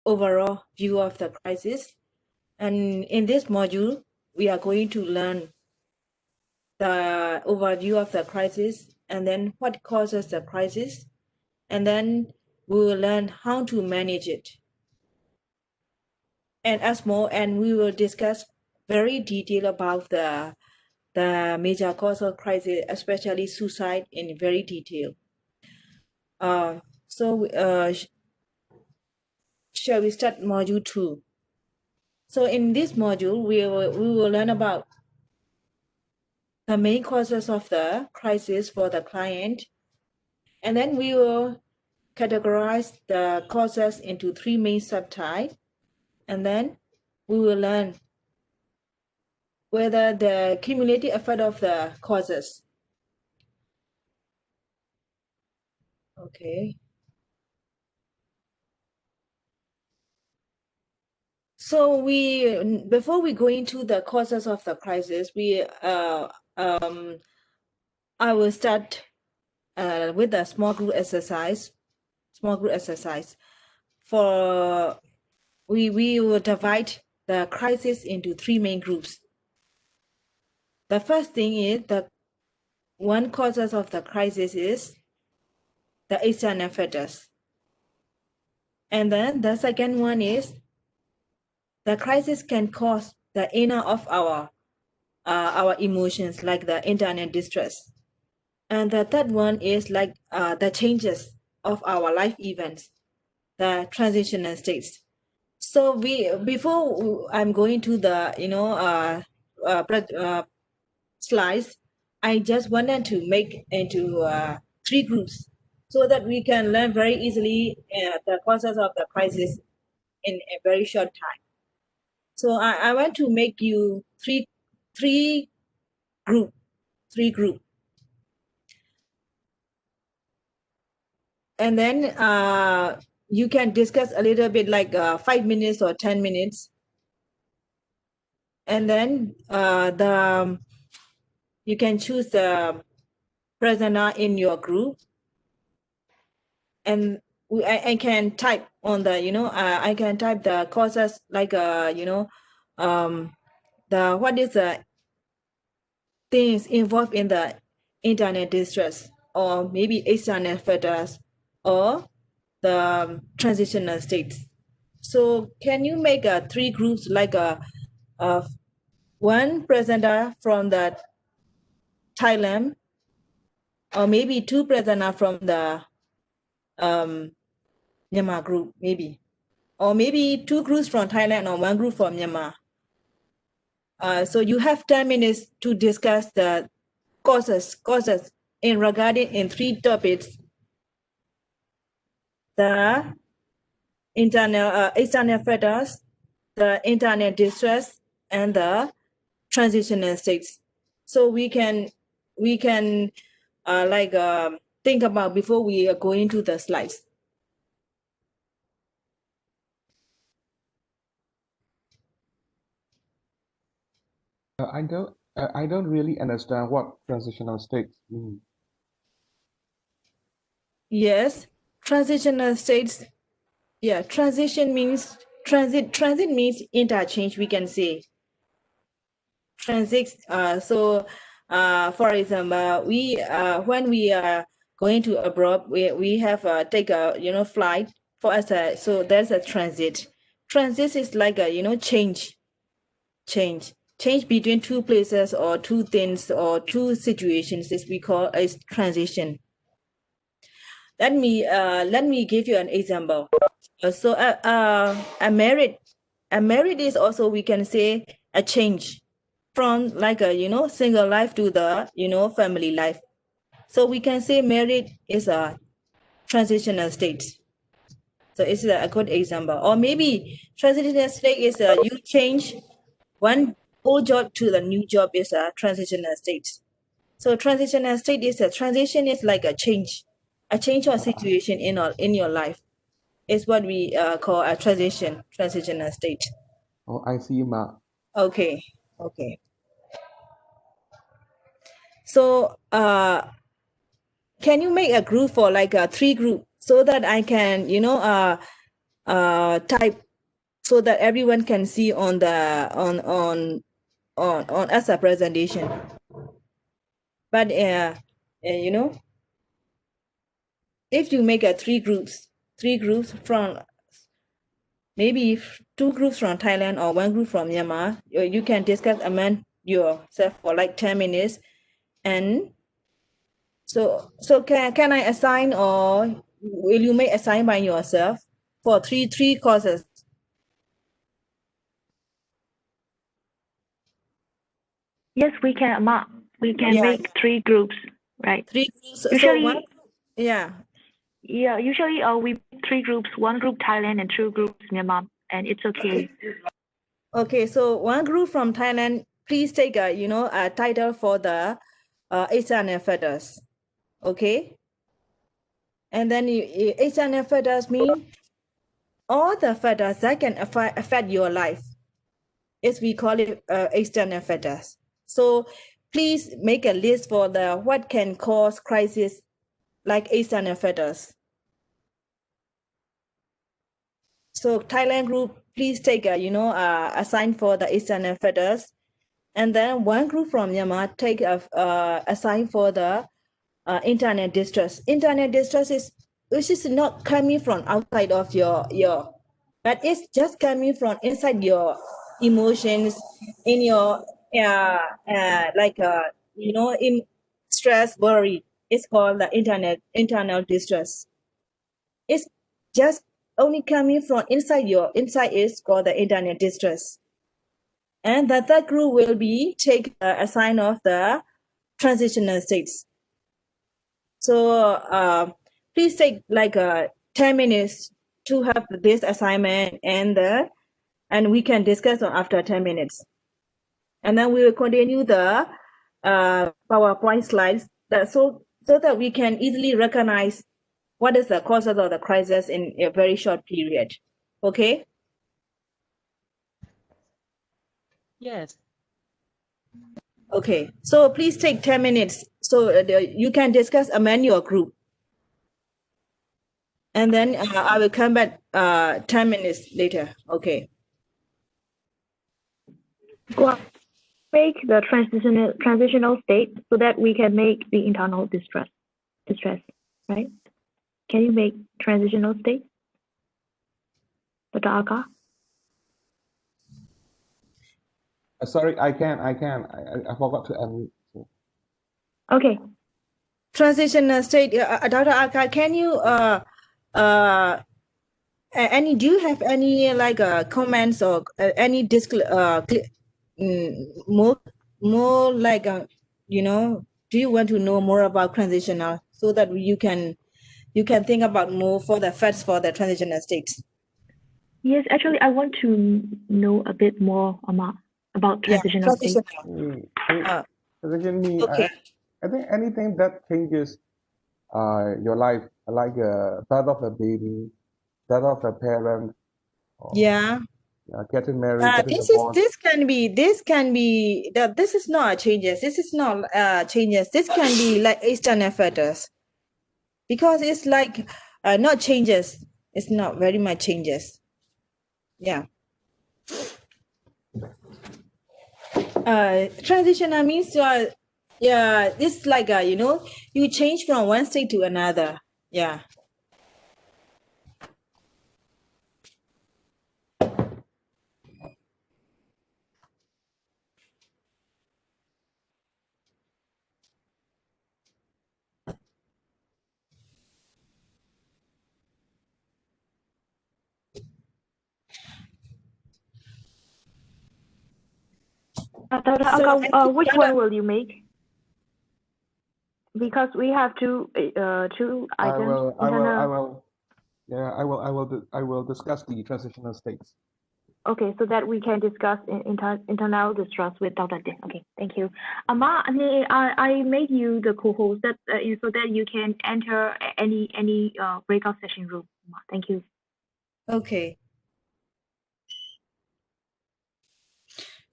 overall view of the crisis. And in this module, we are going to learn the overview of the crisis, and then what causes the crisis, and then we will learn how to manage it. And as more, and we will discuss very detailed about the major cause of crisis, especially suicide, in very detail. Shall we start module 2? So in this module, we will learn about the main causes of the crisis for the client, and then we will categorize the causes into 3 main subtypes, and then we will learn whether the cumulative effect of the causes. Okay. So before we go into the causes of the crisis, I will start with a small group exercise. For we will divide the crisis into 3 main groups. The first thing is that one causes of the crisis is the external factors. And then the second one is the crisis can cause the inner of our emotions, like the internal distress. And the third one is like the changes of our life events, the transitional states. So before I'm going to the slides, I just wanted to make into 3 groups so that we can learn very easily the causes of the crisis in a very short time. So I want to make you three group. And then you can discuss a little bit, like 5 minutes or 10 minutes. And then you can choose the presenter in your group. And I can type on the, I can type the causes, like, what is the things involved in the internet distress, or maybe external factors, or the transitional states. So can you make 3 groups, like one presenter from the Thailand, or maybe 2 presenter from the Myanmar group, maybe, or maybe 2 groups from Thailand or 1 group from Myanmar. So you have 10 minutes to discuss the causes regarding 3 topics: the external factors, the internet distress, and the transitional states. So we can think about before we go into the slides. I don't really understand what transitional states mean. Yes, transitional states. Yeah, transition means transit means interchange, we can say. Transit. For example, when we are going to abroad, we have take a flight for us. So there's a transit. Transit is like a change between 2 places or 2 things or 2 situations, is we call as transition. Let me give you an example. So a married is also, we can say, a change from like a single life to the family life. So we can say married is a transitional state. So it's a good example. Or maybe transitional state is you change one old job to the new job, is a transitional state. So transitional state is a transition, is like a change or situation in your life. Is what we call a transitional state. Oh, I see, Ma. Okay. So can you make a group for like a 3 group, so that I can type so that everyone can see on the on as a presentation. But you know, if you make a three groups from maybe 2 groups from Thailand or 1 group from Myanmar, you can discuss among yourself for like 10 minutes. And so can I assign, or will you make assign by yourself for three courses? Yes, we can, Ama. We can Yes. make 3 groups, right? 3 groups. So Usually, yeah. yeah, usually we 3 groups, 1 group Thailand and 2 groups Myanmar, and it's okay. Okay, so 1 group from Thailand, please take a title for the HNF feathers. Okay. And then HNF feathers mean all the feathers that can affect your life. As we call it external factors. So please make a list for the what can cause crisis like external factors. So Thailand group, please take assign for the external factors, and then 1 group from Myanmar take assign for the internet distress. Internet distress is which is not coming from outside of your but it's just coming from inside your emotions, in your in stress, worry. It's called the internal distress. It's just only coming from inside is called the internal distress. And the third group will be take a sign of the transitional states. So please take like 10 minutes to have this assignment, and we can discuss after 10 minutes. And then we will continue the PowerPoint slides so that we can easily recognize what is the causes of the crisis in a very short period. Okay? Yes. Okay. So please take 10 minutes so you can discuss among your group. And then I will come back 10 minutes later. Okay. Go make the transitional state so that we can make the internal distress, right? Can you make transitional state, Dr. Aka? Sorry, I can. I forgot to unmute. Okay. Transitional state, Dr. Aka, can you do you have any like comments or any more like do you want to know more about transitional so that you can think about more for the facts for the transitional states? Yes, actually, I want to know a bit more about transitional states. Transition means Okay. I think anything that changes your life, like birth of a baby, death of a parent, Yeah. getting married, getting This divorced. is not changes. This is not changes. This can be like external factors, because it's like not changes. It's not very much changes. Yeah. Transitional means it's like you change from one state to another. Yeah. Dr. Aka, which one will you make? Because we have two items. I will discuss the transitional states. Okay, so that we can discuss internal distress with Dr. Ding. Okay, thank you. Ama, I made you the co-host so that you can enter any breakout session room. Thank you. Okay.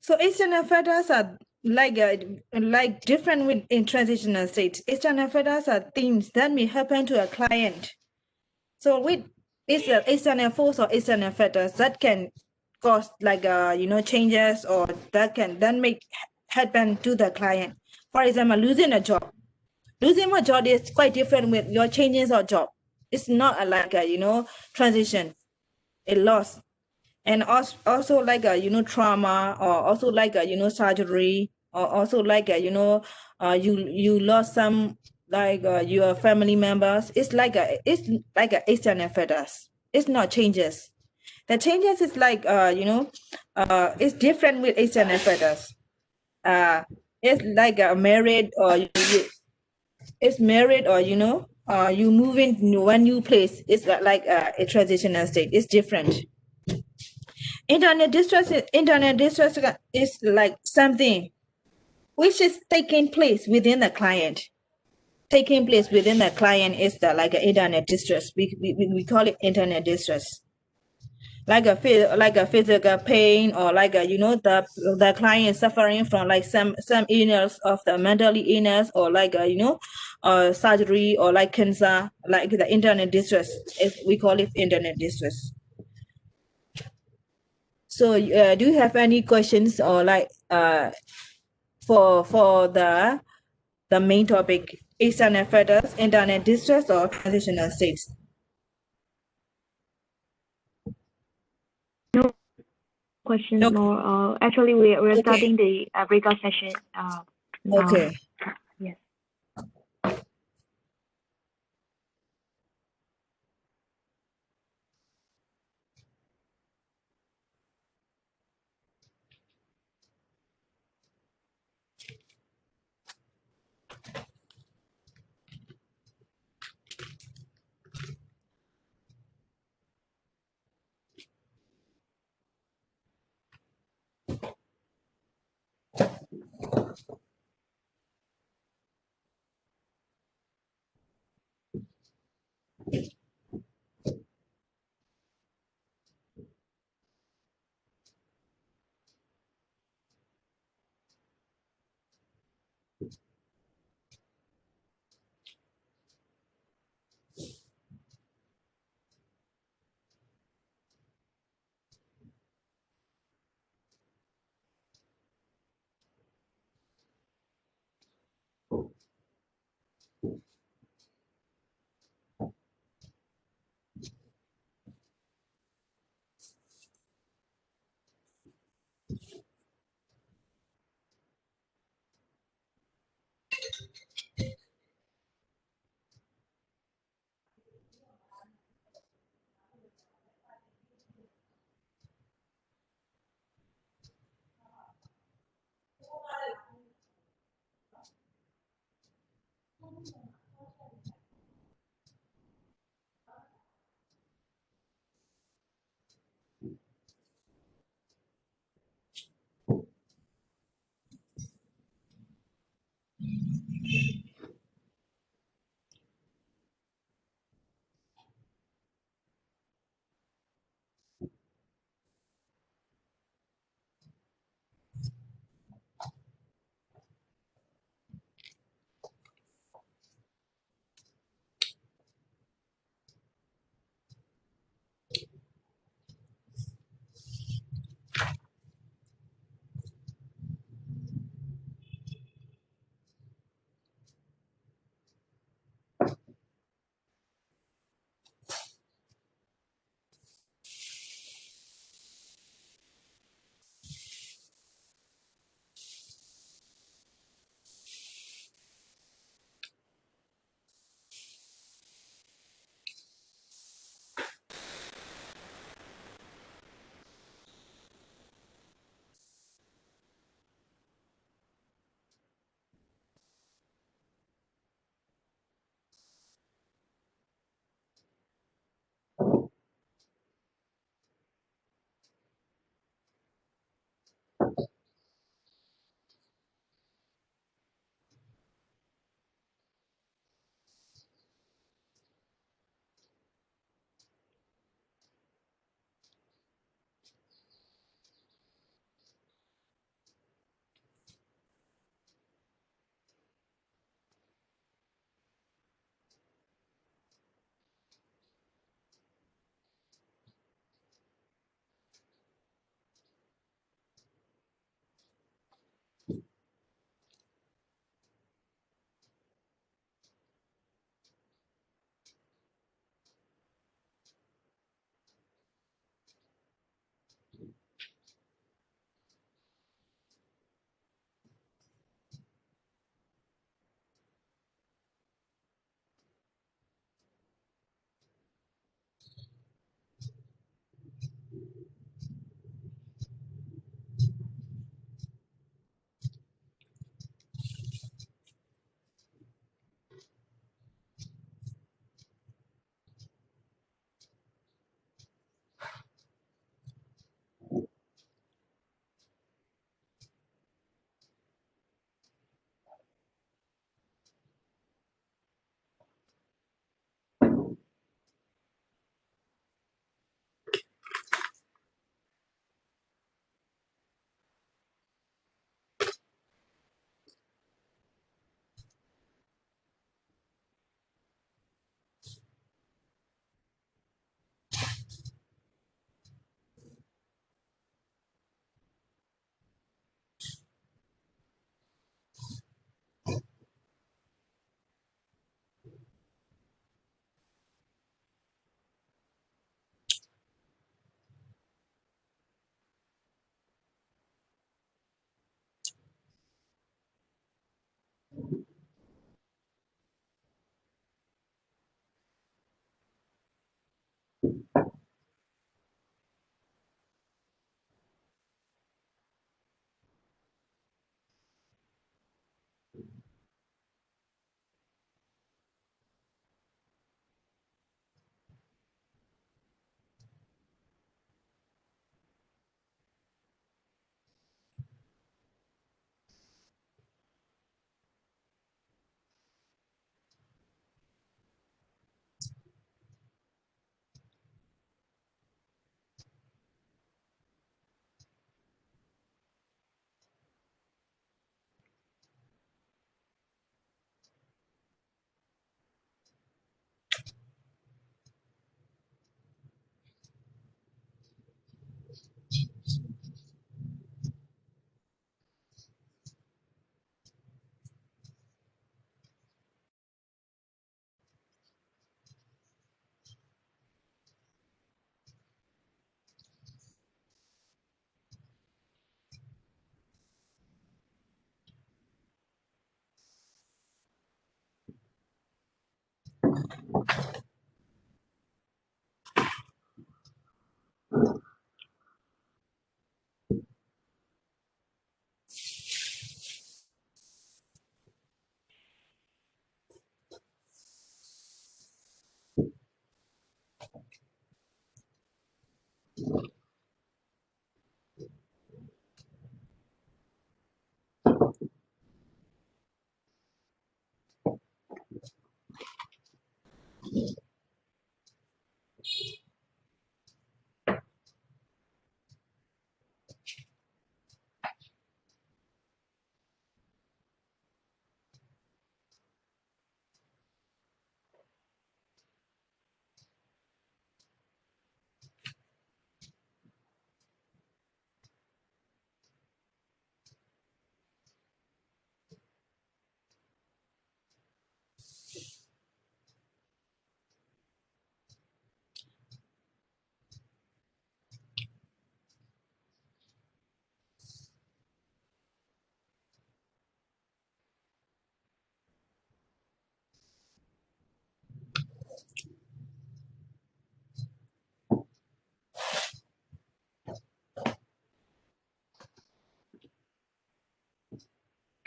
So external factors are like different in transitional states. External factors are things that may happen to a client. So with external force or external factors that can cause like changes or that can then make happen to the client. For example, losing a job. Losing a job is quite different with your changes of job. It's not like a transition, a loss. And also like trauma, or also like surgery, or also like you lost some like your family members. It's like a external factors. It's not changes. The changes is like it's different with external factors. It's like married, or it's married, or you move in one new place. It's like a transitional state. It's different. Internet distress is like something which is taking place within the client. Taking place within the client is like an internet distress. We call it internet distress. Like a physical pain, or like the client suffering from like some illness of the mentally illness, or like surgery, or like cancer, like the internet distress. We call it internet distress. So do you have any questions, or like for the main topic, external factors, internet distress, or transitional states? No question Okay. more. Actually, we're Okay. starting the breakout session now. Okay. Yes.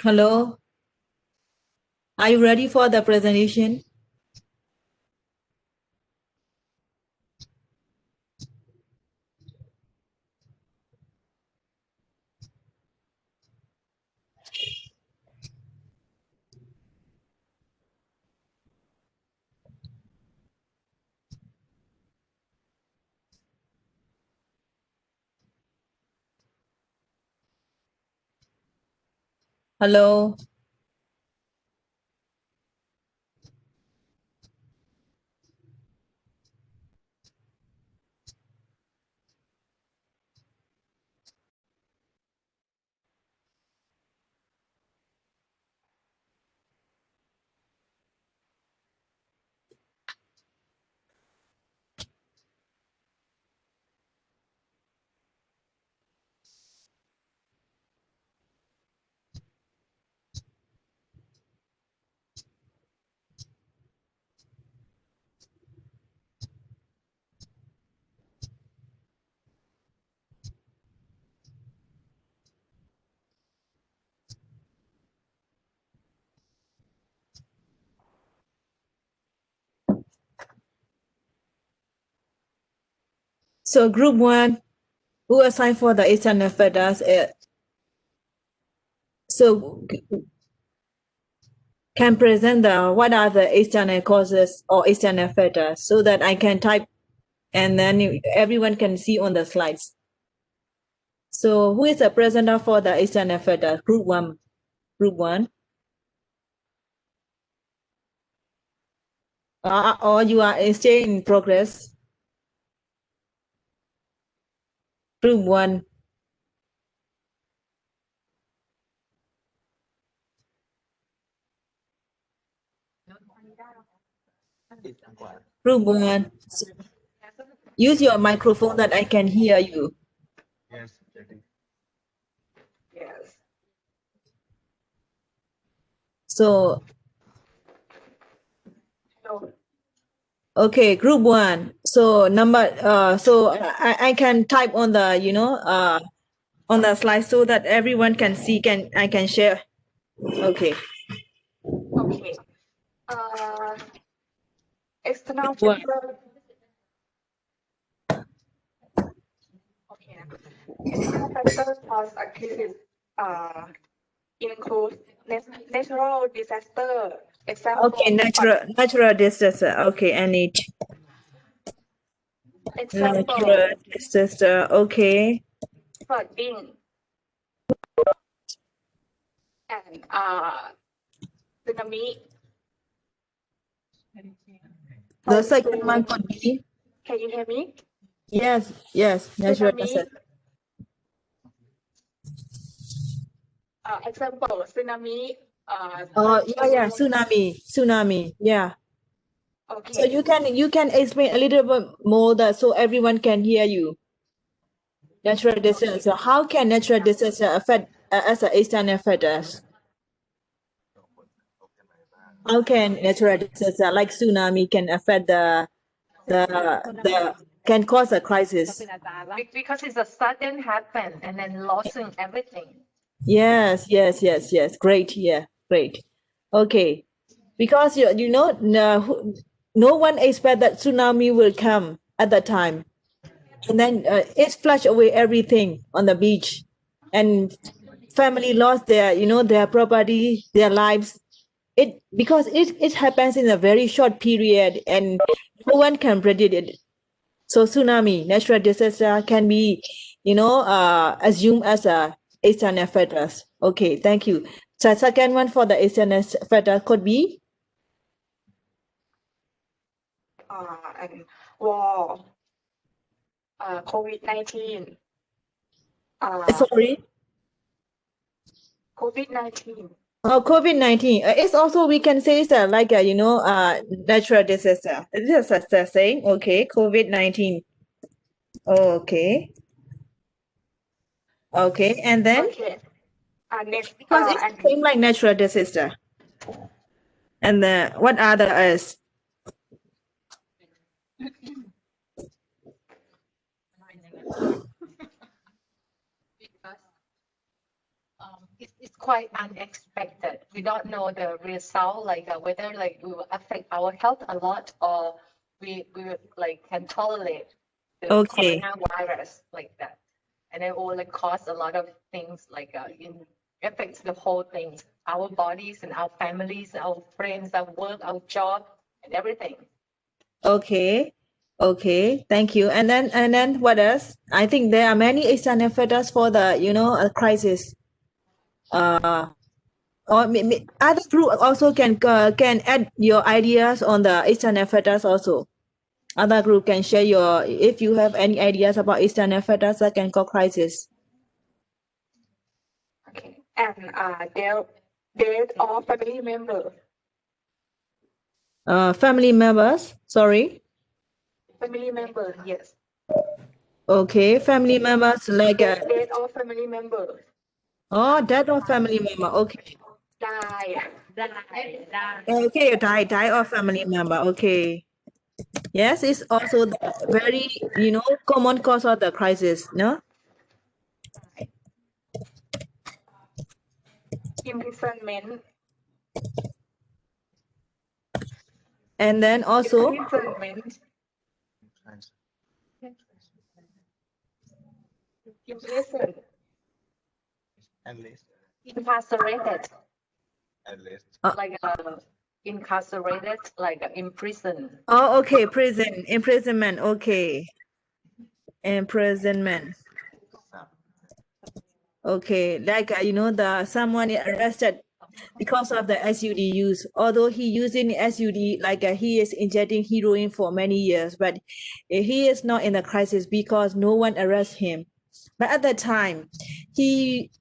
Hello, are you ready for the presentation? Hello, so group one, who assigned for the external factors? So can present the what are the external causes or external factors so that I can type and then everyone can see on the slides. So who is the presenter for the external factors? Group one. Group one. Or you are still in progress? Group one. Group one. Use your microphone that I can hear you. Yes. So Okay, group 1. So so I can type on the on the slide so that everyone can see. I can share. Okay. Okay. External Group 1. factor. Okay. External factors cause a crisis include natural disaster. Example. Okay, natural disaster. Okay, I need Example. natural disaster. Okay. Flooding and tsunami. The For second example, one could be can you hear me? yes, natural Tsunami. disaster. Example, tsunami. Oh yeah, tsunami. Yeah. Okay. So you can explain a little bit more that so everyone can hear you. Natural disaster. How can natural disaster affect as a external factors? How can natural disaster like tsunami can affect the can cause a crisis? Because it's a sudden happen and then losing everything. Yes. Great. Yeah, great. Okay, because you know no one expect that tsunami will come at that time, and then it flushed away everything on the beach, and family lost their their property, their lives. It because it happens in a very short period, and no one can predict it. So tsunami, natural disaster can be, assumed as a external factors. Okay, thank you. So second one for the external factor could be And war. COVID-19. sorry. COVID-19. Oh, COVID-19. It's also we can say it's like a natural disaster. This is the same. Okay, COVID-19. Okay, okay, and then Okay. Next. because it's the same like natural disaster. And what are the Because it's quite unexpected. We don't know the result, like whether like it will affect our health a lot or we like can tolerate the Okay. coronavirus like that. And it will like cause a lot of things like affects the whole thing, our bodies and our families, our friends, our work, our job, and everything. Okay. Okay. Thank you. And then what else? I think there are many external factors for the a crisis. Or other group also can add your ideas on the external factors also. Other group can share your if you have any ideas about external factors that can cause crisis. Okay. And death of family member. Family members. Sorry. Family member. Yes. Okay. Family members like Death of family member. death of family member. Okay. Die. Okay. Die of family member. Okay. Yes, it's also the very common cause of the crisis. No. Imprisonment. And then also. Imprisonment. Imprisoned. Incarcerated, Uh, like incarcerated, like in prison. Oh, okay. Imprisonment. Okay. Imprisonment. Okay, like the someone is arrested because of the SUD use. Although he using SUD, like he is injecting heroin for many years, but he is not in a crisis because no one arrests him. But at the time, he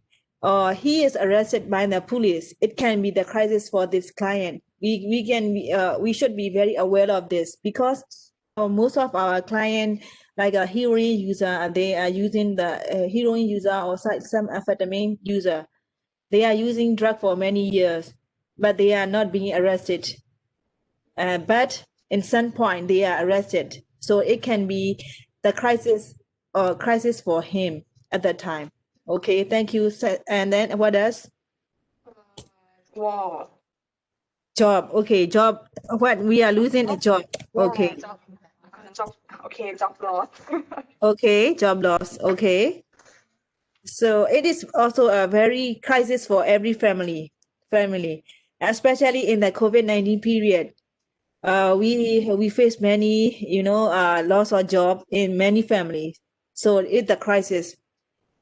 he is arrested by the police. It can be the crisis for this client. We should be very aware of this because most of our client like a heroin user, they are using the heroin user or some amphetamine user. They are using drug for many years, but they are not being arrested. But in some point they are arrested. So it can be the crisis or crisis for him at that time. Okay, thank you. And then what else? War. Job. Okay, job. What we are losing a job. Okay. Job. Okay, job loss. Okay, job loss. Okay. So it is also a very crisis for every family, especially in the COVID-19 period. We face many, loss of job in many families. So it's the crisis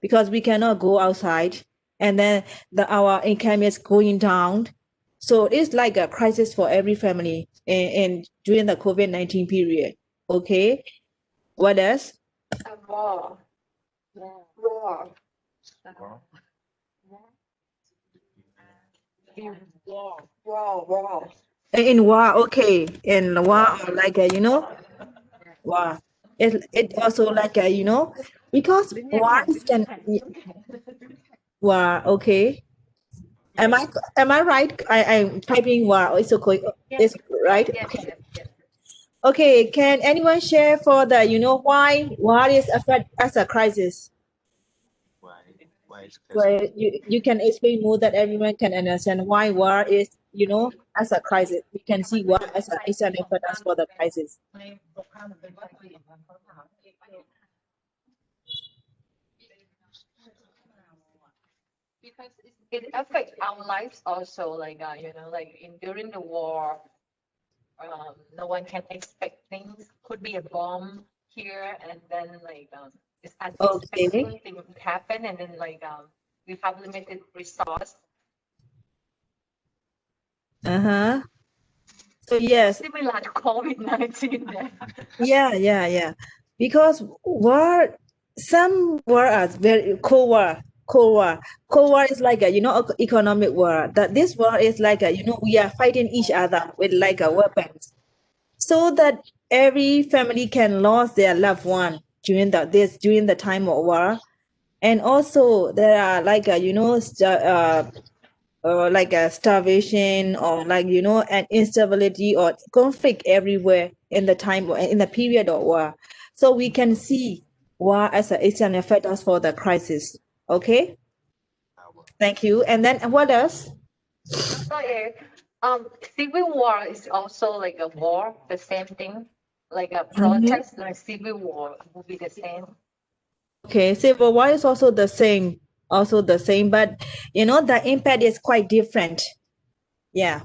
because we cannot go outside, and then our income is going down. So it's like a crisis for every family in during the COVID-19 period. Okay, what else? War. War. War. In war, okay, in war, or like war. It also like because war can war. Okay, am I right? I'm typing war. It's okay. It's right. Okay. Okay. Can anyone share for the why war is affect as a crisis? Where you can explain more that everyone can understand why war is as a crisis. We can see war as an effort as for the crisis. Because it affects our lives also, like like during the war, no one can expect things. Could be a bomb here, and then it's Okay. unexpected thing happen, and then we have limited resource. Uh-huh. So yes, Similar to COVID-19. yeah. Because war, some war are very Cold War is like a economic war. That this war is like a we are fighting each other with like a weapons, so that every family can lose their loved one during the time of war. And also there are like a like a starvation, or like an instability or conflict everywhere in the time, in the period of war. So we can see war as it's an effect as for the crisis. Okay, thank you. And then what else? So civil war is also like a war, the same thing. Like a protest, like civil war would be the same. Okay, civil war is also the same, but the impact is quite different. Yeah,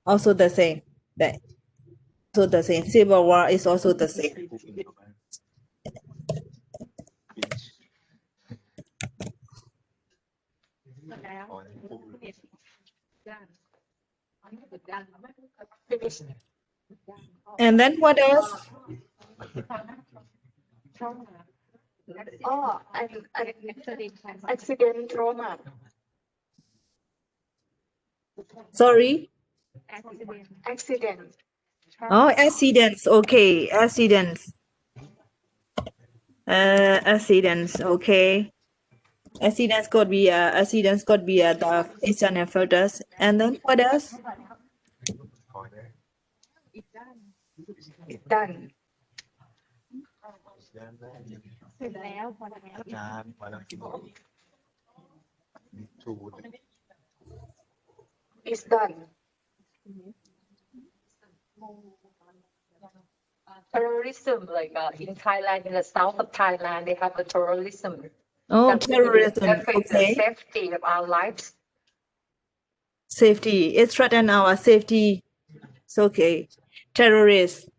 also the same. That also the same. Civil war is also the same. And then what else? Oh, accident trauma. Sorry. Accident. Oh, accidents. Okay, accidents. Accidents. Okay. Accidents could be the external factors. And then what else? Done. It's done. Terrorism, like in Thailand, in the south of Thailand, they have the terrorism. Oh, That really terrorism. affects the Okay. safety of our lives. Safety. It threatens our safety. It's okay. Terrorists.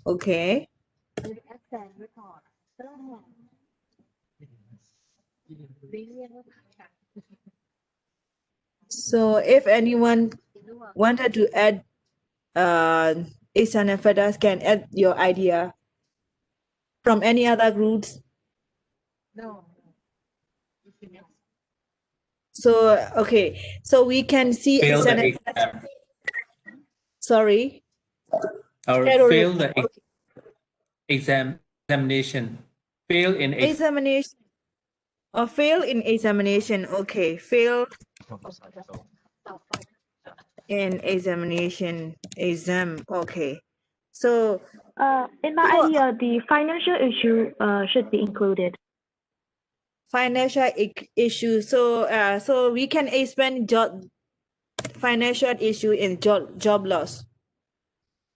Okay. So if anyone wanted to add external factors, can add your idea from any other groups. So okay, so we can see Fail the external. exam Sorry. or fail Terrorism. the Okay. examination. Fail in exam. Examination. Or fail in examination. Okay, fail in exam. Okay. So In my so idea, the financial issue should be included. financial issue. So we can expand financial issue in job loss.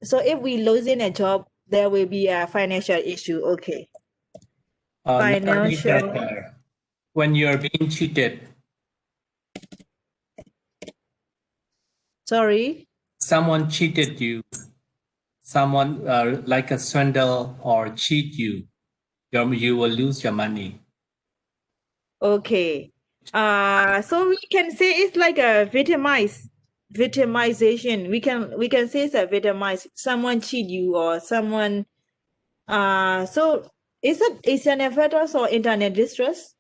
So if we losing a job, there will be a financial issue. Okay. Not only that, Financial. when you're being cheated, Sorry. someone cheated you, someone like a swindle or cheat you, you will lose your money. Okay. So we can say it's like a victimization. We can say it's a victimize. Someone cheat you or someone. So is an offenders or internet distress?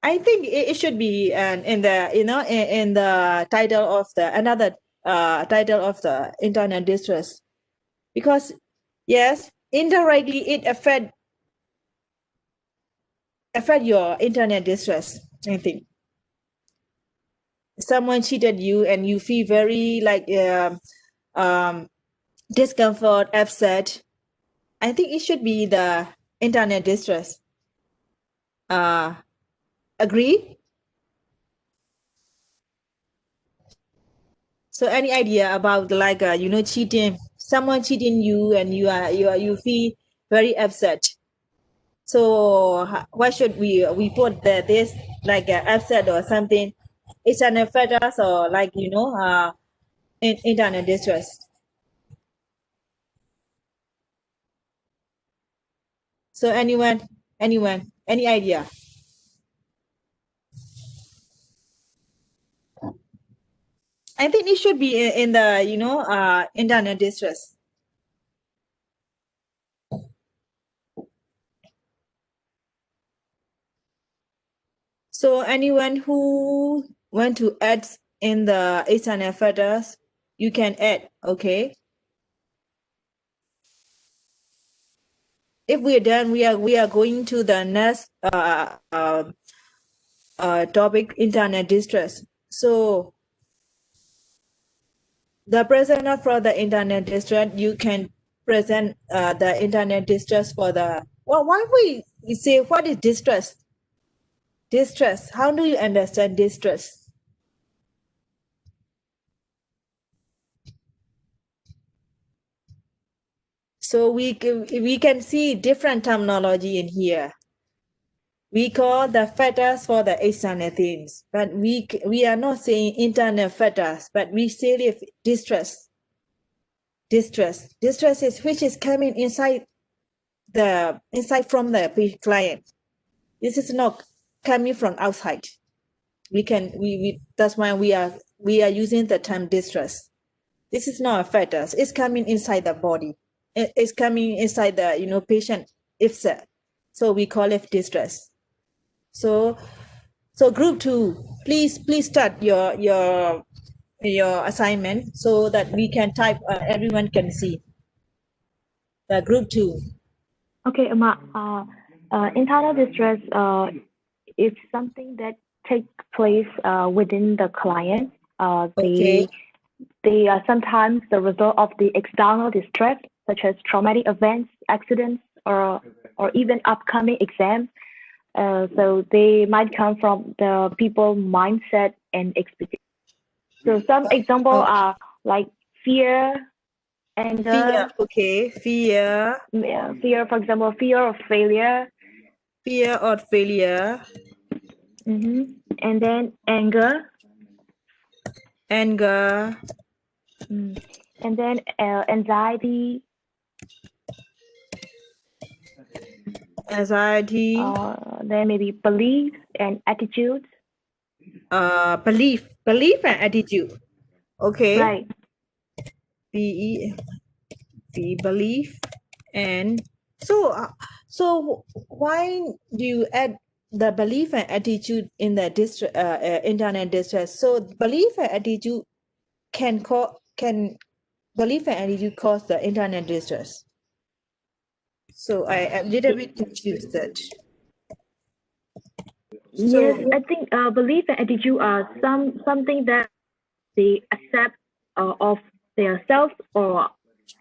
I think it should be in the in the title of the another title of the internet distress, because yes, indirectly it affect your internet distress. I think someone cheated you and you feel very like discomfort, upset. I think it should be the internet distress. Agree? So any idea about like cheating, someone cheating you and you feel very upset. So why should we put this like upset or something? It's an offense or like internet distress. So anyone, any idea? I think it should be in the internet distress. So anyone who want to add in the internet fetters, you can add. Okay. If we're done, we are going to the next topic, internet distress. So the presenter for the internet distress, you can present the internet distress for the why we say what is distress? Distress. How do you understand distress? So we can see different terminology in here. We call the fetters for the external things, but we are not saying internal fetters, but we say if distress. Distress is which is coming inside from the client. This is not coming from outside. We that's why we are using the term distress. This is not a fetters. It's coming inside the body. It's coming inside the patient itself. So we call it distress. So group 2, please start your assignment so that we can type. Everyone can see. The group 2. Okay, internal distress is something that takes place within the client. Okay. They are sometimes the result of the external distress, such as traumatic events, accidents, or even upcoming exams. So they might come from the people mindset and expectation. So some examples are like fear, anger. Fear. Okay. Fear. Fear, for example, fear of failure. Fear of failure. And then anger. Anger. And then anxiety. Anxiety. Then maybe belief and attitude. Belief and attitude. Okay. Right. Belief and so why do you add the belief and attitude in the internet distress? So belief and attitude can belief and attitude cause the internet distress. So I'm a little bit confused that. Yes, So I think belief and attitude are something that they accept of themselves or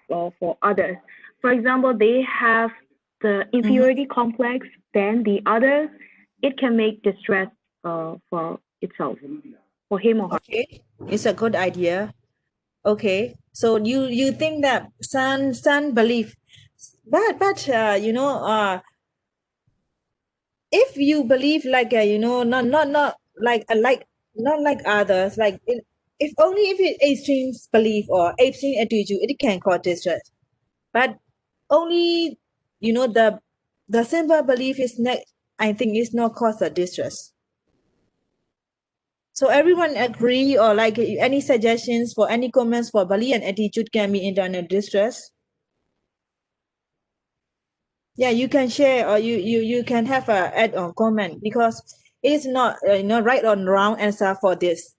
for others. For example, they have the inferiority complex than the others. It can make distress for itself, for him or her. okay, it's a good idea. Okay, so you think that San belief, but if you believe like not not like others, like if only if it extreme belief or extreme attitude, it can cause distress. But only the simple belief is not, I think, is not cause a distress. So everyone agree, or like any suggestions for any comments for belief and attitude can be internal distress? Yeah, you can share, or you can have a add-on comment, because it's not right or wrong answer for this.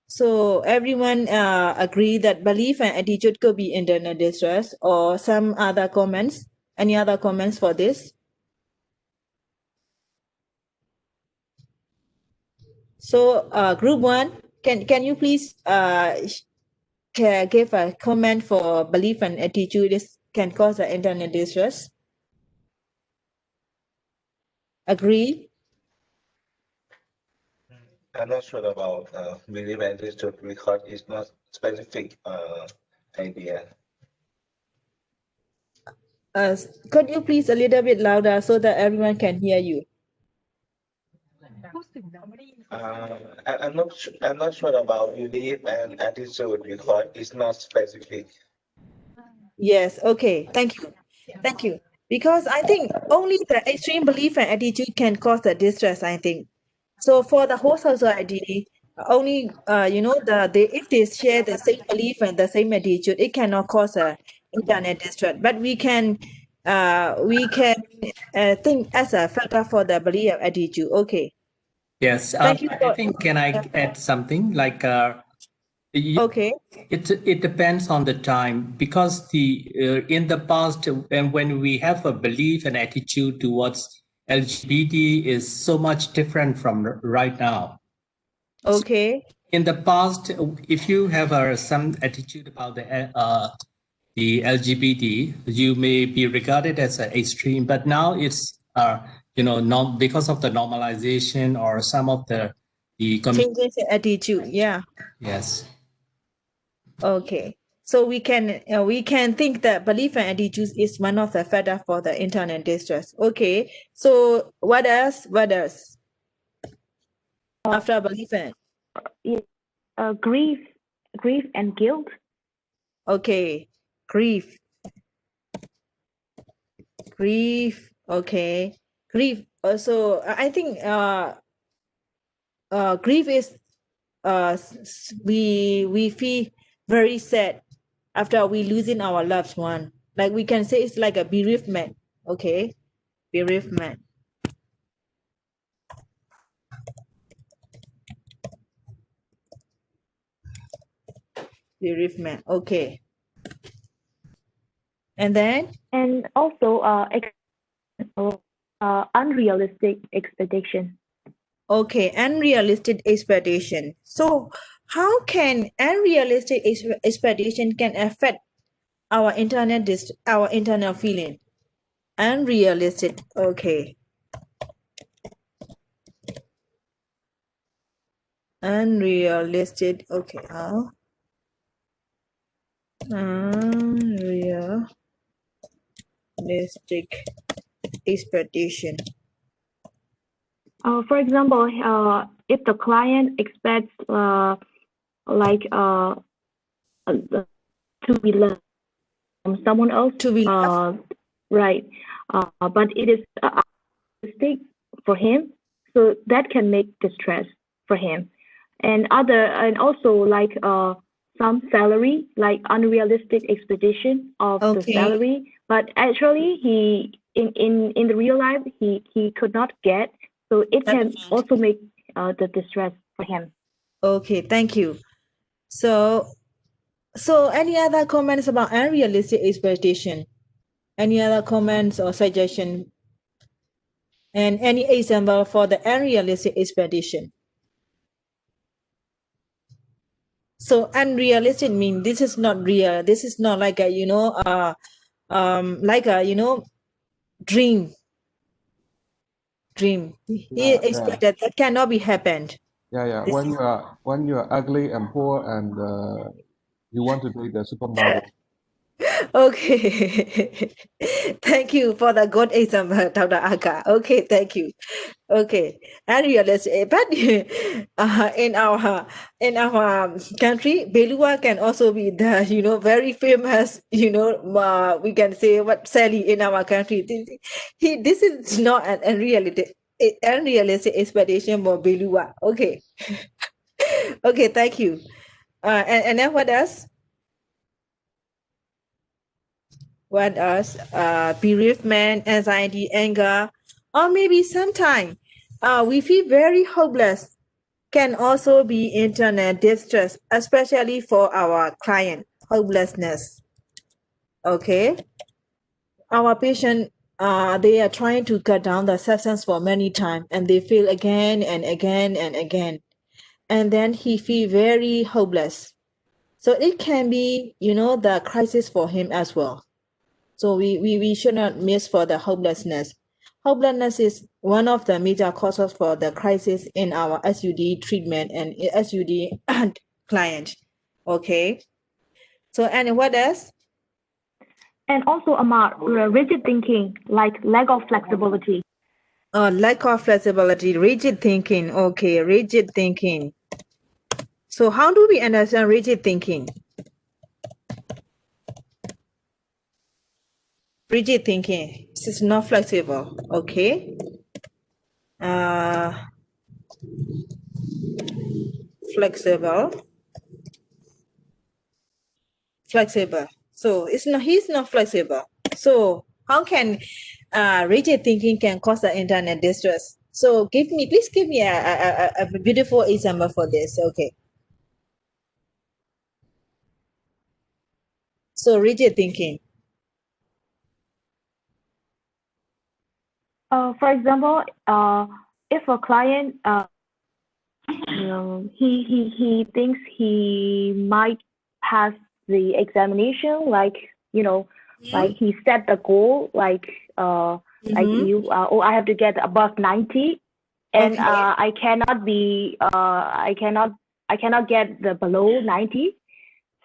So everyone agree that belief and attitude could be internal distress, or some other comments? Any other comments for this? So group one, can you please give a comment for belief and attitude is can cause an internal distress? Agree? I'm not sure about belief and attitude because it's not specific idea. Could you please a little bit louder so that everyone can hear you? I'm not sure about belief and attitude because it's not specific. Yes, okay, thank you. Thank you. Because I think only the extreme belief and attitude can cause the distress, I think. So for the whole society, only they if they share the same belief and the same attitude, it cannot cause a internet distress. But we can think as a factor for the belief and attitude. Okay. Yes, Thank you I think, can I add something like Okay. it depends on the time, because in the past, when we have a belief and attitude towards LGBT is so much different from right now. Okay. In the past, if you have some attitude about the LGBT, you may be regarded as an extreme, but now it's not because of the normalization or some of the Changes in attitude. Yeah. yes. Okay. So we can think that belief and attitude is one of the factors for the internet distress. Okay. So what else? What else? After belief and Grief and guilt. okay, grief. Okay, grief. Also, I think grief is we feel very sad after we losing our loved one. Like we can say it's like a bereavement. Okay, bereavement. Bereavement. Okay. And then? And also unrealistic expectation. Okay, unrealistic expectation. So how can unrealistic expectation can affect our internal feeling? Unrealistic. Okay. Unrealistic. Okay. Unrealistic expectation. For example, if the client expects to be loved from someone else, To be loved? right? But it is unrealistic for him, so that can make distress for him. And also like some salary, like unrealistic expectation of the Okay. salary, but actually he in the real life he could not get, so it can also make the distress for him. Okay, thank you. So So any other comments about unrealistic expectation? Any other comments or suggestion? And any example for the unrealistic expectation? So unrealistic means this is not real. This is not like a, like a, dream. He Yeah, expected that cannot be happened. yeah. This is When you are ugly and poor and you want to be the supermodel. okay. Thank you for the good example, Dr. Aga. Okay, thank you. Okay, unrealistic. But in our country, Belua can also be the very famous we can say what Sally in our country. This is not an unrealistic expectation for Belua. Okay, okay, thank you. And then what else? What else? Bereavement, anxiety, anger, or maybe sometimes we feel very hopeless. Can also be internet distress, especially for our client. Hopelessness. Okay, our patient they are trying to cut down the sessions for many times, and they fail again and again and again, and then he feel very hopeless. So it can be the crisis for him as well. So we should not miss for the hopelessness. Hopelessness is one of the major causes for the crisis in our SUD treatment and SUD client. Okay. So and what else? And also, Amar, rigid thinking, like lack of flexibility. Lack of flexibility, rigid thinking. Okay, rigid thinking. So how do we understand rigid thinking? Rigid thinking. This is not flexible. Okay. Flexible. So he's not flexible. So how can rigid thinking can cause the internet distress? So please give me a beautiful example for this. Okay. So rigid thinking. For example, if a client he thinks he might pass the examination, like like he set the goal, like I have to get above 90, and Okay. I cannot get the below 90.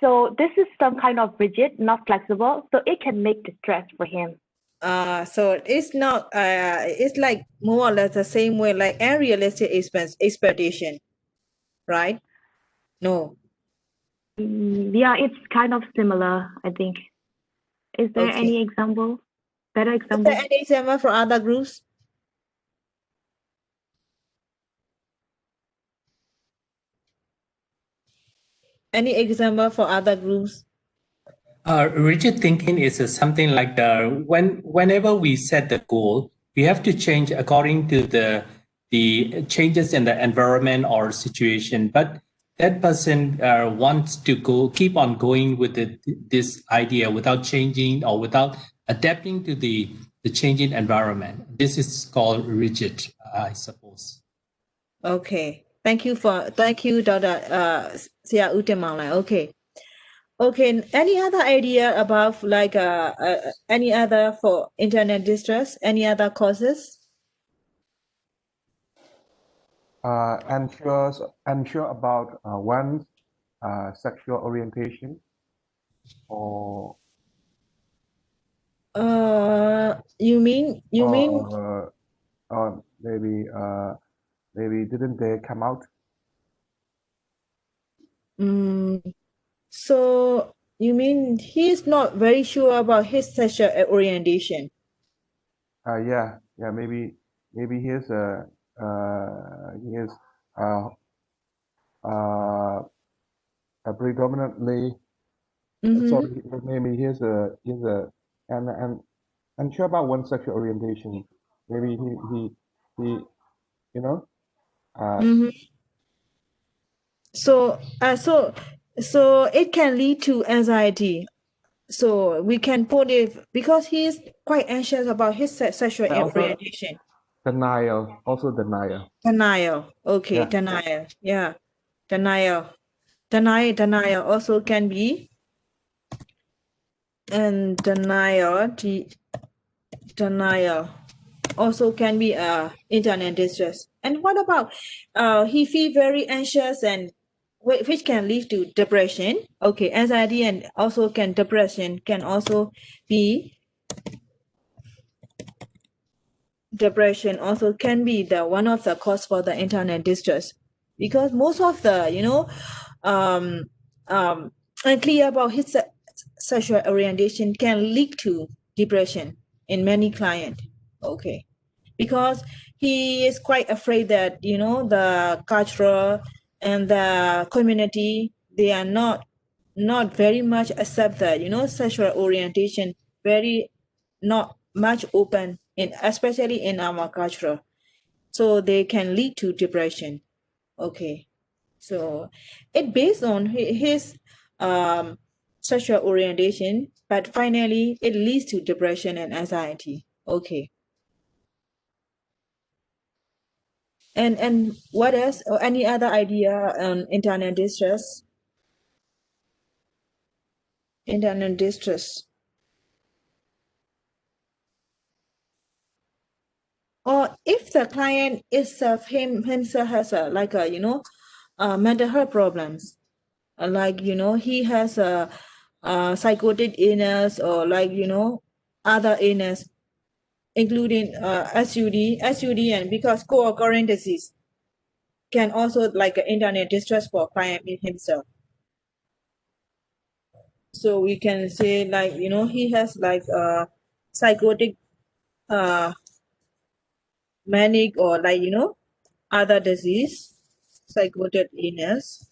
So this is some kind of rigid, not flexible. So it can make distress for him. So it's not it's like more or less the same way like unrealistic expectation, right? No. Yeah, it's kind of similar, I think. Is there Okay. any example? Better Is example? there any example for other groups? Any example for other groups? Rigid thinking is something like whenever we set the goal, we have to change according to the changes in the environment or situation. But that person wants to keep on going with this idea without changing or without adapting to the changing environment. This is called rigid, I suppose. Okay. Thank you, Dr. Sia Utemala. Okay. Okay. Any other idea about like any other for internet distress? Any other causes? Unsure about one's sexual orientation or You mean or maybe didn't they come out? so you mean he's not very sure about his sexual orientation? Yeah, maybe he's he is uh, predominantly sorry, maybe he's a and unsure about one's sexual orientation. Maybe he you know So So it can lead to anxiety. So we can put it because he is quite anxious about his sexual And also orientation. denial, also denial. Denial. Okay, Yeah. denial. Yeah. Denial. Denial also can be, and denial also can be internet distress. And what about he feel very anxious and which can lead to depression. Okay, anxiety and also depression can also be the one of the cause for the internet distress, because most of the um unclear about his sexual orientation can lead to depression in many clients. Okay, because he is quite afraid that the culture and the community, they are not very much accept that sexual orientation, very not much open in, especially in our culture, so they can lead to depression. Okay, so it based on his sexual orientation, but finally it leads to depression and anxiety. Okay. And what else, or any other idea on internet distress? Internet distress. Or if the client itself himself has a like a mental health problems, like he has a psychotic illness, or like other illness, including SUD, and because co-occurring disease can also like internet distress for client himself. So we can say like he has like a psychotic manic, or like other disease, psychotic illness.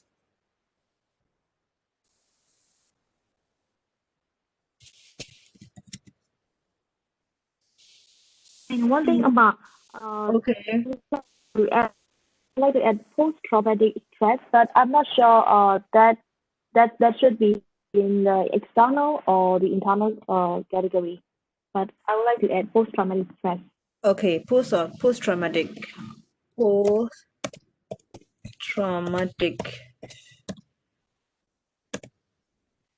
And one thing about Okay. to add, I'd like to add post-traumatic stress, but I'm not sure that should be in the external or the internal category. But I would like to add post-traumatic stress. Okay, post-traumatic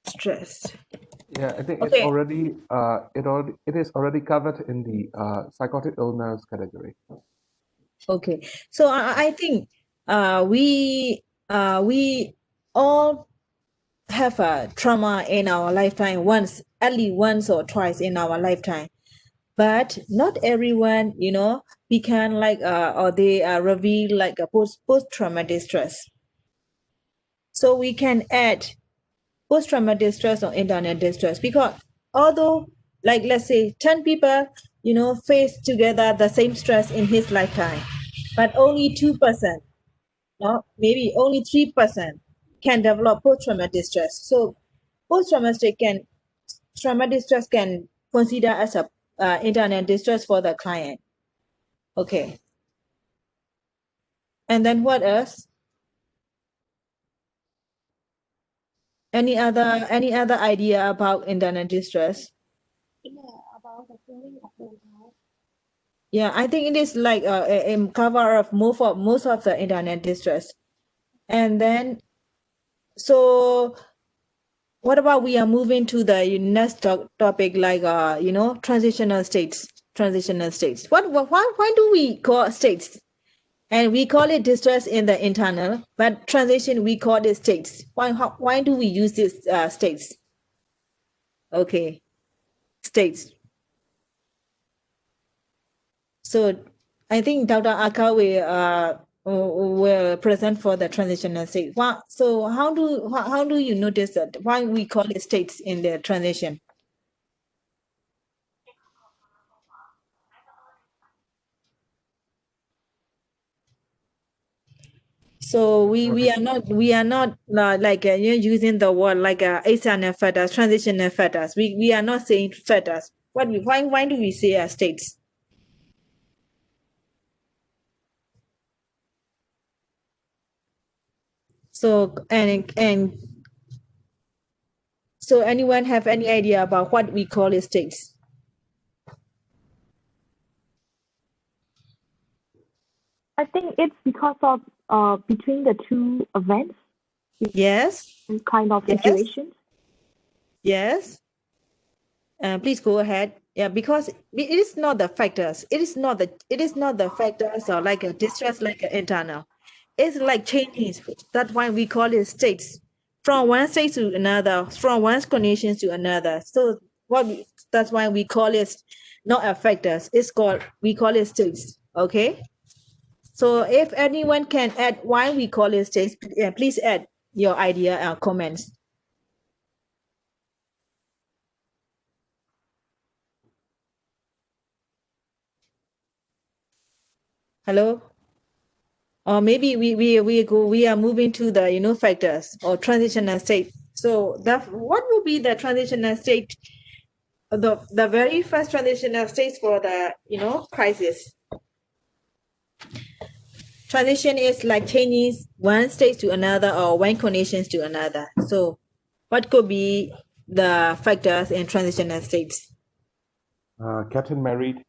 stress. Yeah, I think it's Okay. already it is already covered in the psychotic illness category. Okay, so I think we all have a trauma in our lifetime once, at least once or twice in our lifetime, but not everyone become like or they reveal like a post-traumatic stress. So we can add post-traumatic stress or internet distress, because although, like, let's say 10 people face together the same stress in his lifetime, but only 2%, no, maybe only 3% can develop post-traumatic stress. So traumatic stress can consider as a internet distress for the client. Okay, and then what else? Any other idea about internet distress? Yeah, I think it is like a cover of most of the internet distress. And then, so what about we are moving to the next topic, like transitional states. Why do we call states? And we call it distress in the internal, but transition we call it states. Why do we use this states? Okay, states. So I think Dr. Aka will present for the transitional state. So how do you notice that? Why we call it states in the transition? So we are not like using the word like asana fetus, transitional fetus. We are not saying fetus. Why do we say states? So and So anyone have any idea about what we call it states? I think it's because of between the two events. Yes. Kind of situations. Yes. Please go ahead. Yeah, because it is not the factors. It is not the factors or like a distress, like an internal. It's like changes. That's why we call it states. From one state to another, from one condition to another. So that's why we call it not a factors. We call it states. Okay. So if anyone can add why we call it states, please add your idea and comments. Hello? Or maybe we are moving to the factors or transitional state. So what will be the transitional state? The very first transitional state for the crisis. Transition is like changing one state to another or one conditions to another. So what could be the factors in transitional states? Getting married.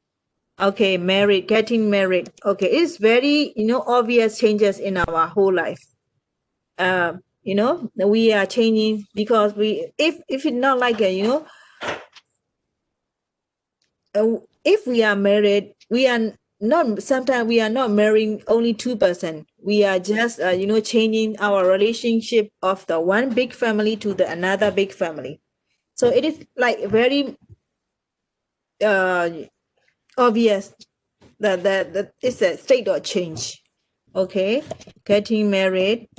Okay, getting married. Okay, it's very obvious changes in our whole life. We are changing because if it's not like if we are married, we are not. Sometimes we are not marrying only 2%. We are just changing our relationship of the one big family to the another big family. So it is like very obvious that it's a state of change. Okay, getting married,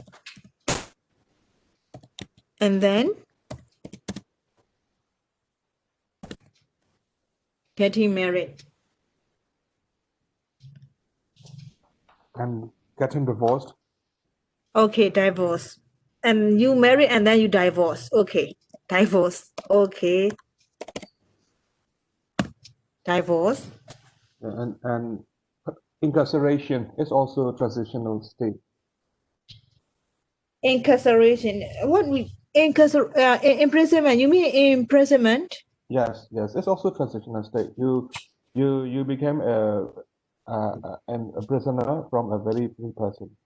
and then getting married and getting divorced. Okay, divorce. And you marry and then you divorce. Okay, divorce. Okay, divorce. And incarceration is also a transitional state. Incarceration. Imprisonment? You mean imprisonment? Yes, it's also a transitional state. You became a prisoner from a very free person.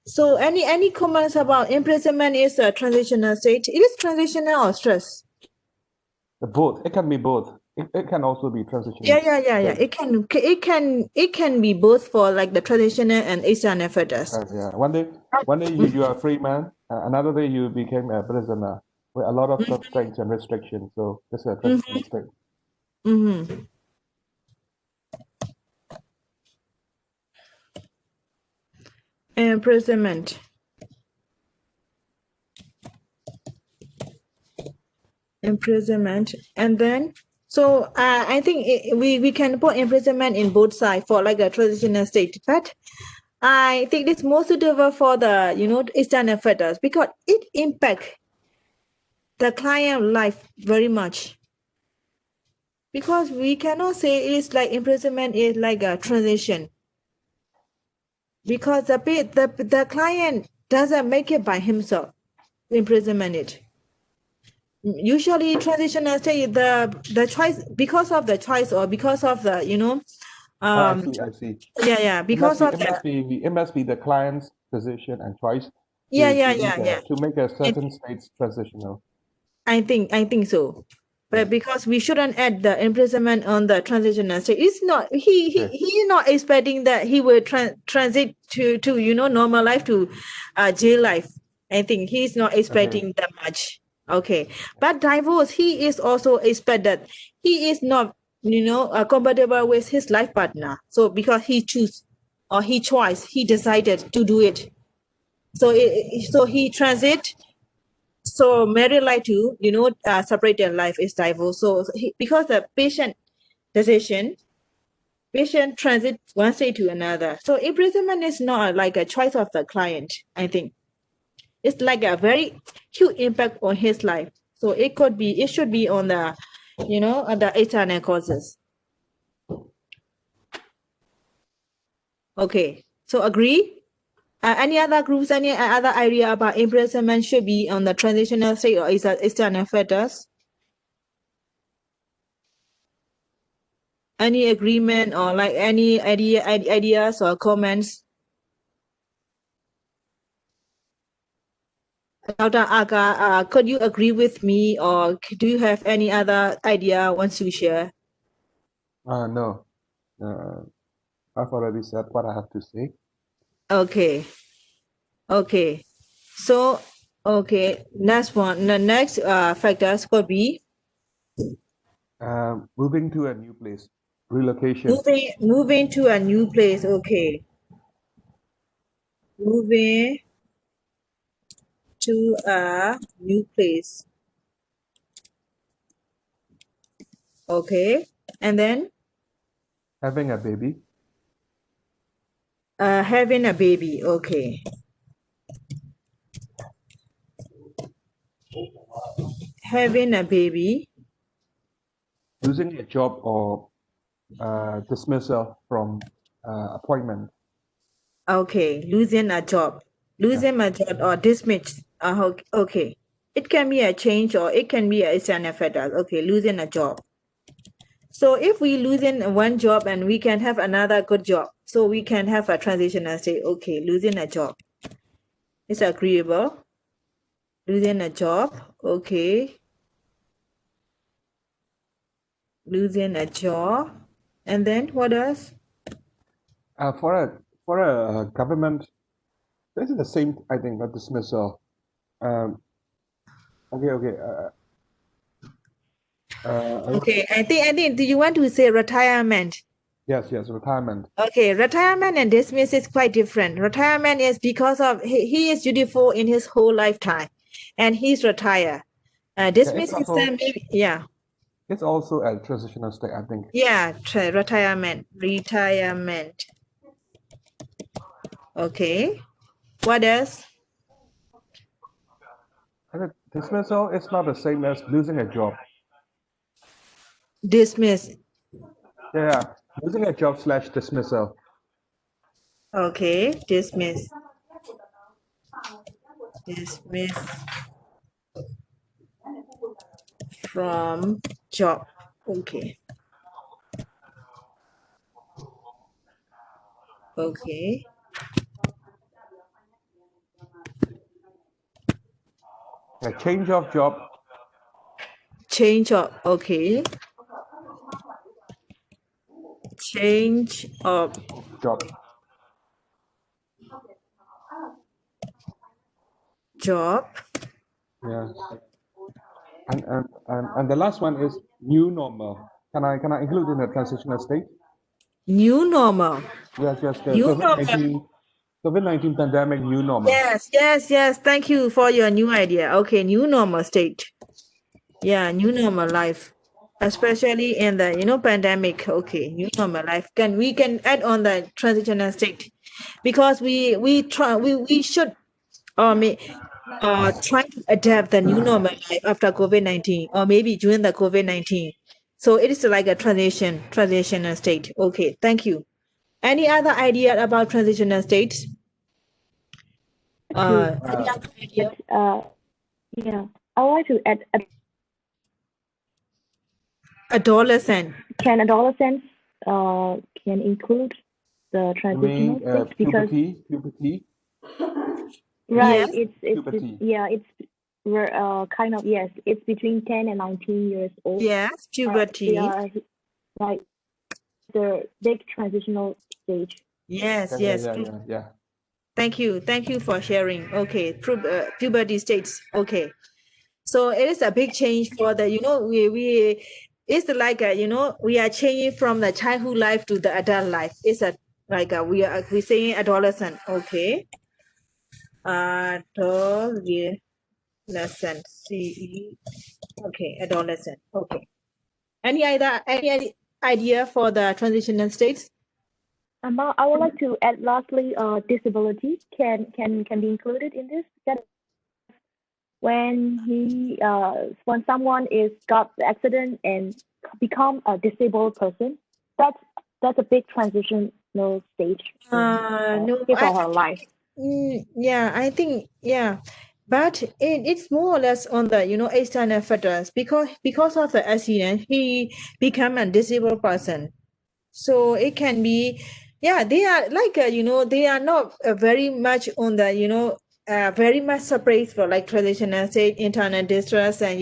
So any comments about imprisonment is a transitional state? It is transitional or stress? Both. It can be both. It can also be transitional. Yeah. It can be both for like the traditional and external factors. Yeah. One day you are a free man. Another day you became a prisoner with a lot of constraints and restrictions. So this is a transitional state. Mm-hmm. Imprisonment. And then so I think we can put imprisonment in both sides for like a transitional state, but I think it's more suitable for the external factors because it impacts the client life very much, because we cannot say it's like imprisonment is like a transition, because the client doesn't make it by himself. Imprisonment it. Usually transitional state the choice, because of the choice or because of the I see. Yeah, because it must be the client's decision and choice to make a certain states transitional. I think so. But because we shouldn't add the imprisonment on the transitional state, it's not he not expecting that he will transit to normal life to jail life. I think he's not expecting that much. Okay, but divorce, he is also expect that he is not compatible with his life partner. So because he choose or he decided to do it. So he transit. So married life to separate their life is divorce. So because the patient transit one state to another. So imprisonment is not like a choice of the client. I think it's like a very huge impact on his life. So it should be on the the external causes. Okay, so agree? Any other groups, any other idea about imprisonment should be on the transitional state or is that external factors? Any agreement or like any ideas or comments? Dr. Aga, could you agree with me or do you have any other idea once to share? No. I've already said what I have to say. Okay. Okay. So, okay. Next one. The next factors could be Moving to a new place, relocation. moving to a new place. Okay. Moving to a new place. Okay. And then Having a baby. having a baby. Okay. Having a baby. Losing a job or dismissal from appointment. Okay. Losing a job. Losing a job or dismissed. Okay. It can be a change or it can be it's an effect. Okay. Losing a job. So if we losing one job and we can have another good job, so we can have a transition and say, okay, losing a job. It's agreeable. Losing a job. Okay. Losing a job. And then what else? For a government, this is the same, I think, but dismissal. Okay. Okay, I think, do you want to say retirement? Yes, retirement. Okay, retirement and dismiss is quite different. Retirement is because of he is dutiful in his whole lifetime and he's retired. Dismiss is maybe, yeah. It's also a transitional state, I think. Yeah, retirement. Okay. What else? Dismissal is not the same as losing a job. Dismiss. Yeah, losing a job / dismissal. Okay, dismiss. Dismiss from job. Okay. Okay. A change of job. Change of, okay. Change of job. Yeah. And the last one is new normal. Can I include in the transitional state? New normal. Yes. The New COVID-19 pandemic, new normal. Yes. Thank you for your new idea. Okay, new normal state. Yeah, new normal life, especially in the pandemic. Okay, new normal life. We can add on the transitional state because we should try to adapt the new normal life after COVID-19 or maybe during the COVID-19. So it is like a transitional state. Okay, thank you. Any other idea about transitional states? Any other idea? Yeah, I would like to add. Adolescent. Can adolescents can include the transitional state because puberty. Right, Yes. it's kind of, yes, it's between 10 and 19 years old. Yes, puberty. They are like the big transitional stage. Yes. Yeah. Thank you for sharing. Okay, puberty states. Okay, so it is a big change for the we it's like we are changing from the childhood life to the adult life. It's we saying adolescent. Okay, adolescent. Okay, adolescent. Okay. Any idea for the transitional states? I would like to add lastly, disability can be included in this. That when someone got the accident and become a disabled person, that's a big transitional stage No, his or her life. Yeah, I think, yeah, but it's more or less on the, external factors because of the accident, he become a disabled person. So it can be, yeah, they are like, they are not very much on the, very much separate for like traditional state, internal distress, and,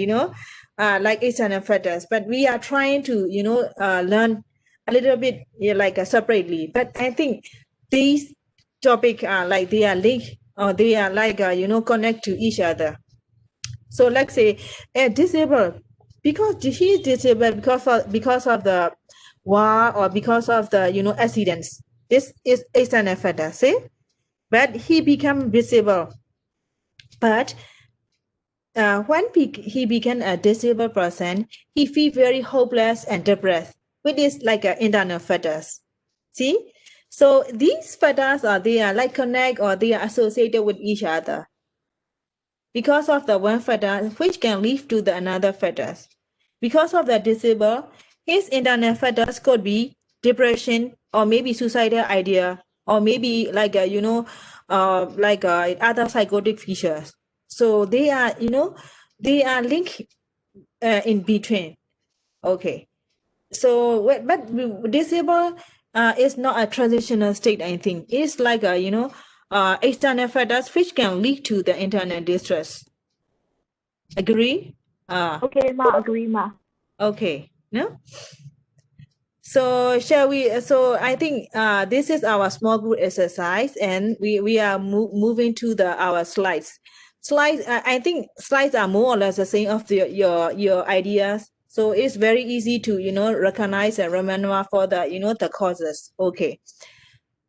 like external factors. But we are trying to, learn a little bit, yeah, like separately. But I think these topic are like they are linked, or they are like, connect to each other. So let's say disabled, because he is disabled because of the war, or because of the accidents. This is an factor, see, but he become disabled. But when he became a disabled person, he feel very hopeless and depressed, which is like internal factors. See, so these factors are, they are like connect, or they are associated with each other because of the one factor, which can lead to the another factors. Because of the disabled, his internal factors could be depression, or maybe suicidal idea, or maybe like other psychotic features. So they are, they are linked in between. Okay. So but disabled is not a transitional state. I think it's like a external factors which can lead to the internal distress. Agree? Okay, Ma, agree, Ma. Okay. No? So shall we? So I think this is our small group exercise, and we are moving to our slides. Slides. I think slides are more or less the same of your ideas. So it's very easy to recognize and remember for the the causes. Okay.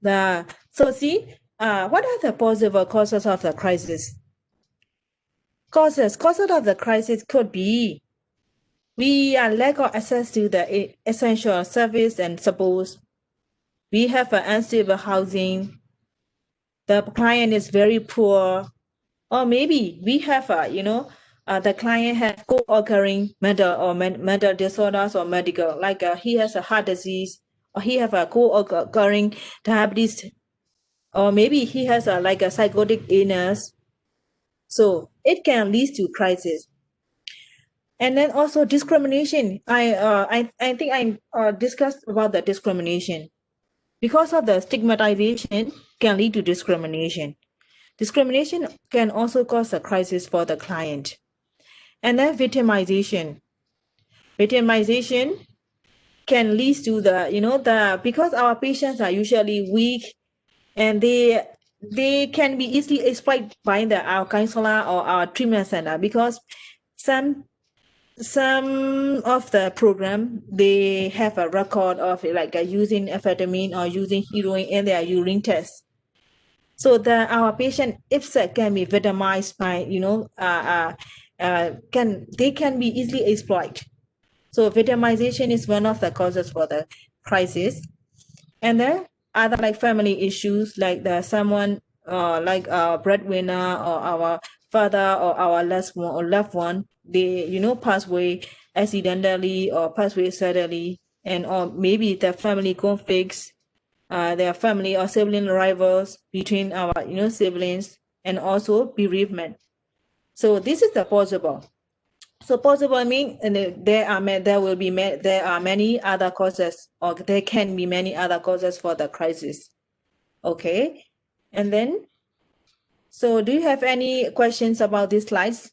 So see, what are the possible causes of the crisis? Causes of the crisis could be we are lack of access to the essential service and support. We have an unstable housing. The client is very poor, or maybe we have the client have co-occurring mental disorders or medical, like he has a heart disease, or he have a co-occurring diabetes, or maybe he has like a psychotic illness. So it can lead to crisis. And then also discrimination. I think I discussed about the discrimination. Because of the stigmatization can lead to discrimination. Discrimination can also cause a crisis for the client. And then victimization. Victimization can lead to the because our patients are usually weak, and they can be easily exploited by our counselor or our treatment center, because some of the program, they have a record of like using amphetamine or using heroin in their urine test. So our patient, if can be victimized by they can be easily exploited. So victimization is one of the causes for the crisis. And then other like family issues, like someone like a breadwinner, or our father, or our loved one, they pass away accidentally or pass away suddenly, and or maybe the family conflicts, their family or sibling rivals between our siblings, and also bereavement. So this is the possible. So possible mean there are many other causes, or there can be many other causes for the crisis. Okay, and then so do you have any questions about these slides?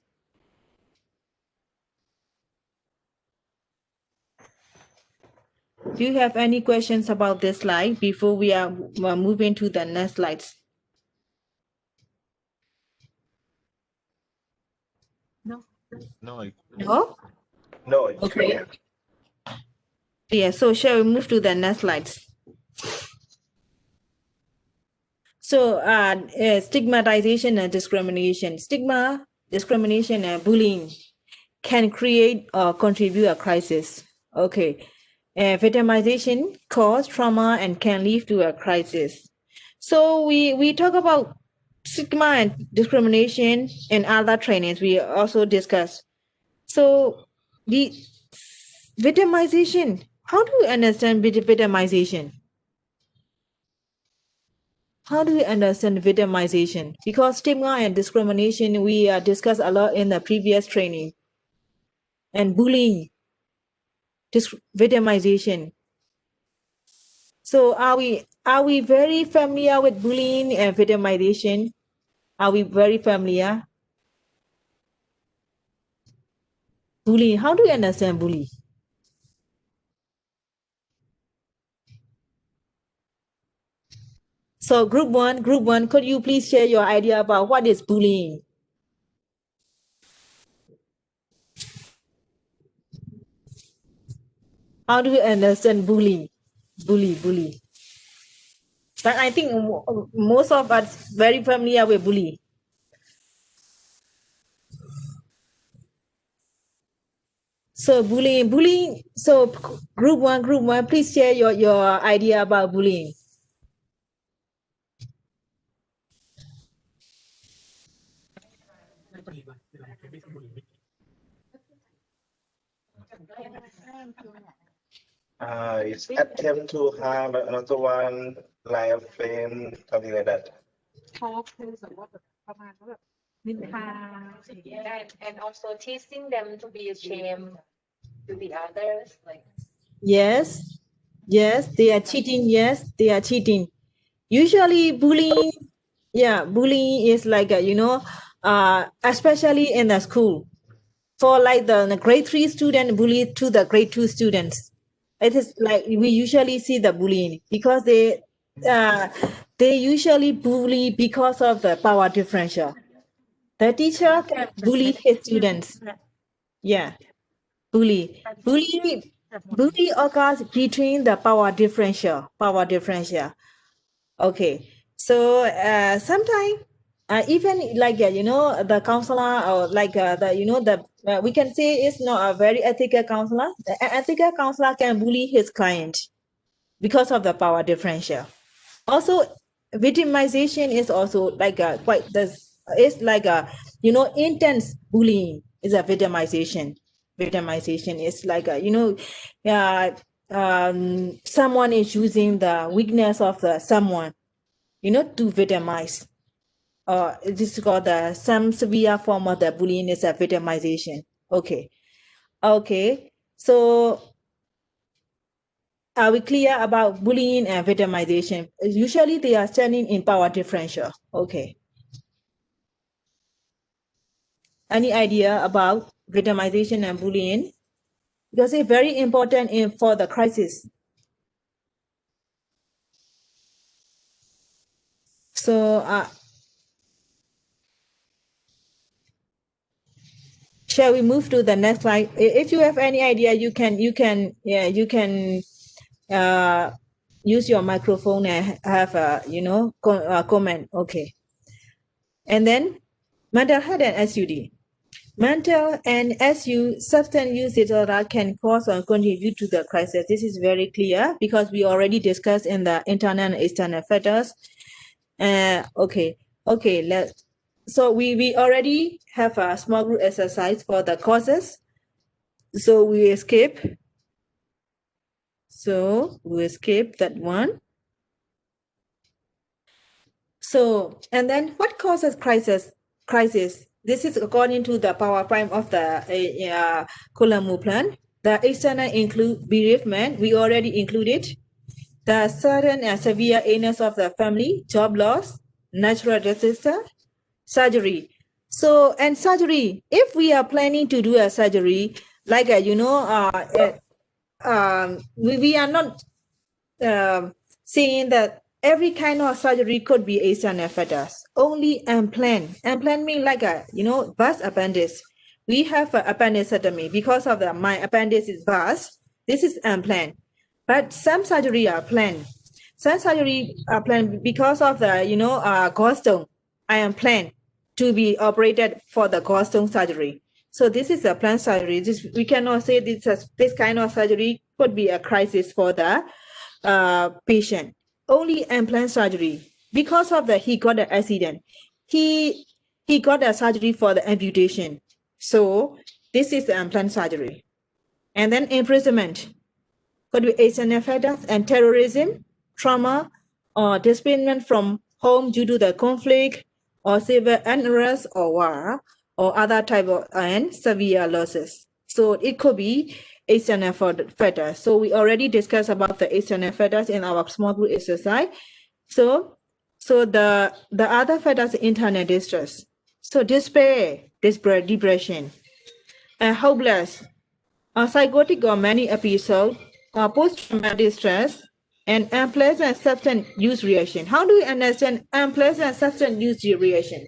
Do you have any questions about this slide before we are moving to the next slides? No. No? No, it's Okay. clear. Yeah, so shall we move to the next slides? So stigmatization and discrimination. Stigma, discrimination, and bullying can create or contribute a crisis. Okay. Victimization cause trauma and can lead to a crisis. So we talk about stigma and discrimination in other trainings. We also discuss. So the victimization, how do you understand victimization? How do we understand victimization? Because stigma and discrimination we discussed a lot in the previous training. And bullying, victimization. So are we very familiar with bullying and victimization? Are we very familiar? Bullying, how do you understand bullying? So group one, could you please share your idea about what is bullying? How do you understand bullying? Bully. But I think most of us very familiar with bullying. So bullying. So group one, please share your idea about bullying. It's attempt to harm another one, like a friend, something like that. And also teasing them to be ashamed to the others, like. Yes, they are cheating. Yes, they are cheating. Usually bullying, bullying is like, especially in the school. For like the grade 3 student bully to the grade 2 students. It is like we usually see the bullying because they usually bully because of the power differential. The teacher can bully his students. Yeah, bully occurs between the power differential. Okay, so sometimes even like the counselor, or like we can say it's not a very ethical counselor. The ethical counselor can bully his client because of the power differential. Also, victimization is also like it's like intense bullying is a victimization. Victimization is like someone is using the weakness of someone to victimize. This is called some severe form of the bullying is a victimization. Okay. So are we clear about bullying and victimization? Usually they are standing in power differential. Okay. Any idea about victimization and bullying? Because it's very important for the crisis. So shall we move to the next slide? If you have any idea, you can use your microphone and have a comment. Okay. And then mental health and SUD. Mental and SU substance use disorder can cause or contribute to the crisis. This is very clear because we already discussed in the internal and external factors. Okay. So we already have a small group exercise for the causes. So we escape. So we escape that one. So, and then what causes crisis? This is according to the power prime of the Coulomb plan. The external include bereavement. We already included the sudden and severe illness of the family, job loss, natural disaster, surgery. So, and surgery, if we are planning to do a surgery, like, we are not saying that every kind of surgery could be external factors. Only unplanned. Unplanned means like burst appendix. We have an appendectomy because of my appendix is burst. This is unplanned. But some surgery are planned. Some surgery are planned because of the gallstone. I am planned to be operated for the gallstone surgery. So this is a planned surgery. We cannot say this kind of surgery could be a crisis for the patient. Only unplanned surgery because of he got an accident. He got a surgery for the amputation. So this is the unplanned surgery. And then imprisonment could be external factors and terrorism, trauma, or displacement from home due to the conflict or civil unrest or war or other type of and severe losses. So it could be external factors. So we already discussed about the external factors in our small group exercise. So the other factors, internal distress. So despair, depression, hopeless, psychotic or manic episode, post-traumatic stress, and unpleasant substance use reaction. How do you understand unpleasant substance use reaction?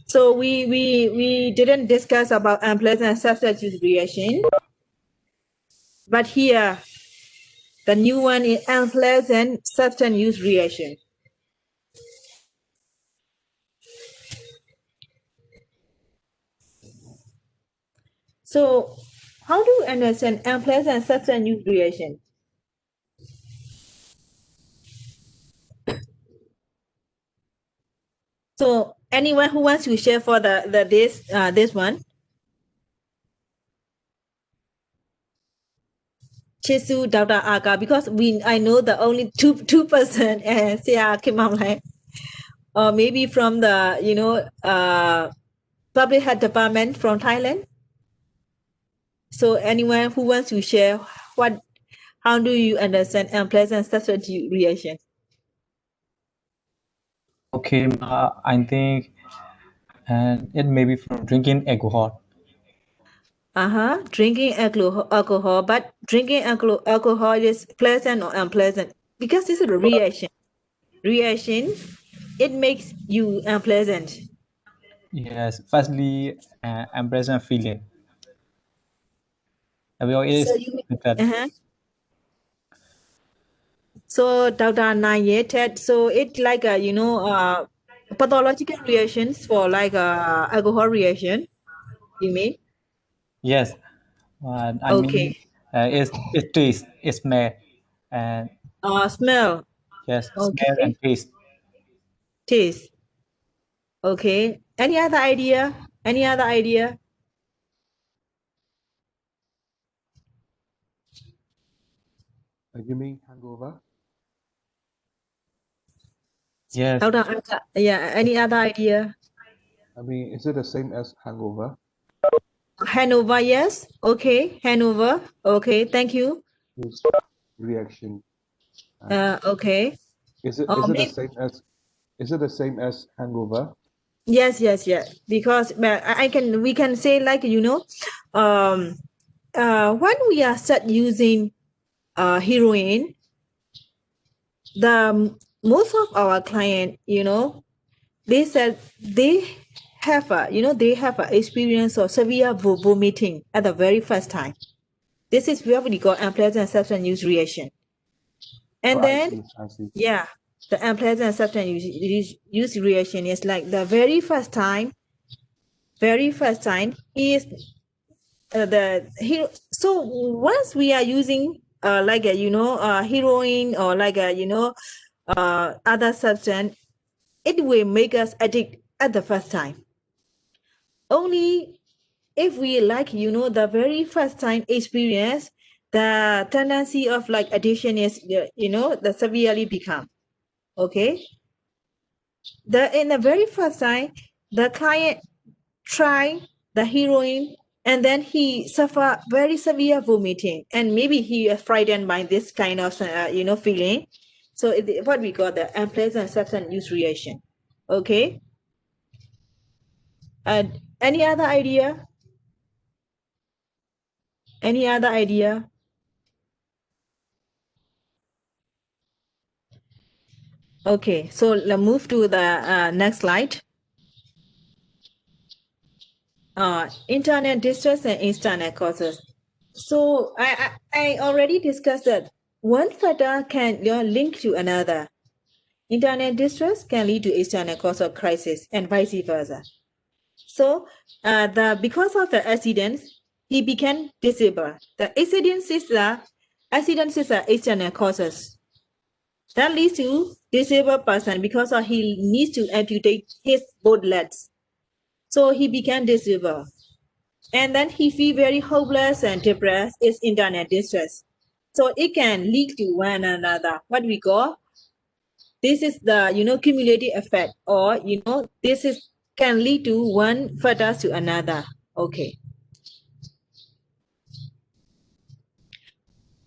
So we didn't discuss about unpleasant substance use reaction, but here the new one is unpleasant substance use reaction. So how do you understand unpleasant substance use reaction? So anyone who wants to share for this one? Chisu, Dr. Aga, because I know the only two person Sia came out like, or maybe from the public health department from Thailand. So anyone who wants to share how do you understand unpleasant substance reaction? Okay, I think it may be from drinking alcohol. Drinking alcohol, but drinking alcohol is pleasant or unpleasant because this is a reaction. Reaction, it makes you unpleasant. Yes, firstly, unpleasant feeling. We always So Dr. Nayetet, so it's like a pathological reactions for like alcohol reaction. You mean? Yes, I Okay. mean it taste, it smell, and Smell. yes, smell Okay. and taste. Taste. Okay. Any other idea? Any other idea? You mean hangover? Yes. Yeah. Any other idea? I mean, is it the same as hangover? Hangover, yes. Okay. Hangover. Okay. Thank you. Reaction. Okay. Is it the same as hangover? Yes. Because we can say like when we are start using heroin, most of our client, they said they have a experience of severe vomiting at the very first time. This is what we call unpleasant substance use reaction. And then I see. yeah, the unpleasant substance use reaction is like the very first time is so once we are using like a heroin or like a other substance, it will make us addict at the first time. Only if we like the very first time experience, the tendency of like addiction is the severely become okay. In the very first time, the client try the heroin and then he suffer very severe vomiting and maybe he is frightened by this kind of feeling. So what we call the unpleasant substance use reaction. Okay. And any other idea? Any other idea? Okay, so let's move to the next slide. Internet distress and external causes. So I already discussed that one factor can link to another. Internet distress can lead to external cause of crisis and vice versa. So because of the accidents, he became disabled. The accidents is external causes. That leads to disabled person because he needs to amputate his both legs. So he became disabled. And then he feel very hopeless and depressed. It's internet distress. So it can lead to one another, what we call this is the, cumulative effect, or, this is can lead to one fetus to another. Okay.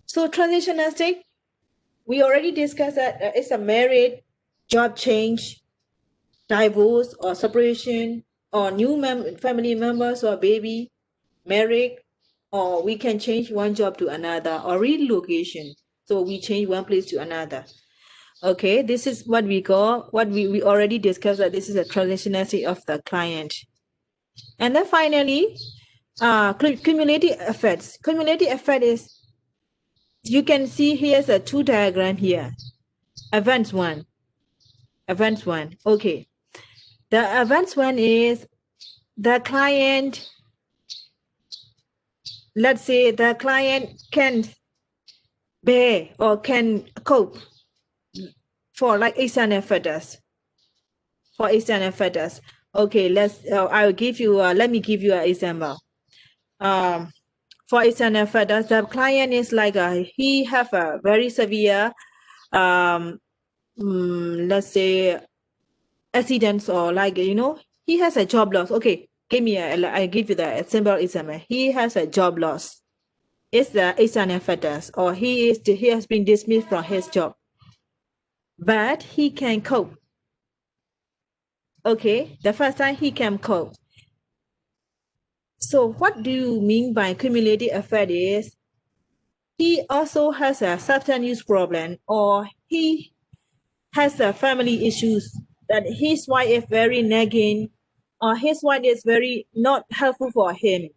So transitional state, we already discussed that it's a marriage, job change, divorce or separation, or new family members or baby, marriage, or we can change one job to another, or relocation. So we change one place to another. Okay, this is what we call, what we already discussed, that this is a transitional state of the client. And then finally, cumulative effects. Cumulative effect is, you can see here's a two diagram here. Events one. Okay. The events one is the client, let's say the client can bear or can cope for like external factors. For external factors. Okay, I'll give you, let me give you an example. For external factors, the client is like, he have a very severe, let's say accidents, or like, he has a job loss. Okay, I give you the simple example. He has a job loss. It's the external factors, or he has been dismissed from his job, but he can cope. Okay, the first time he can cope. So what do you mean by cumulative effect is, he also has a substance use problem, or he has a family issues, that his wife is very nagging, or his wife is very not helpful for him.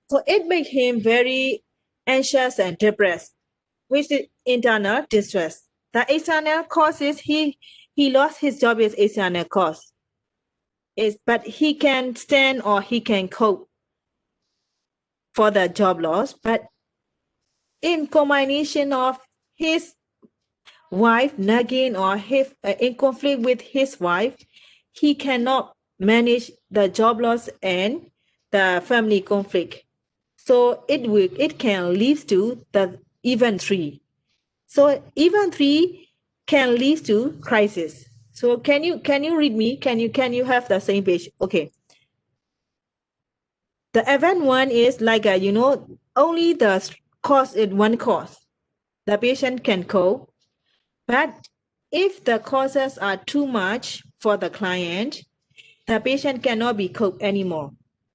So it makes him very anxious and depressed, which is internal distress. The external cause is he lost his job is external cause. But he can stand, or he can cope for the job loss. But in combination of his wife nagging, or his in conflict with his wife, he cannot manage the job loss and the family conflict. So it can lead to the event 3. So event 3 can lead to crisis. So can you read me? Can you have the same page? Okay. The event 1 is like only the cause is one cause. The patient can cope. But if the causes are too much for the client, the patient cannot be coped anymore.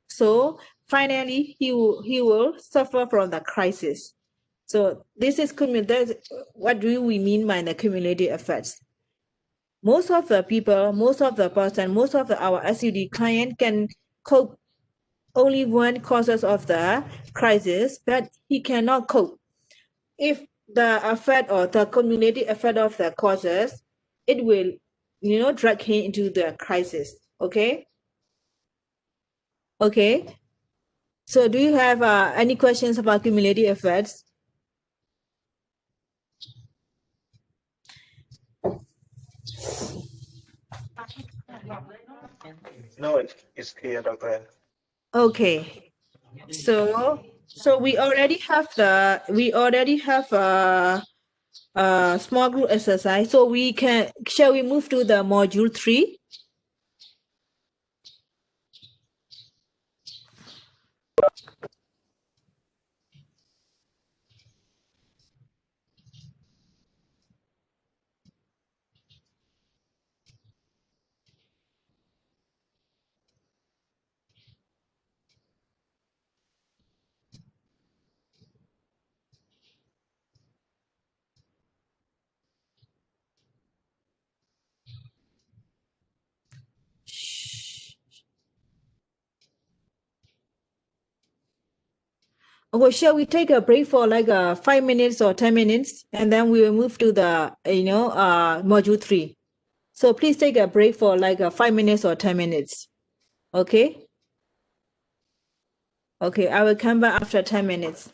So finally, he will suffer from the crisis. So this is what do we mean by the cumulative effects? Most of the people, most of our SUD client can cope only one causes of the crisis, but he cannot cope. If the effect or the cumulative effect of the causes, it will, drag him into the crisis. Okay. Okay. So do you have any questions about cumulative effects? No, it's clear, Doctor. Okay. So we already have a small group exercise. So shall we move to the module 3? Okay, shall we take a break for like 5 minutes or 10 minutes, and then we will move to the module 3. So please take a break for like 5 minutes or 10 minutes. Okay. Okay, I will come back after 10 minutes.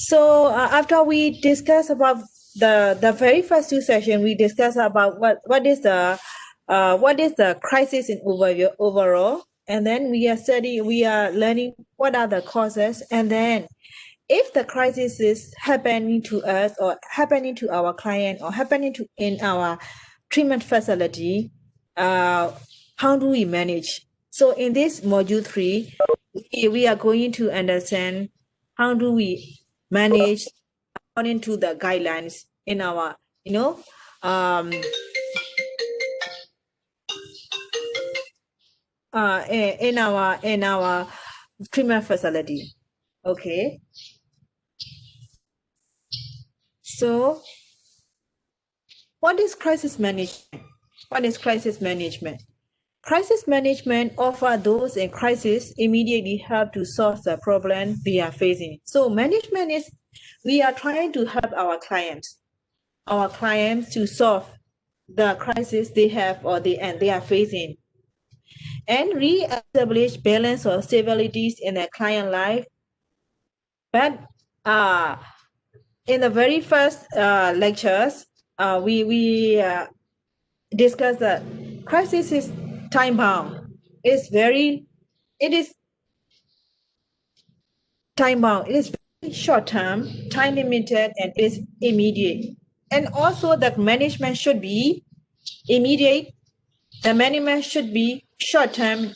So after we discuss about the very first two sessions, we discuss about what is the crisis in overall, and then we are learning what are the causes, and then if the crisis is happening to us or happening to our client or happening to in our treatment facility, how do we manage? So in this module 3, we are going to understand how do we manage according to the guidelines in our, in our treatment facility. Okay. So what is crisis management? What is crisis management? Crisis management offer those in crisis immediately help to solve the problem they are facing. So management is, we are trying to help our clients to solve the crisis they have or they are facing, and re-establish balance or stabilities in their client life. But in the very first lectures, we discussed that crisis is time bound. It is time bound. It is very short term, time limited, and it is immediate. And also the management should be immediate. The management should be short term.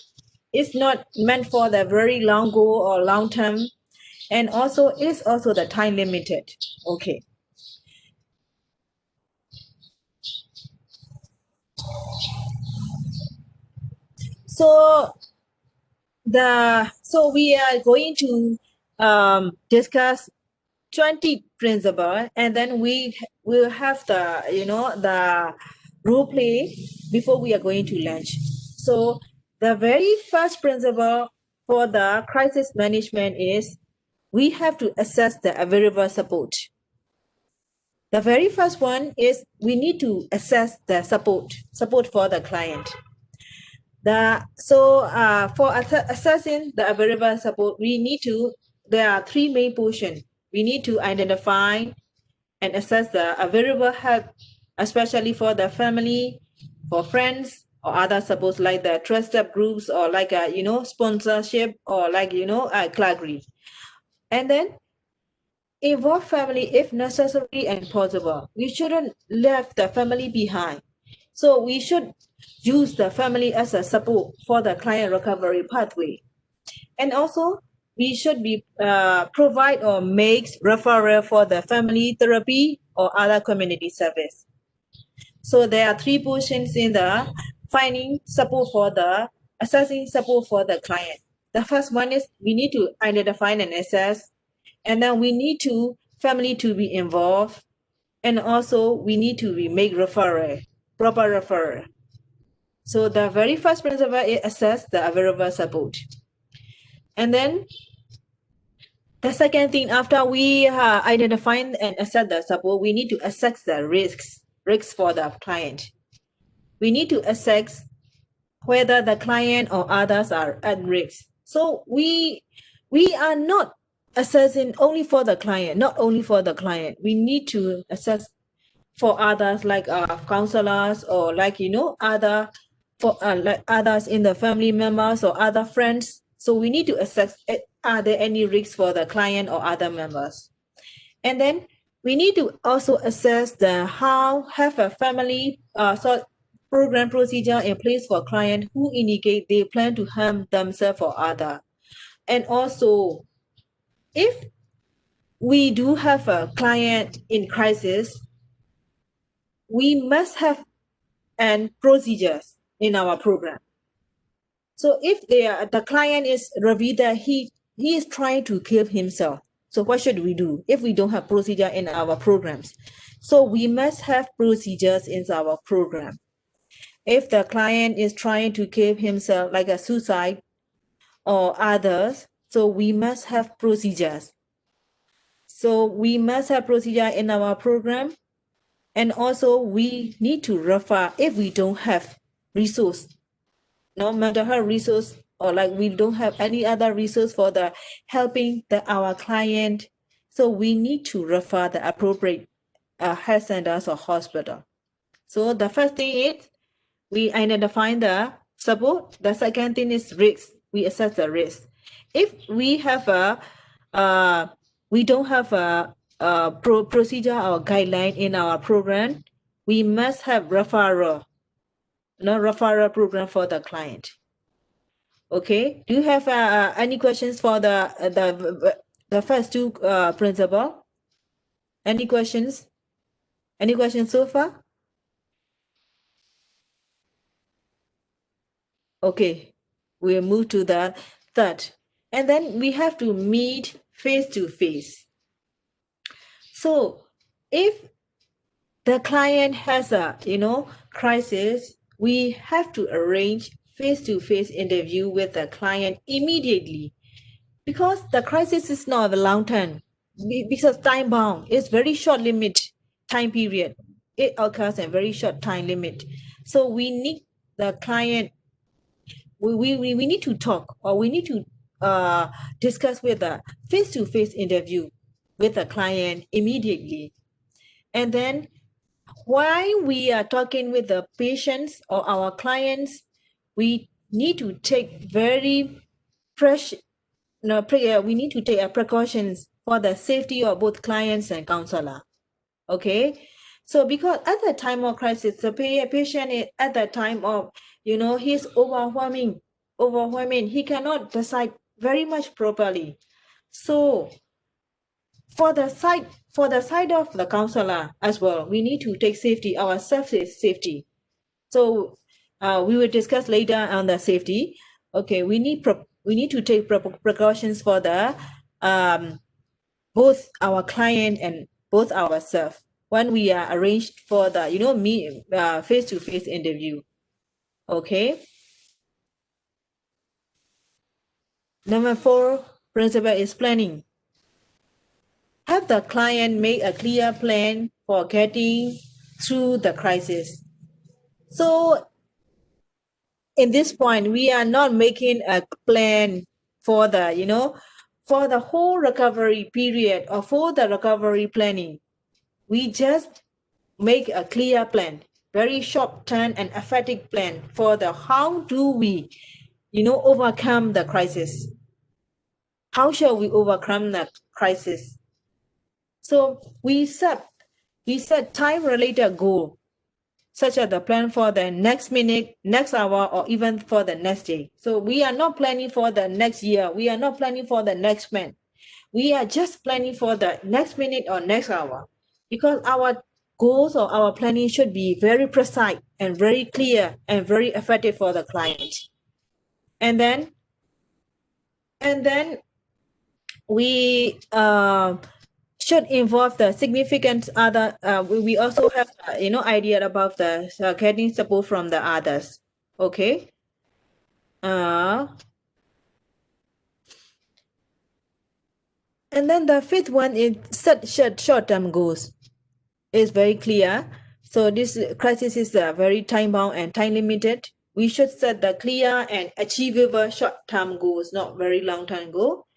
It's not meant for the very long goal or long term. And also it is also the time limited. Okay. So we are going to discuss 20 principles, and then we will have the role play before we are going to lunch. So the very first principle for the crisis management is we have to assess the available support. The very first one is we need to assess the support for the client. For assessing the available support, there are 3 main portions. We need to identify and assess the available help, especially for the family, for friends, or other support like the trusted groups or like sponsorship or like clergy. And then involve family if necessary and possible. We shouldn't leave the family behind. So we should use the family as a support for the client recovery pathway. And also, we should provide or make referral for the family therapy or other community service. So there are 3 portions in the finding support for the assessing support for the client. The first one is we need to identify and assess, and then we need family to be involved, and also we need to make referral, proper referral. So the very first principle is assess the available support. And then the second thing, after we identify and assess the support, we need to assess the risks for the client. We need to assess whether the client or others are at risk. So we are not assessing only for the client, not only for the client. We need to assess for others like counselors or like other for like others in the family members or other friends. So we need to assess, are there any risks for the client or other members? And then we need to also assess how have a family program procedure in place for client who indicate they plan to harm themselves or other. And also, if we do have a client in crisis, we must have procedures in our program. So if the client is revealed that he is trying to kill himself, so what should we do if we don't have procedure in our programs? So we must have procedures in our program. If the client is trying to kill himself, like a suicide or others, so we must have procedures. So we must have procedure in our program. And also we need to refer if we don't have resource, no mental health resource, or like we don't have any other resource for the helping our client. So we need to refer the appropriate health centers or hospital. So the first thing is we identify the support. The second thing is risk. We assess the risk. If we have we don't have a procedure or guideline in our program, we must have referral program for the client. Okay. Do you have any questions for the first two principle? Any questions? Any questions so far? Okay, we'll move to the third. And then we have to meet face to face. So if the client has a, crisis, we have to arrange face-to-face interview with the client immediately, because the crisis is not a long term, because time bound, it's very short limit time period. It occurs in very short time limit. So we need the client, we need to talk, or we need to discuss with a face-to-face interview with the client immediately. And then while we are talking with the patients or our clients, we need to take we need to take precautions for the safety of both clients and counselor. Okay, so because at the time of crisis, the patient is at the time of, he's overwhelming, he cannot decide very much properly. So for the side of the counselor as well, we need to take safety, our safety. So we will discuss later on the safety. Okay, we need to take precautions for the both our client and both ourselves when we are arranged for the face-to-face interview. Okay. Number 4 principle is planning. Have the client make a clear plan for getting through the crisis. So in this point, we are not making a plan for the, for the whole recovery period or for the recovery planning. We just make a clear plan, very short-term and effective plan for the how do we, overcome the crisis. How shall we overcome the crisis? So we set time-related goal, such as the plan for the next minute, next hour, or even for the next day. So we are not planning for the next year. We are not planning for the next month. We are just planning for the next minute or next hour, because our goals or our planning should be very precise and very clear and very effective for the client. And then we should involve the significant other. We also have idea about the getting support from the others. Okay. And then the fifth one is set short-term goals. It's very clear. So this crisis is very time-bound and time-limited. We should set the clear and achievable short-term goals, not very long-term goal,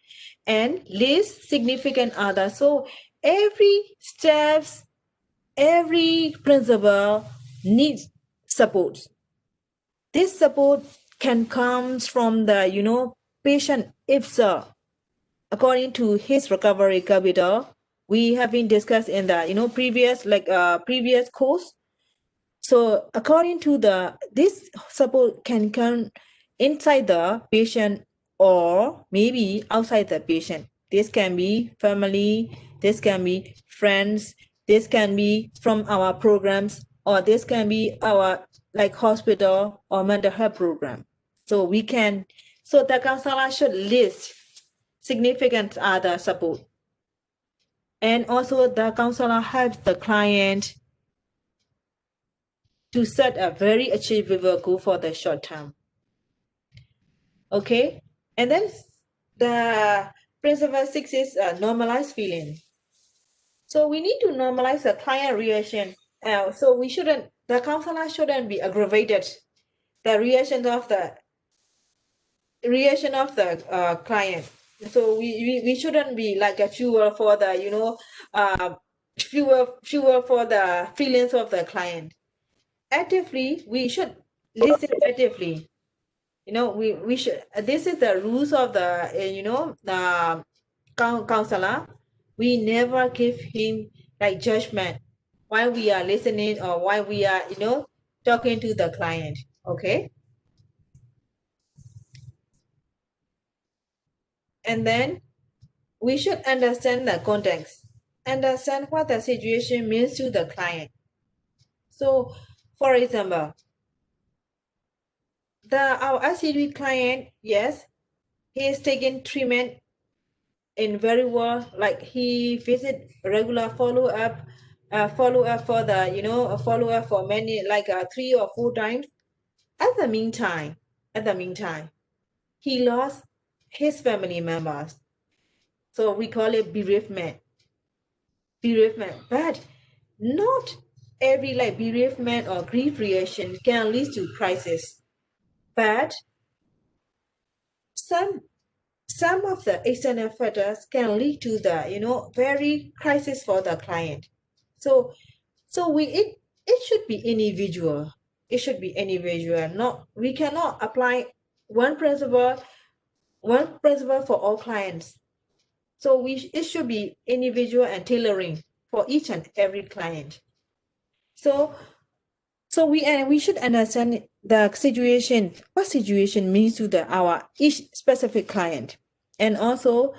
and list significant others. So every steps, every principle needs support. This support can come from the patient itself, according to his recovery capital. We have been discussed in the previous course. So according to this support can come inside the patient or maybe outside the patient. This can be family, this can be friends, this can be from our programs, or this can be our hospital or mental health program. So the counselor should list significant other support. And also the counselor helps the client to set a very achievable goal for the short term. Okay, and then the principle 6 is normalized feeling. So we need to normalize the client reaction. So the counselor shouldn't be aggravated. The reaction of the client. So we shouldn't be like a fuel for the, you know, fuel for the feelings of the client. Actively, we should listen actively. You know, we should, this is the rules of the, you know, the counselor. We never give him like judgment while we are listening or while we are, you know, talking to the client. Okay. And then we should understand the context, understand what the situation means to the client. So, for example, our RCD client, yes, he is taking treatment in very well, like he visit regular follow-up for the, you know, a follow-up for many, like 3 or 4 times. At the meantime, he lost his family members. So we call it bereavement. But not every like bereavement or grief reaction can lead to crisis. But some of the external factors can lead to the, you know, very crisis for the client. So it should be individual. It should be individual. Not, we cannot apply one principle for all clients. So it should be individual and tailoring for each and every client. So we should understand the situation, what situation means to our each specific client, and also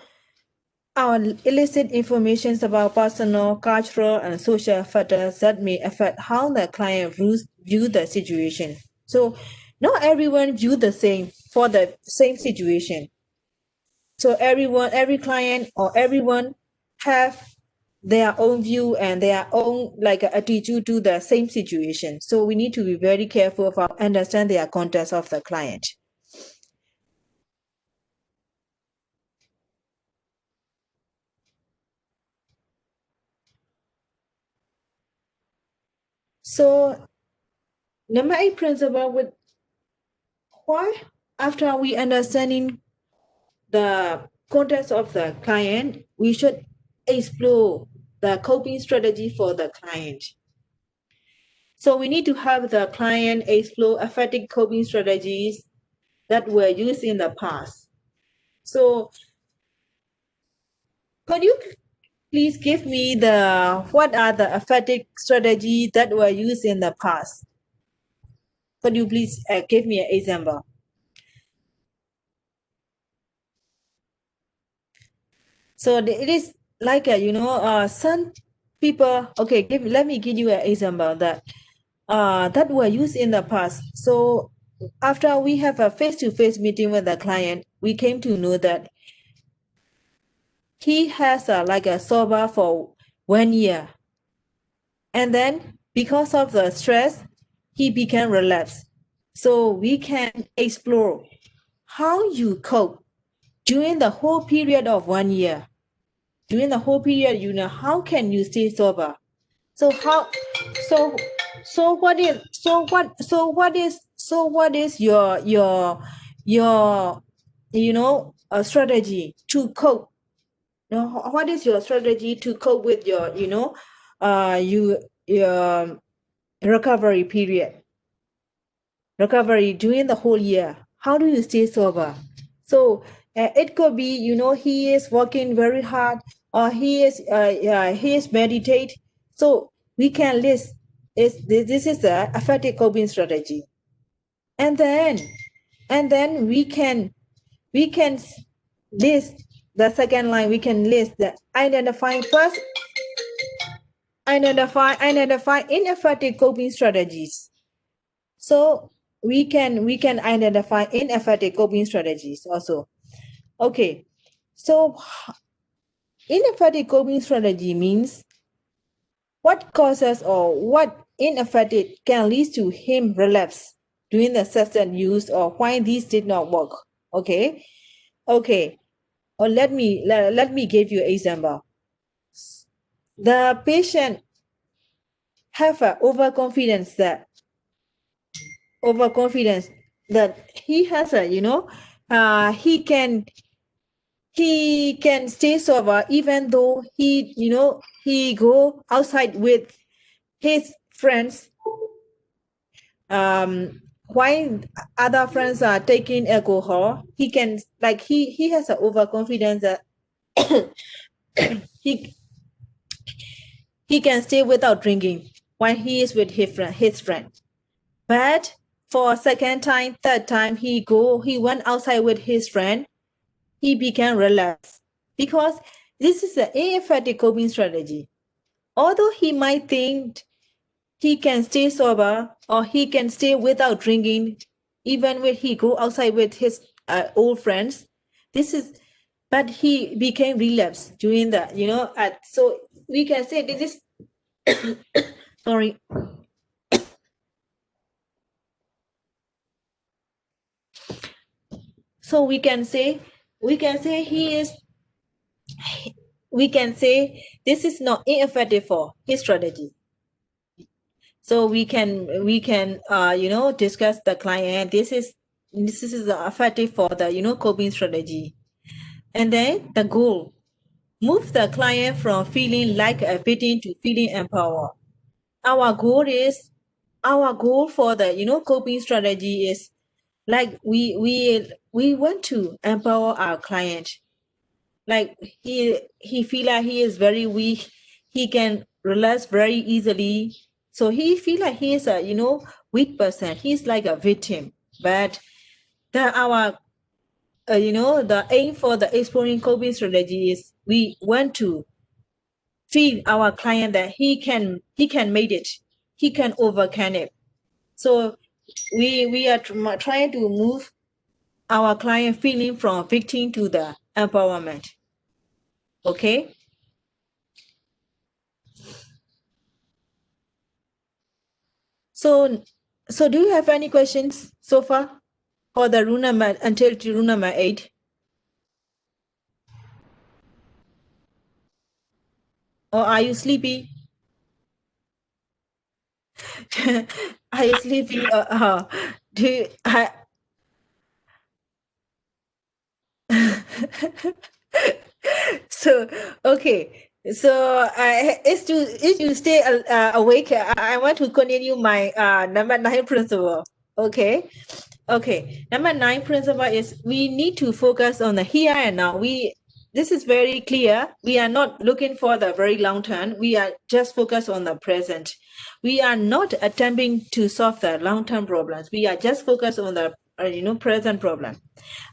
our illicit information about personal, cultural, and social factors that may affect how the client view the situation. So not everyone view the same for the same situation. So every client or everyone have their own view and their own like attitude to the same situation. So we need to be very careful about understand the context of the client. So number 8 principle with why, after we understanding the context of the client, we should explore the coping strategy for the client. So we need to have the client explore effective coping strategies that were used in the past. So could you please give me what are the effective strategies that were used in the past? Could you please give me an example? So it is like you know, some people. Okay, let me give you an example that that were used in the past. So after we have a face-to-face meeting with the client, we came to know that he has like a sober for 1 year, and then because of the stress, he became relapsed. So we can explore how you cope during the whole period of 1 year. During the whole period, you know, how can you stay sober? So what is your you know, a strategy to cope? You know, what is your strategy to cope with your, you know, your recovery during the whole year? How do you stay sober? So it could be, you know, he is working very hard, or he is meditate. So we can list this is the effective coping strategy, and then we can list the second line. We can list the identify ineffective coping strategies. So we can identify ineffective coping strategies also. Okay, so ineffective coping strategy means what causes or what ineffective can lead to him relapse during the substance use, or why these did not work. Okay, or let me give you an example. The patient have a overconfidence that he has a, you know, he can he can stay sober even though he go outside with his friends, while other friends are taking alcohol. He can, like, he has an overconfidence that he can stay without drinking when he is with his friend. But for a second time, third time, he went outside with his friend, he became relaxed, because this is an ineffective coping strategy. Although he might think he can stay sober or he can stay without drinking, even when he go outside with his old friends, but he became relapse during that, so we can say this is, sorry. So we can say this is not ineffective for his strategy. So we can discuss the client. This is effective for the coping strategy. And then the goal: move the client from feeling like a victim to feeling empowered. Our goal for the coping strategy is, like, we want to empower our client. Like, he feel like he is very weak, he can relax very easily, so he feel like he is a weak person, he's like a victim. But the aim for the exploring coping strategy is, we want to feel our client that he can make it, he can overcome it. So we are trying to move our client feeling from victim to the empowerment. Okay. So do you have any questions so far for the rule number until rule number 8? Or are you sleepy? Are you sleepy? Do you, so okay. So if you stay awake, I want to continue my number 9 principle. Okay. Okay. Number 9 principle is, we need to focus on the here and now. This is very clear. We are not looking for the very long term. We are just focused on the present. We are not attempting to solve the long-term problems. We are just focused on the present problem.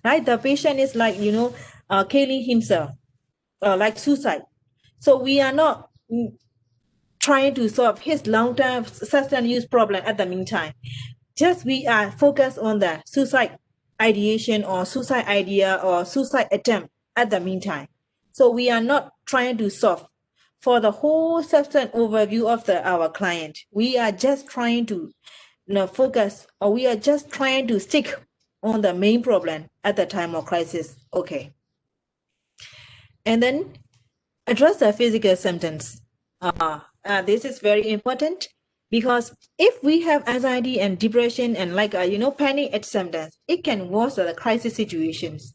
Right? The patient is like killing himself, like suicide. So we are not trying to solve his long-term substance use problem at the meantime. Just we are focused on the suicide ideation or suicide idea or suicide attempt at the meantime. So we are not trying to solve for the whole substance overview of our client. We are just trying to focus, or we are just trying to stick on the main problem at the time of crisis. Okay. And then address the physical symptoms. This is very important, because if we have anxiety and depression and panic at symptoms, it can worsen the crisis situations.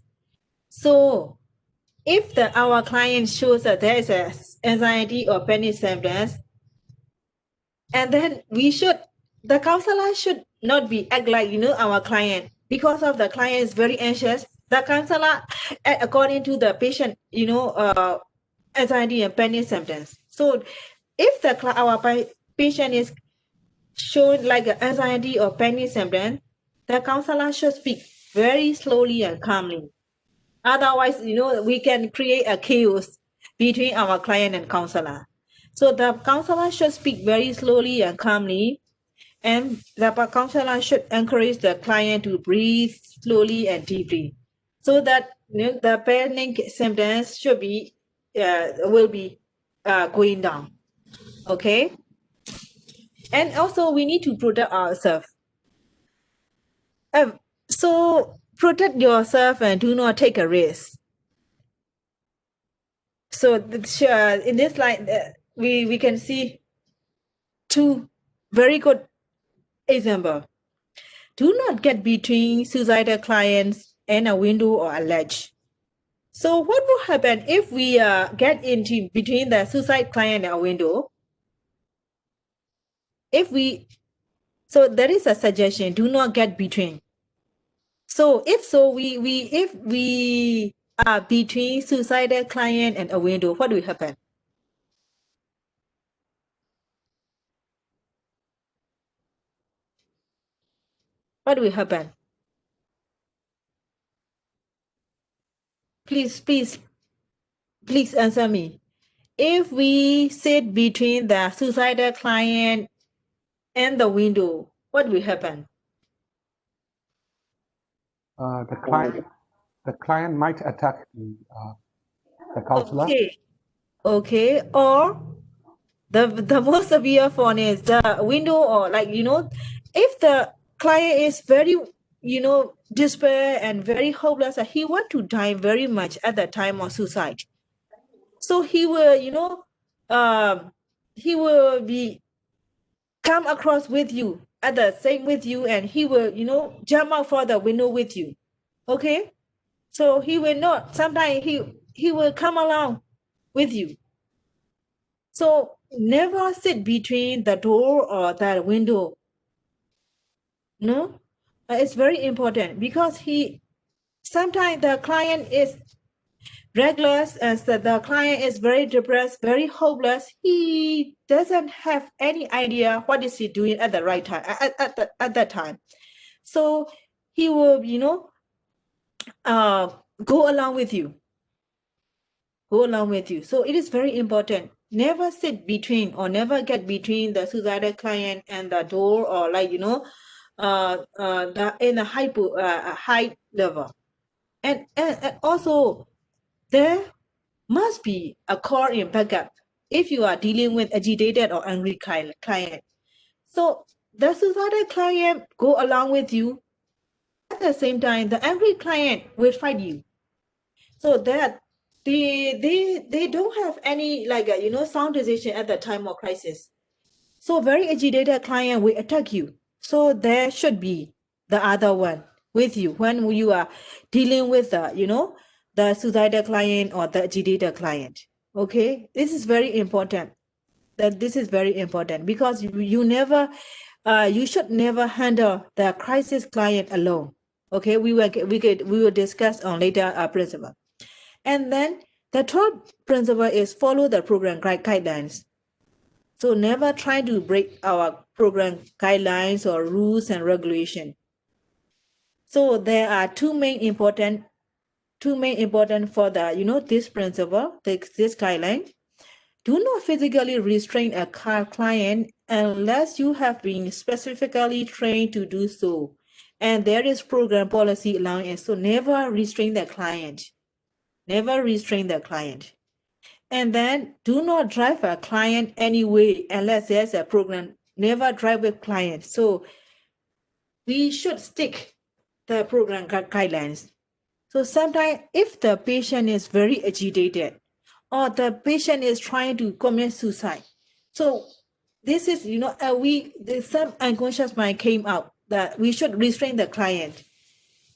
So if our client shows that there is a anxiety or panic symptoms, and then the counselor should not be act like our client, because of the client is very anxious. The counselor act according to the patient anxiety and panic symptoms. So if our patient is showing like anxiety or panic symptoms, the counselor should speak very slowly and calmly. Otherwise, we can create a chaos between our client and counselor. So the counselor should speak very slowly and calmly, and the counselor should encourage the client to breathe slowly and deeply, so that the panic symptoms will be going down. Okay. And also, we need to protect ourselves. So protect yourself and do not take a risk. So in this slide, we can see 2 very good examples. Do not get between suicidal clients and a window or a ledge. So what will happen if we get into between the suicide client and a window? So there is a suggestion: do not get between. So if we are between suicidal client and a window, what will happen? What will happen? Please answer me. If we sit between the suicidal client and the window, what will happen? The client might attack the counselor. Okay. Or the most severe form is the window, or if the client is very despair and very hopeless, he want to die very much at the time of suicide. So he will he will be come across with you at the same with you, and he will jump out for the window with you. Okay, so he will not, sometimes he will come along with you. So never sit between the door or the window. No, it's very important, because sometimes the client is reckless, and the client is very depressed, very hopeless. He doesn't have any idea what is he doing at the right time, at that time. So he will go along with you. So it is very important: never sit between, or never get between the suicidal client and the door, or in a high level. And also there must be a call in backup if you are dealing with agitated or angry client. So the suicidal client go along with you. At the same time, the angry client will fight you. So that they don't have any sound decision at the time of crisis. So very agitated client will attack you. So there should be the other one with you when you are dealing with the suicidal client or the agitated client. Okay, this is very important. This is very important, because you should never handle the crisis client alone. Okay, we will discuss on later principle. And then the third principle is follow the program guidelines. So never try to break our program guidelines or rules and regulation. So there are two main important for the this principle, this guideline. Do not physically restrain a client unless you have been specifically trained to do so, and there is program policy allowing it. So never restrain the client. Never restrain the client. And then do not drive a client anyway unless there's a program. Never drive a client. So we should stick the program guidelines. So sometimes if the patient is very agitated, or the patient is trying to commit suicide, so this is some unconscious mind came out that we should restrain the client,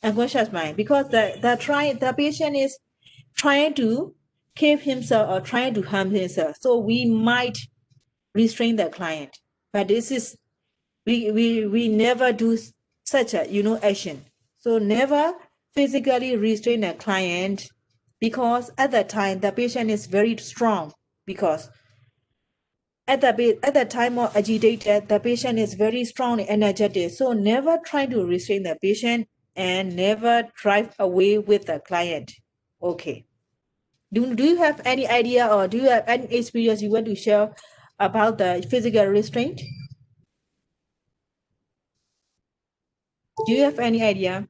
unconscious mind, because the patient is trying to kill himself or trying to harm himself. So we might restrain the client, but this is we never do such a action. So never physically restrain a client, because at that time the patient is very strong, because at the time of agitated, the patient is very strong and energetic. So never try to restrain the patient, and never drive away with the client. Okay. Do you have any idea, or do you have any experience you want to share about the physical restraint? Do you have any idea,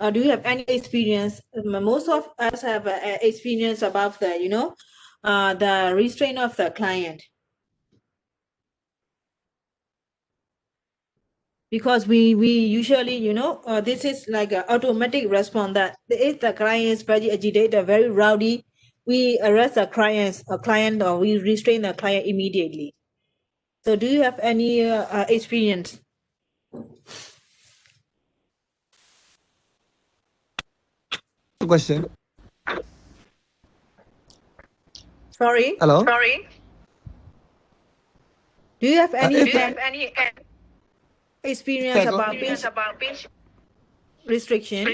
or do you have any experience? Most of us have experience about the restraint of the client, because we usually this is like an automatic response, that if the client is very agitated, very rowdy, we arrest the client, or we restrain the client immediately. So do you have any experience? Question. Sorry. Hello. Do you have any If experience go- about pinch restriction?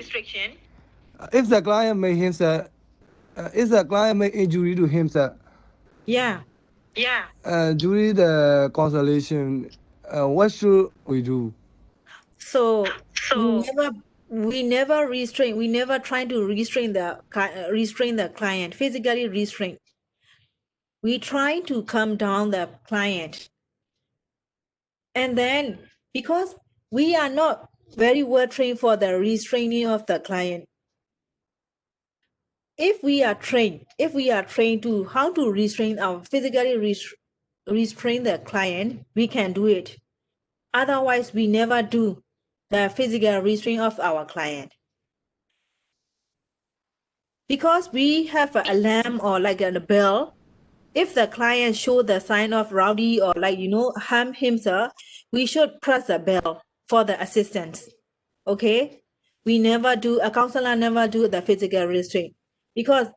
if the client made himself, if the client made injury to himself Yeah. during the consultation, what should we do? So we never restrain. We never try to restrain the client, physically restrain. We try to calm down the client, and then because we are not very well trained for the restraining of the client. If we are trained to how to restrain our physically restrain the client, we can do it. Otherwise, we never do the physical restraint of our client. Because we have an alarm or like a bell, if the client show the sign of rowdy or harm himself, we should press the bell for the assistance. Okay? A counselor never do the physical restraint because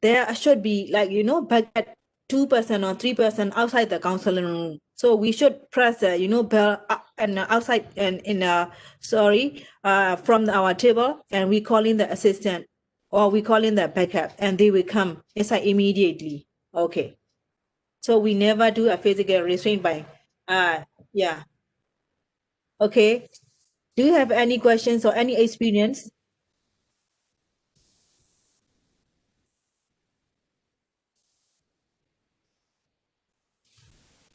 there should be bucket 2% or 3% outside the counseling room. So we should press the bell and outside and from our table, and we call in the assistant or we call in the backup, and they will come inside immediately. Okay. So we never do a physical restraint by yeah. Okay. Do you have any questions or any experience?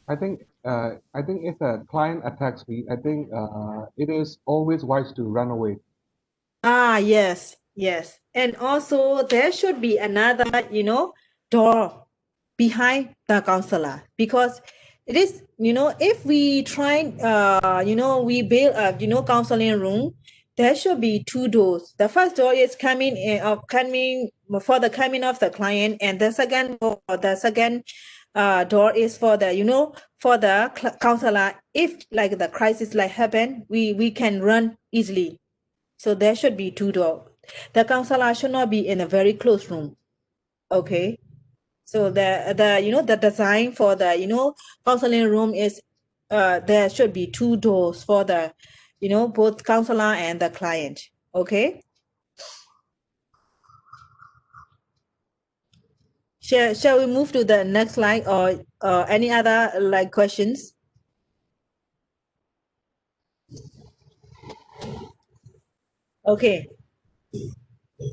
I think if a client attacks me, I think it is always wise to run away. Yes. And also there should be another, door behind the counselor, because it is, if we try, we build a, counseling room, there should be two doors. The first door is coming for the coming of the client, and the second door is for the, for the counselor. If like the crisis like happen, we can run easily. So there should be two doors. The counselor should not be in a very close room. Okay. So the design for the, counseling room is there should be two doors for the, both counselor and the client. Okay. Shall we move to the next slide or any other questions? Okay.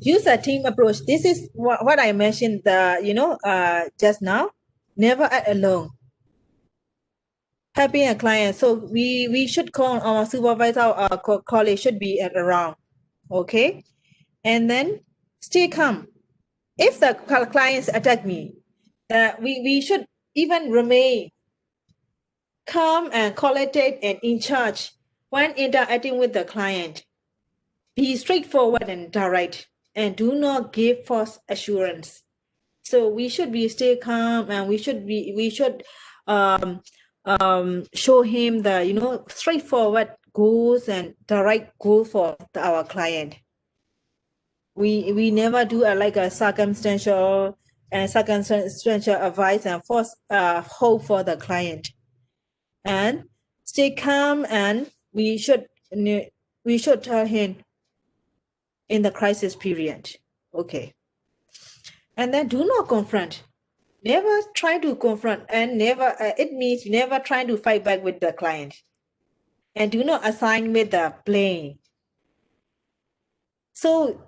Use a team approach. This is what I mentioned just now. Never act alone. Helping a client. So we should call our supervisor or colleague should be around. Okay. And then stay calm. If the clients attack me, we should even remain calm and collected and in charge when interacting with the client. Be straightforward and direct, and do not give false assurance. So we should be stay calm, and we should show him the straightforward goals and direct goal for our client. We never do a circumstantial advice and force hope for the client. And stay calm, and we should tell him in the crisis period. Okay. And then do not confront. Never try to confront, and never it means never try to fight back with the client. And do not assign with the blame. So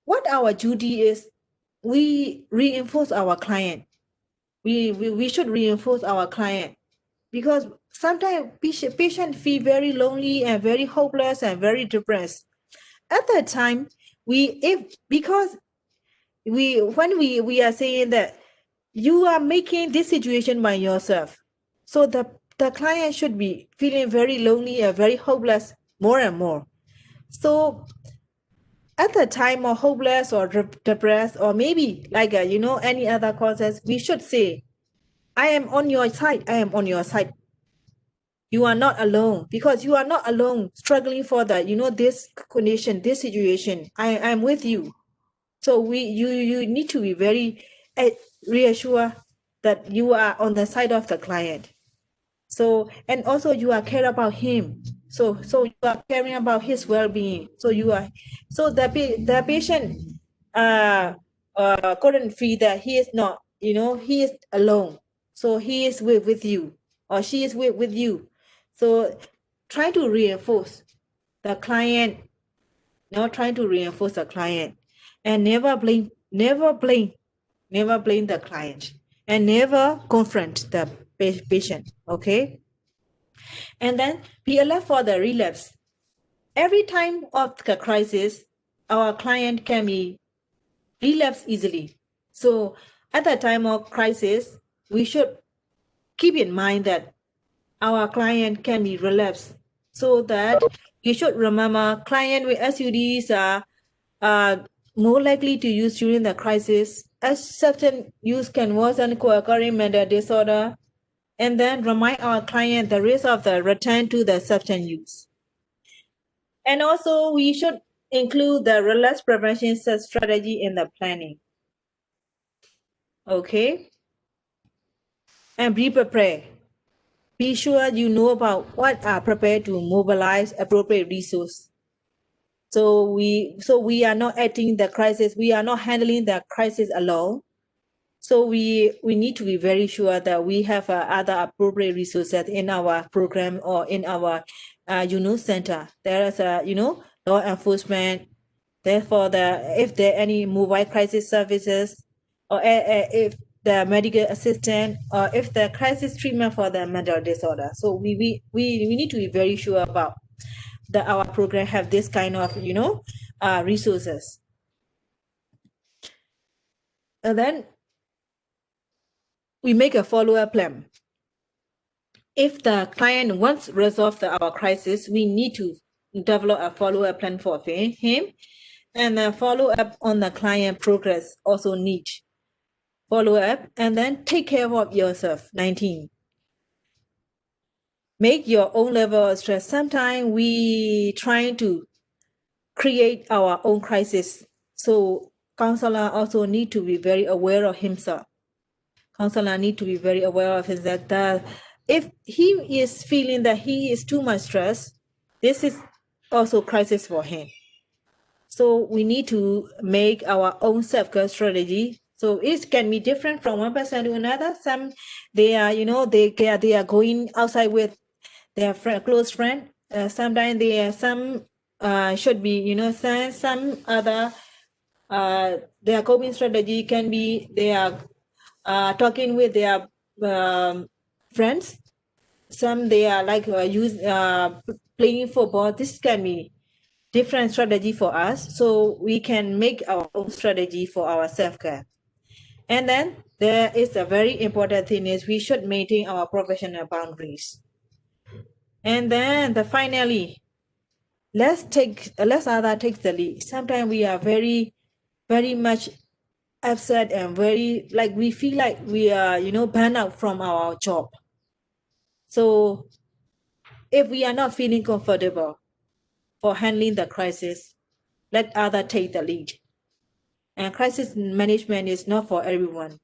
what our duty is, we reinforce our client. We should reinforce our client, because sometimes patients feel very lonely and very hopeless and very depressed. At that time, when we are saying that you are making this situation by yourself, so the client should be feeling very lonely and very hopeless more and more. So at the time of hopeless or depressed, or maybe any other causes, we should say, I am on your side. I am on your side. You are not alone, because you are not alone struggling for the, this condition, this situation. I am with you. So you need to be very reassure that you are on the side of the client. So, and also you are care about him. So you are caring about his well-being. So the patient couldn't feel that he is not, he is alone. So he is with you, or she is with you. So try to reinforce the client, trying to reinforce the client, and never blame the client, and never confront the patient. Okay. And then be alert for the relapse. Every time of the crisis, our client can be relapse easily. So at the time of crisis, we should keep in mind that our client can be relapse. So that you should remember client with SUDs are more likely to use during the crisis, as substance use can worsen co-occurring mental disorder, and then remind our client the risk of the return to the substance use. And also, we should include the relapse prevention strategy in the planning. Okay? And be prepared. Be sure you know about what are prepared to mobilize appropriate resources. So we are not acting the crisis, we are not handling the crisis alone. So we need to be very sure that we have other appropriate resources in our program or in our center. There is law enforcement. Therefore, if there are any mobile crisis services, or if the medical assistant, or if the crisis treatment for the mental disorder. So we need to be very sure about that our program have this kind of resources. And then we make a follow-up plan. If the client wants resolve our crisis, we need to develop a follow-up plan for him, and then follow up on the client progress also need follow up, and then take care of yourself. 19. Make your own level of stress. Sometimes we trying to create our own crisis. So counselor also need to be very aware of himself. Counselor need to be very aware of his that if he is feeling that he is too much stress, this is also crisis for him. So we need to make our own self-care strategy. So it can be different from one person to another. Some they are, they are going outside with their close friend. Sometimes some should be, some other their coping strategy can be they are talking with their friends. Some they are like playing football. This can be different strategy for us, so we can make our own strategy for our self-care. And then there is a very important thing is we should maintain our professional boundaries. And then finally, let's other take the lead. Sometimes we are very, very much upset and very like we feel like we are burned out from our job. So if we are not feeling comfortable for handling the crisis, let other take the lead. And crisis management is not for everyone.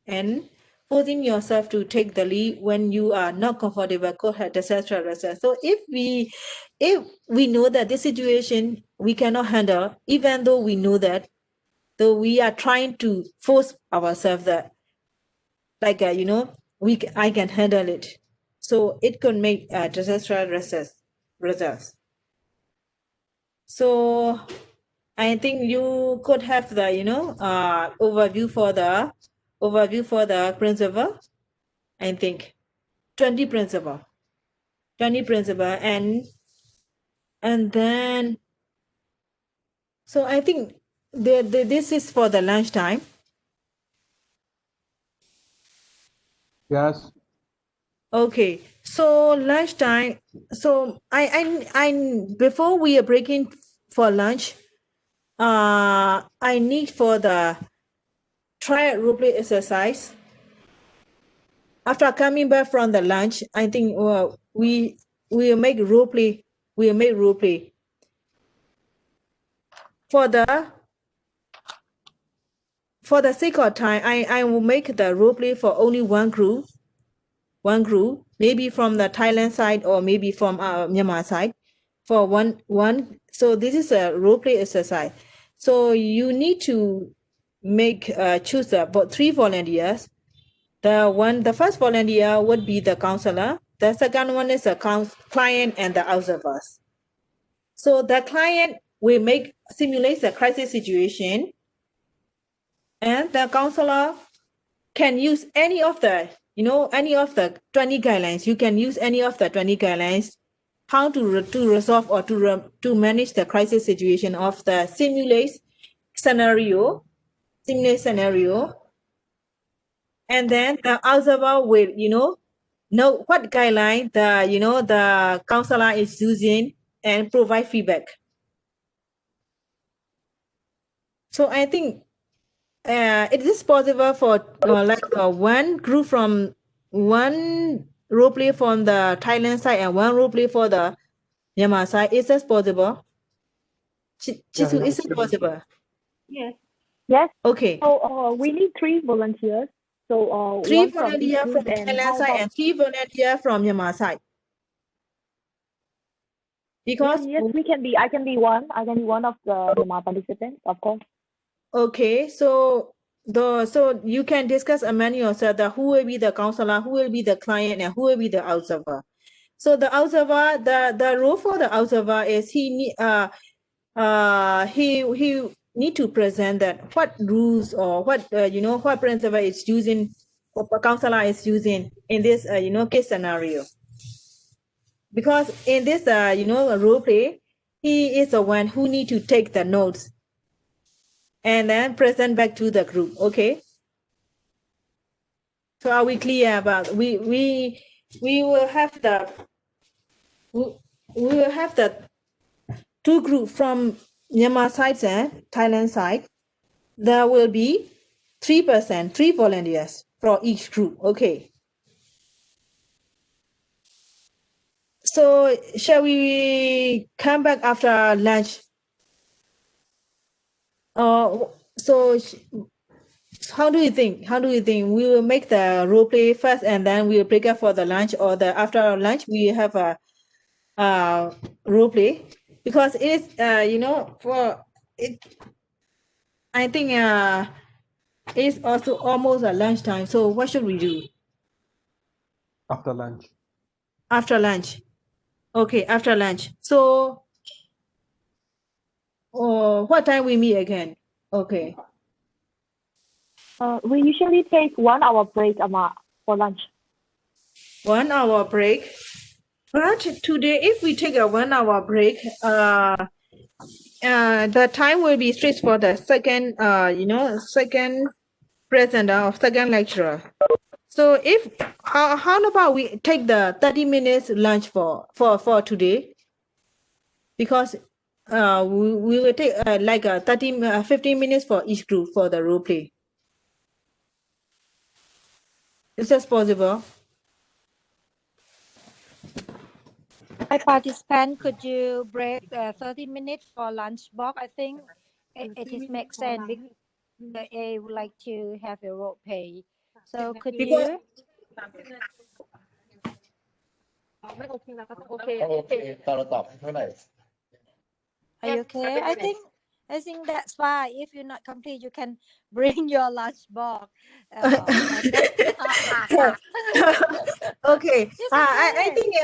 And forcing yourself to take the lead when you are not comfortable could have disaster. So if we know that this situation we cannot handle, even though we know that, though we are trying to force ourselves that, like I can handle it. So it could make disastrous results. So I think you could have the overview for the principle. I think 20 principle, and then so I think this is for the lunchtime. Yes. Okay, so lunchtime. So I before we are breaking for lunch, I need for the try role play exercise. After coming back from the lunch, I think we will make role play. We'll make role play for the for the sake of time, I will make the role play for only one group, maybe from the Thailand side or maybe from Myanmar side, for one. So this is a role play exercise. So you need to choose the 3 volunteers. The first volunteer would be the counselor. The second one is a client and the observers. So the client will simulate the crisis situation, and the counselor can use any of the 20 guidelines. You can use any of the 20 guidelines how to resolve or to manage the crisis situation of the simulate scenario. And then the observer will know what guideline the counselor is using and provide feedback. So I think it is possible for one group from one role play from the Thailand side and one role play for the Myanmar side. Is this possible? Chisu, is it possible? Yes. Yes. Okay. So we need 3 volunteers. So 3 one from each volunteers from group, and Thailand how side about and 3 volunteers from Myanmar side. Because yes, we can be. I can be one. I can be one of the Myanmar participants, of course. okay, so you can discuss among yourself who will be the counselor, who will be the client, and who will be the observer. So the observer, the role for the observer is he need to present that what rules or what what principle is using, or counselor is using in this case scenario. Because in this role play, he is the one who need to take the notes and then present back to the group. Okay. So are we clear about we will have the 2 group from Myanmar side and Thailand side. There will be 3%, 3 volunteers for each group. Okay. So shall we come back after lunch? So how do you think? We will make the role play first and then we'll break up for the lunch, or after lunch we have a role play? Because it is for it, I think it's also almost a lunchtime. So what should we do After lunch. after lunch? Okay, after lunch. So what time we meet again? Okay. We usually take 1 hour break, Ama, for lunch. 1 hour break. But today, if we take a 1 hour break, the time will be strict for the second presenter or second lecturer. So how about we take the 30 minutes lunch for today? Because we will take 15 minutes for each group for the role play. Is that possible? Hi, participant, could you break 30 minutes for lunch break? I think it makes sense because the A would like to have a role play. So could Because you? Are you okay? I think that's fine. If you're not complete, you can bring your lunch box. okay. I think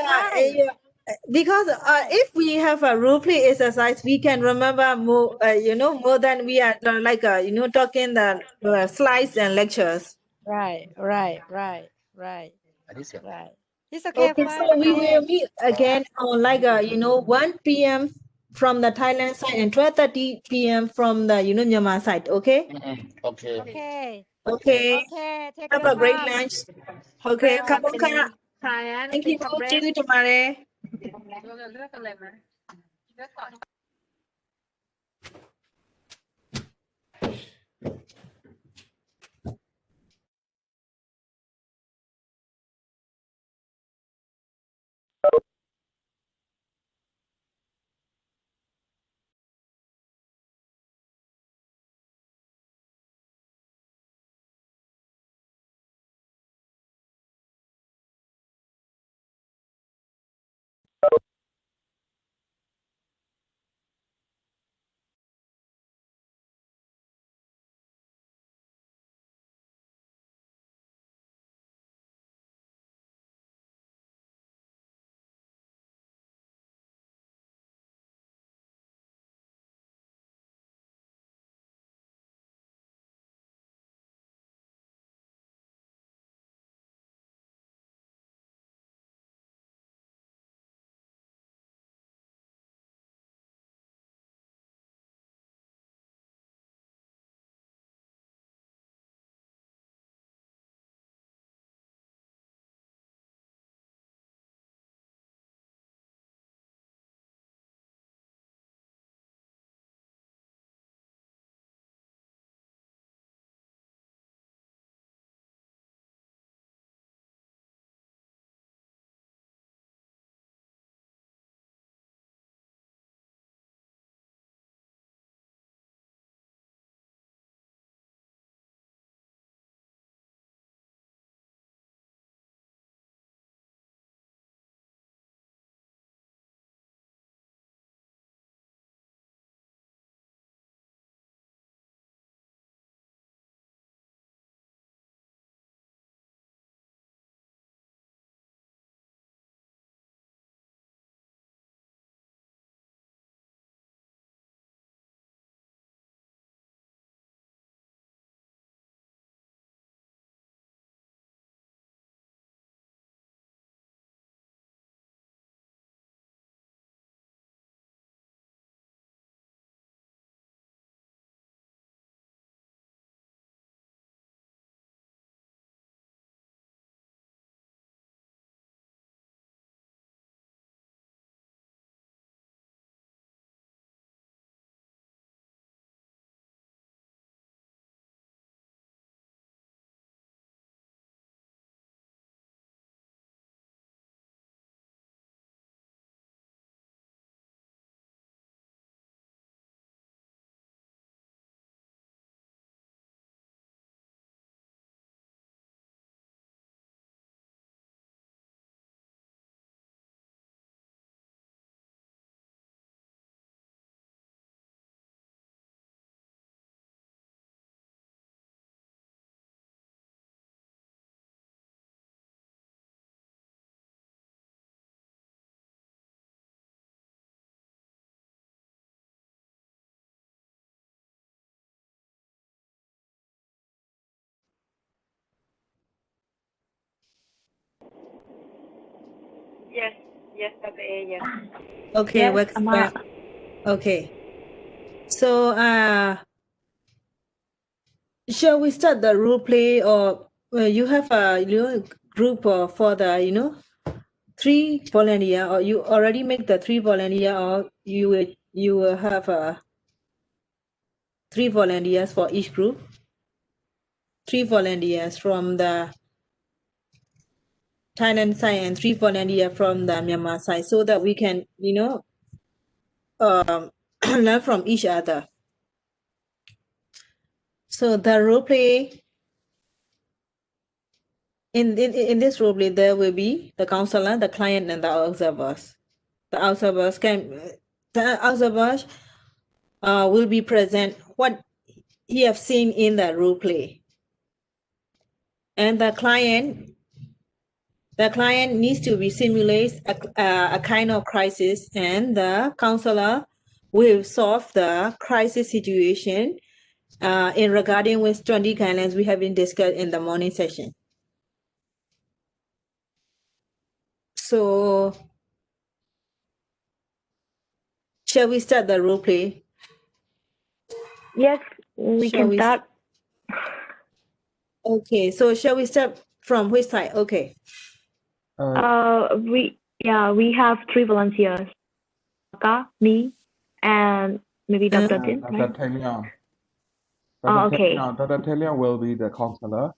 because if we have a role play exercise, we can remember more. More than we are talking the slides and lectures. Right. It's okay, Okay, fine. so we will meet again on 1 p.m. from the Thailand side and 12:30 p.m. from the Myanmar side. Okay. Okay. Okay. Okay. Take Have your a great time. lunch. Okay. Right. Cảm ơn các. Thank you. See you tomorrow. Yes, yes, Dr. A, yes. Okay, Yes, welcome Ama. back. Okay. So, shall we start the role play, or you have a group for the 3 volunteer, or you already make the 3 volunteer, or you will have 3 volunteers for each group, 3 volunteers from the Thailand side and 3 volunteers from the Myanmar side, so that we can learn from each other. So the role play, in this role play, there will be the counselor, the client, and the observers. The observers will be present what he have seen in the role play, and the client needs to be simulate a kind of crisis, and the counselor will solve the crisis situation in regarding with 20 guidelines we have been discussed in the morning session. So, shall we start the role play? Yes, we Shall can we start. Okay, so shall we start from which side? Okay. We have 3 volunteers. Ka, me, and maybe Dr. Tin, Dr. right? Telion. Okay. Dr. Telion will be the counselor,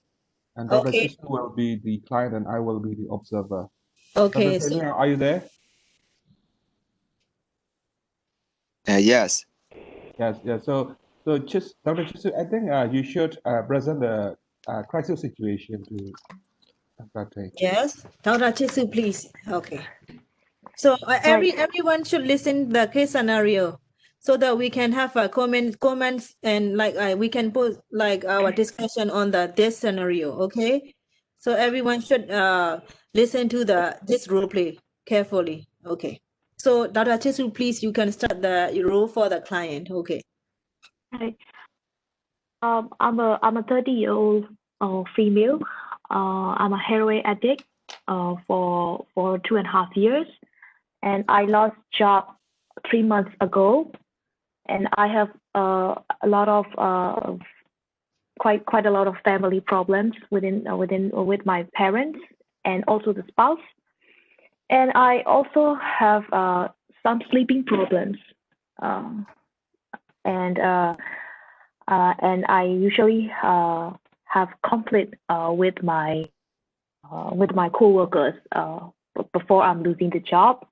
and Dr. Okay. Chisu will be the client, and I will be the observer. Okay. Dr. Telion, are you there? Yes. Yes, yes. So just Dr. Chisu, I think you should present the crisis situation to Dr. Tay. Yes, Dr. Chisu, please. Okay. So everyone should listen the case scenario, so that we can have a comments, and we can put our discussion on this scenario. Okay. So everyone should listen to this role play carefully. Okay. So Dr. Chisu, please, you can start the role for the client. Okay. Hi. I'm a 30-year-old female. I'm a heroin addict for 2.5 years, and I lost job 3 months ago, and I have a lot of quite a lot of family problems with my parents and also the spouse, and I also have some sleeping problems, and I usually have conflict with my coworkers before I'm losing the job,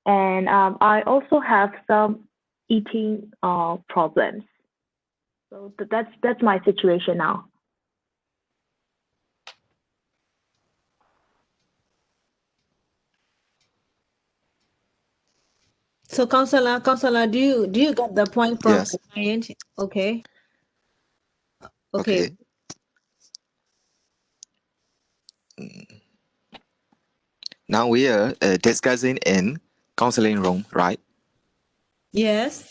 and I also have some eating problems. So that's my situation now. So counselor, do you get the point from Yes. the client? Okay. Okay. Now we are discussing in counseling room, right? Yes.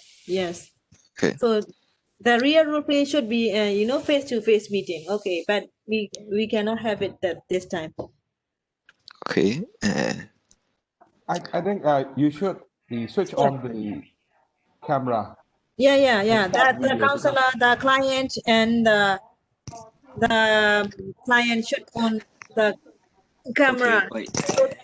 Okay. So the real role play should be face-to-face meeting. Okay, but we cannot have it this time. Okay. I think you should switch on the camera. Yeah. Start The video, because counselor, the client, and the client should on the camera. Okay, wait. So that,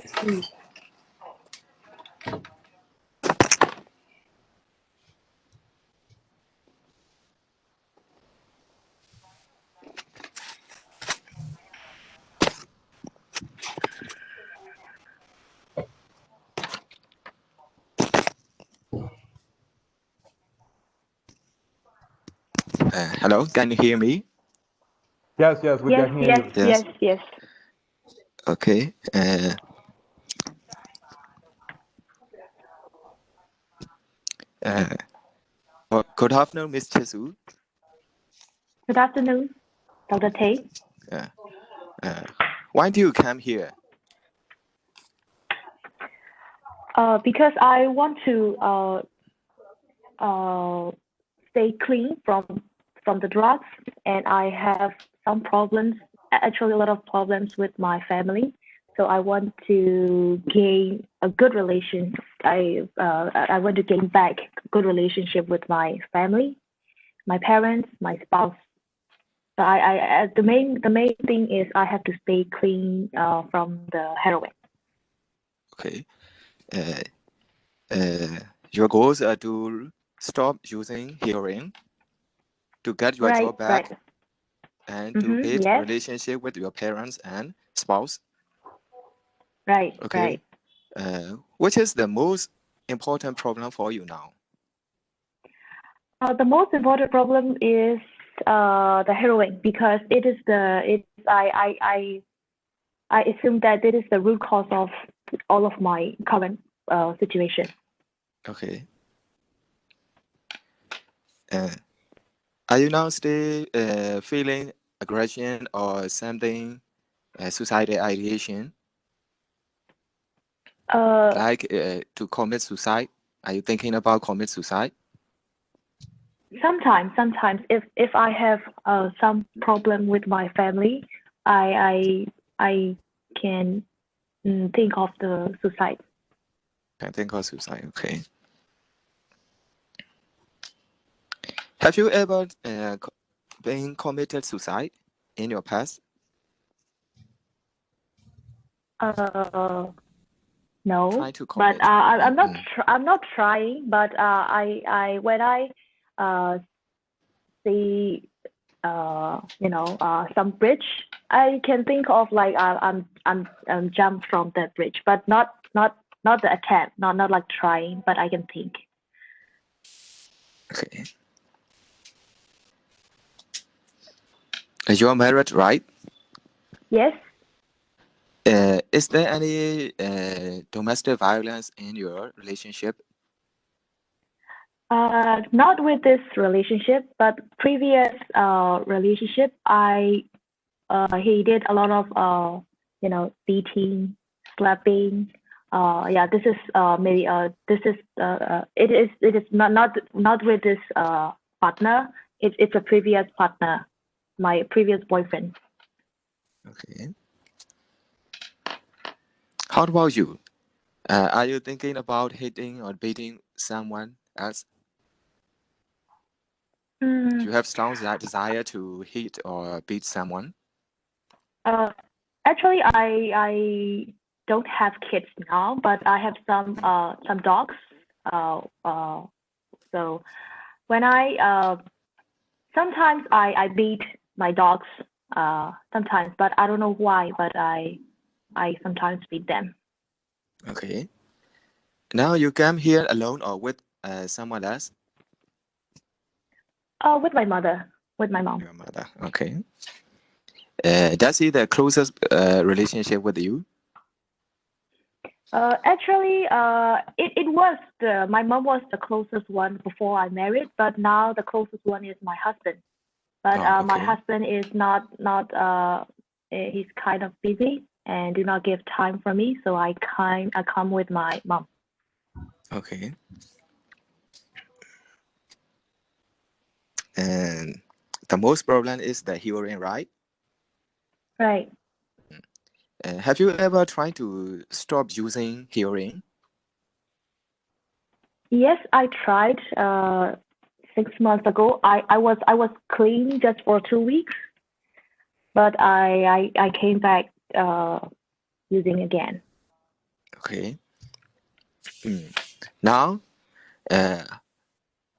Hello, can you hear me? yes, we can hear you. Yes. Okay. Good afternoon, Ms. Chisu. Good afternoon, Dr. Tay. Why do you come here? Because I want to stay clean from the drugs, and I have some problems, actually a lot of problems with my family. So I want to gain a good relation. I want to gain back good relationship with my family, my parents, my spouse. So the main thing is I have to stay clean from the heroin. Okay. Your goals are to stop using heroin, to get your job back, and to build yes. relationship with your parents and spouse. Right. Okay. Right. Which is the most important problem for you now? The most important problem is the heroin, because I assume that it is the root cause of all of my current situation. Okay. Are you now still feeling aggression or something, suicidal ideation? Like to commit suicide? Are you thinking about commit suicide? Sometimes if I have some problem with my family, I can think of the suicide. Can think of suicide. Okay. Have you ever been committed suicide in your past? No, Try to but commit. I'm not trying. But when I see some bridge, I can think of like I'm jump from that bridge, but not the attempt, not like trying, but I can think. Okay. You're married, right? Yes. Is there any domestic violence in your relationship? Not with this relationship, but previous relationship, he did a lot of beating, slapping. Yeah, this is maybe it is not with this partner. It's a previous partner, my previous boyfriend. Okay. How about you? Are you thinking about hitting or beating someone else? You have strong desire to hit or beat someone? Actually, I don't have kids now, but I have some dogs. So when sometimes I beat my dogs, sometimes, but I don't know why, but I sometimes beat them. Okay. Now you came here alone or with someone else? With my mother, with my mom. Your mother. Okay. Does he the closest relationship with you? Actually, it was my mom was the closest one before I married, but now the closest one is my husband. But Oh, my okay. husband is not he's kind of busy and do not give time for me, so I come with my mom. Okay. And the most problem is the hearing, right? Right. Have you ever tried to stop using hearing? Yes, I tried 6 months ago. I was clean just for 2 weeks, but I came back using again. Okay. Now,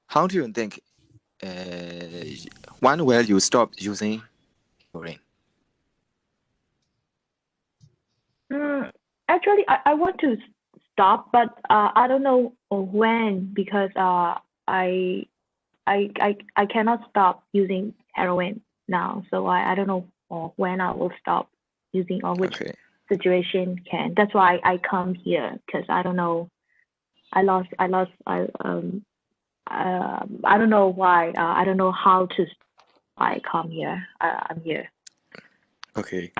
how do you think when will you stop using hearing? Actually, I want to stop, but I don't know when, because I cannot stop using heroin now. So I don't know when I will stop using, or which situation can. That's why I come here, because I don't know. I don't know why. I don't know how to. I come here. I'm here. Okay.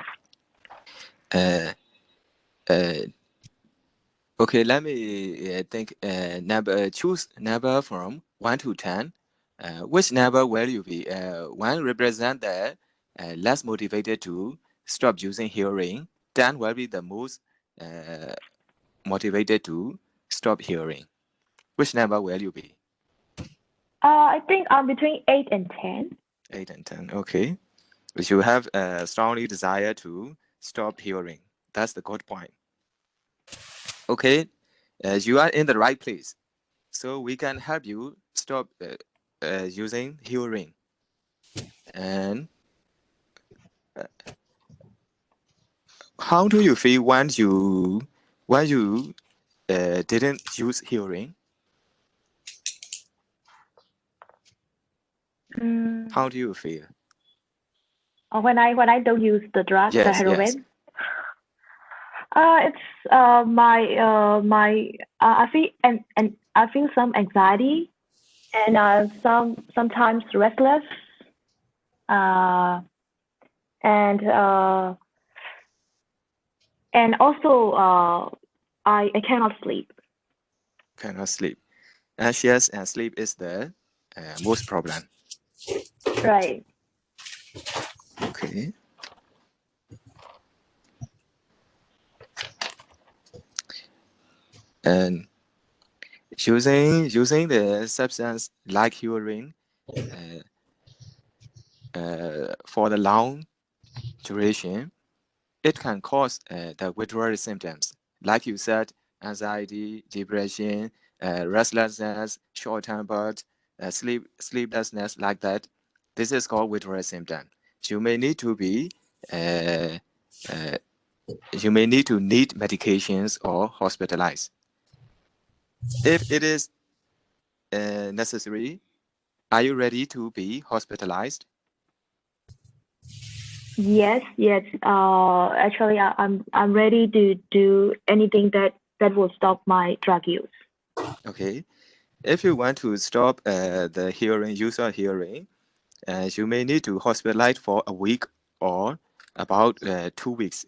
Okay, let me think. Choose number from 1 to 10. Which number will you be? 1 represent the less motivated to stop using hearing, Dan will be the most motivated to stop hearing. Which number will you be? I think I'm between 8 and 10. 8 and 10. Okay. If you have a strongly desire to stop hearing, that's the good point. Okay, you are in the right place. So we can help you stop using hearing. And how do you feel when you didn't use hearing? How do you feel? When I don't use the drug, the Yes, heroin. It's I feel and I feel some anxiety and sometimes restless. And also I cannot sleep. Cannot sleep. Yes, and sleep is the most problem. Right. Okay. And using the substance like heroin for the long duration, it can cause the withdrawal symptoms, like you said, anxiety, depression, restlessness, short-tempered, sleeplessness, like that. This is called withdrawal symptom. You may need to be need medications or hospitalized. If it is necessary, are you ready to be hospitalized? Yes. Actually, I'm ready to do anything that will stop my drug use. Okay. If you want to stop the hearing, use of hearing, you may need to hospitalize for a week or about 2 weeks.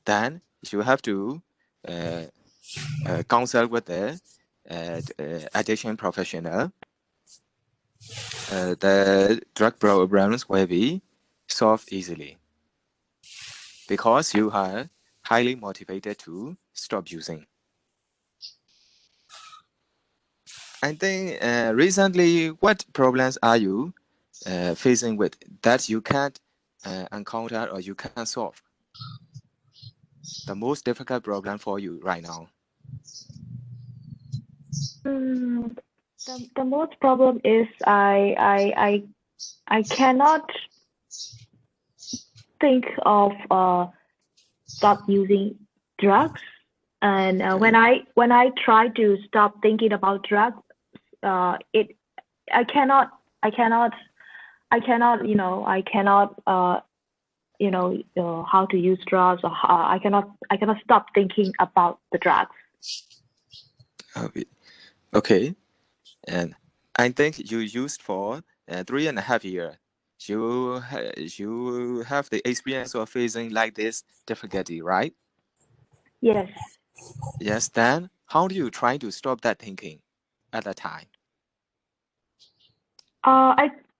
Then you have to consult with the addiction professional. The drug problems will be solved easily because you are highly motivated to stop using. I think recently, what problems are you facing with that you can't encounter or you can't solve? The most difficult problem for you right now? The most problem is I cannot think of stop using drugs, and when I try to stop thinking about drugs, I cannot how to use drugs, or I cannot stop thinking about the drugs. Okay, and I think you used for 3.5 years. You have the experience of facing like this difficulty, right? Yes. Yes. Then how do you try to stop that thinking at that time?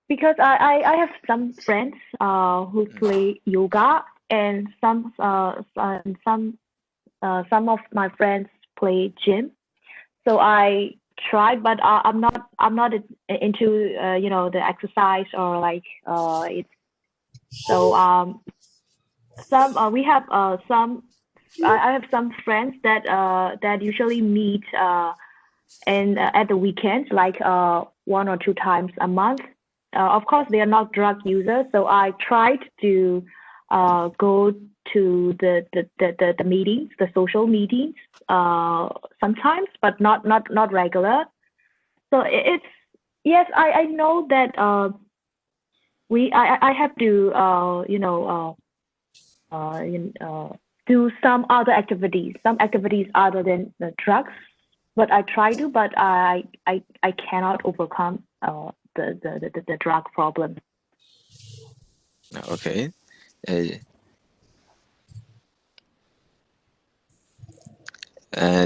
Because I have some friends who play yoga, and some of my friends play gym. So I tried, but I'm not into the exercise or like it's so we have some I have some friends that usually meet and at the weekends, like 1 or 2 times a month. Of course, they are not drug users, so I tried to go to the meetings, the social meetings, sometimes, but not regular. So it's yes, I know that I have to do some other activities, other than the drugs. But I try to, but I cannot overcome the drug problem. Okay.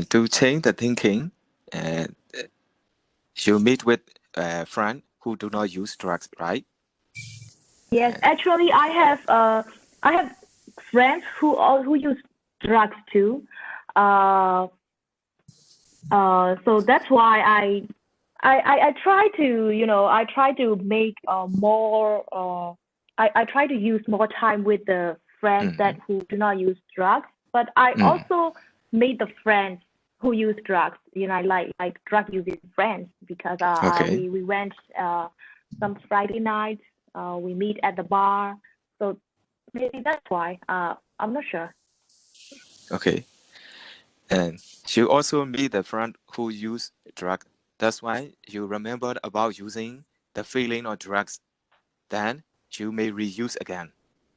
To change the thinking, you meet with a friend who do not use drugs, right? Yes, actually, I have friends who use drugs too. So that's why I try to, I try to make more. I try to use more time with the friends that who do not use drugs. But I also made the friends who use drugs. Like drug using friends because Okay. we went some Friday night. We meet at the bar. So maybe that's why. I'm not sure. Okay. And you also meet the friend who use drug. That's why you remembered about using the feeling of drugs. Then you may reuse again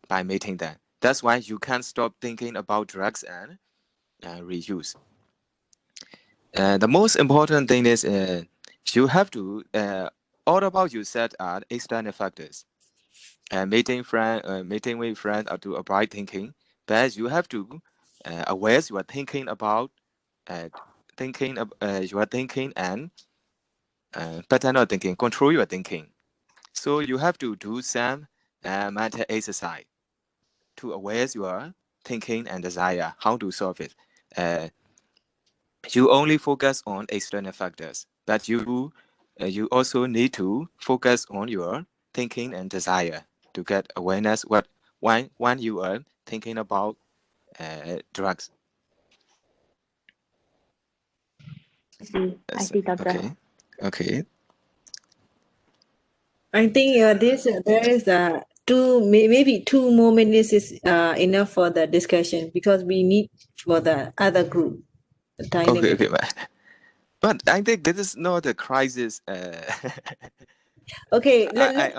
by meeting them. That's why you can't stop thinking about drugs and reuse. The most important thing is you have to all about you said are external factors. Meeting with friends or to avoid thinking, but you have to aware you are thinking about you are thinking and better not thinking, control your thinking. So you have to do some mental exercise to aware your thinking and desire, how to solve it. You only focus on external factors, but you also need to focus on your thinking and desire to get awareness when you are thinking about drugs. I see, doctor. Okay. Okay. I think there is maybe 2 more minutes is enough for the discussion because we need for the other group the Okay. dynamic. But I think this is not a crisis. Okay, I-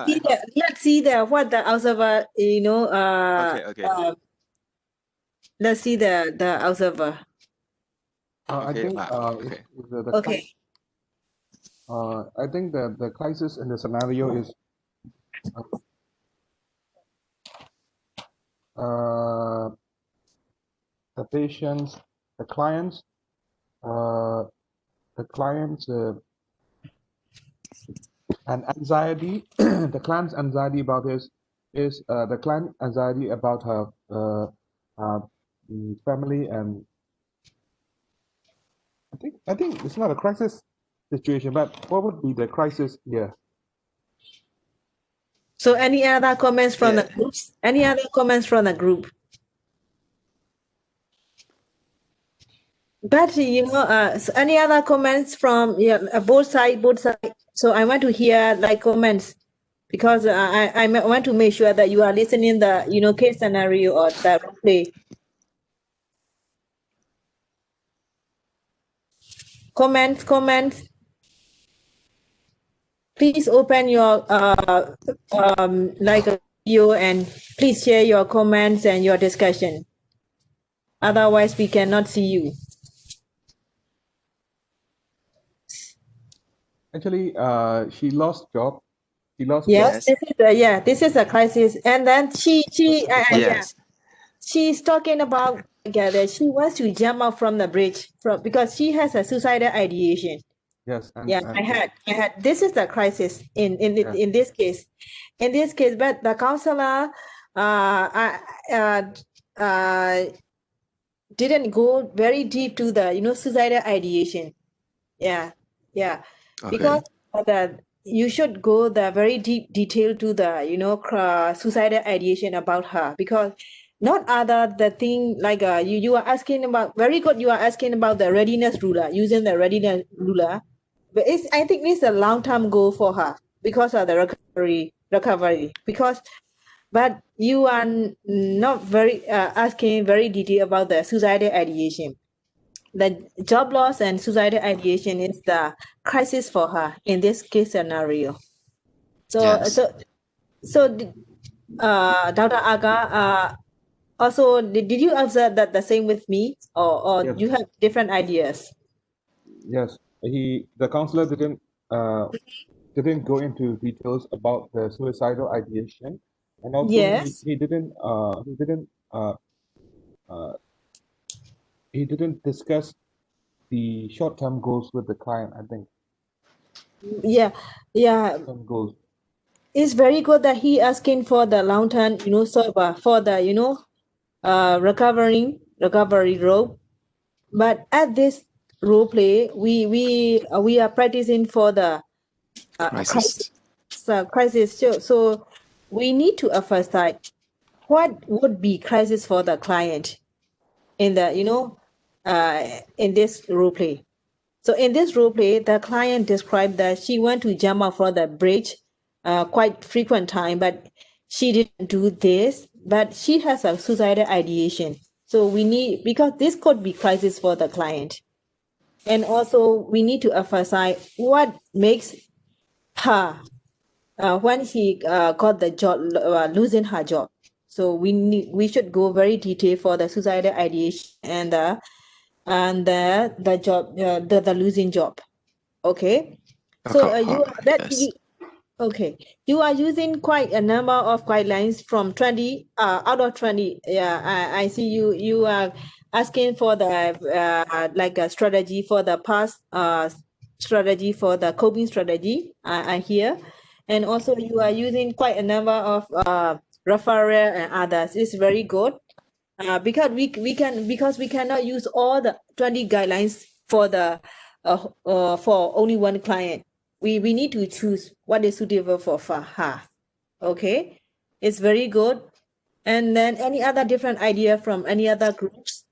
let's see what the observer, Okay. let's see the observer. I Okay, think okay. if the Okay. I think the crisis in the scenario is the patients, the clients, and anxiety. The client's anxiety about his is the client anxiety about her family, and I think it's not a crisis situation, but what would be the crisis here? So any other comments from the groups? Any other comments from the group? But so any other comments from both side? So I want to hear like comments because I want to make sure that you are listening the case scenario or the role play. Comments. Please open your like a video and please share your comments and your discussion. Otherwise, we cannot see you. Actually, she lost job. She lost Yes, job. this is a crisis. And then Yes. she's talking about that she wants to jump out from the bridge because she has a suicidal ideation. Yes. I had. This is the crisis in this case. In this case, but the counselor didn't go very deep to the suicidal ideation. Yeah. Okay. Because you should go the very deep detail to the suicidal ideation about her because not other the thing like you are asking about very good. You are asking about the readiness ruler, using the readiness ruler, but I think it's a long term goal for her because of the recovery because. But you are not very asking very detail about the suicidal ideation. The job loss and suicidal ideation is the crisis for her in this case scenario. So Yes. Dr. Aga, also did you observe that the same with me, or Yes. you have different ideas? Yes, the counselor didn't go into details about the suicidal ideation, and also Yes. he didn't discuss the short-term goals with the client. I think Yeah. short-term goals. It's very good that he asking for the long term, sober for the recovery role. But at this role play, we are practicing for the Crisis. crisis. So we need to emphasize what would be crisis for the client in the in this role play. So in this role play, the client described that she went to jump off for the bridge quite frequent time, but she didn't do this, but she has a suicidal ideation. So we need, because this could be crisis for the client. And also we need to emphasize what makes her, when she got the job, losing her job. So we should go very detailed for the suicidal ideation and the job, the losing job. Okay. So Yes. okay, you are using quite a number of guidelines from 20 out of 20. Yeah, I see you are asking for the like a strategy for the past strategy for the coping strategy. I hear, and also you are using quite a number of referral and others. It's very good. Because we cannot use all the 20 guidelines for the for only one client. We need to choose what is suitable for her. Okay, it's very good. And then any other different idea from any other groups?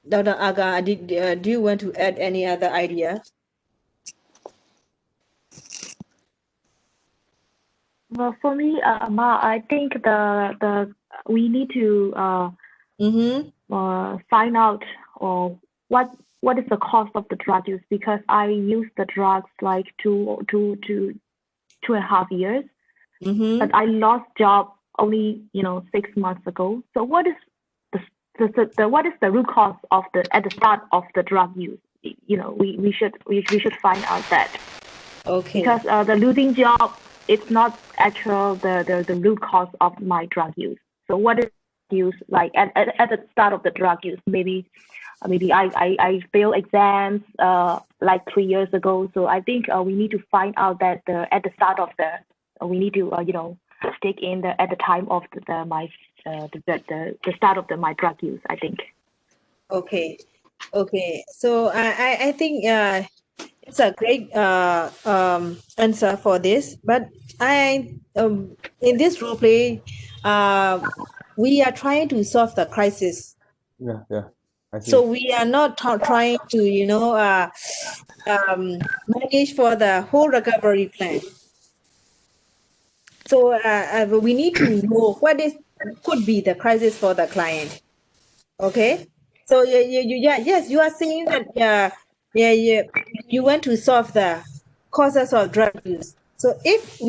Dr. Aga, do you want to add any other idea? Well, for me, Ma, I think we need to find out what is the cost of the drug use, because I used the drugs like two and a half years, but I lost job only 6 months ago. So what is what is the root cause of at the start of the drug use? We should find out that. Okay. Because the losing job, it's not actual the root cause of my drug use. So what is use like at the start of the drug use? Maybe I failed exams like 3 years ago. So I think we need to find out that at the start of we need to stick in at the time of the start of my drug use, I think. Okay. So I think it's a great answer for this, but in this role play, we are trying to solve the crisis. Yeah. I see. So we are not trying to manage for the whole recovery plan. So we need to know what could be the crisis for the client. Okay. So yes, you are saying that you want to solve the causes of drug use. So if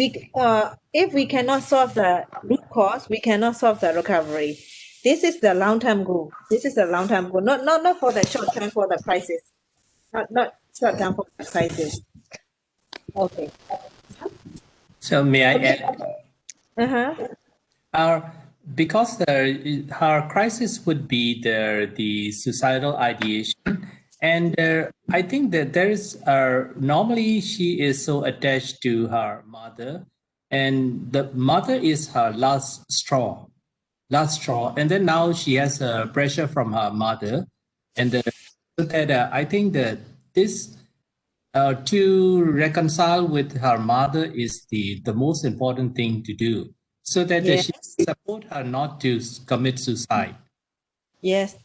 we cannot solve the root cause, we cannot solve the recovery. This is the long-term goal. Not for the short term for the crisis. Not short term for the crisis. Okay. So may I add? Because her crisis would be the suicidal ideation, and I think that there is normally she is so attached to her mother, and the mother is her last straw, and then now she has pressure from her mother, and so that I think that this to reconcile with her mother is the most important thing to do, so that she support her not to commit suicide. Yes.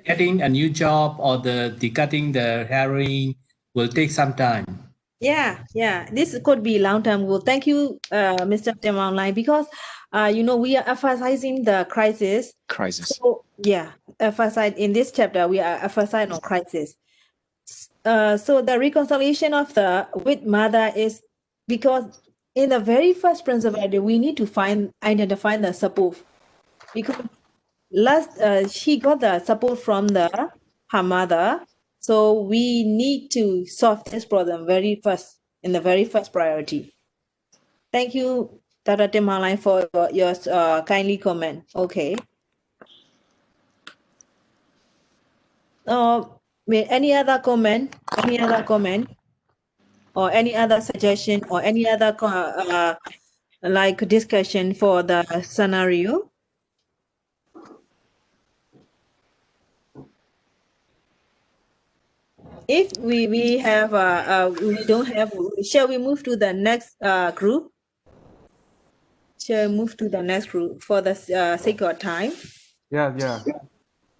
Getting a new job or the cutting the heroin will take some time. Yeah. This could be long-term goal. Thank you, Mr. Online, because we are emphasizing the crisis. So, emphasize in this chapter we are emphasizing on crisis. So the reconciliation of with mother is because in the very first principle we need to identify the support, because she got the support from her mother. So we need to solve this problem in the very first priority. Thank you, Dr. Timalai, for your kindly comment. Okay. Any other comment? Or any other suggestion or any other like discussion for the scenario. If we have we don't have, shall we move to the next group? Shall we move to the next group for the sake of time? Yeah.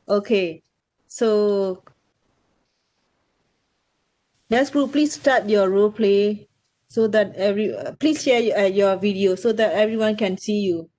Okay, so next group, please start your role play so that please share your video so that everyone can see you.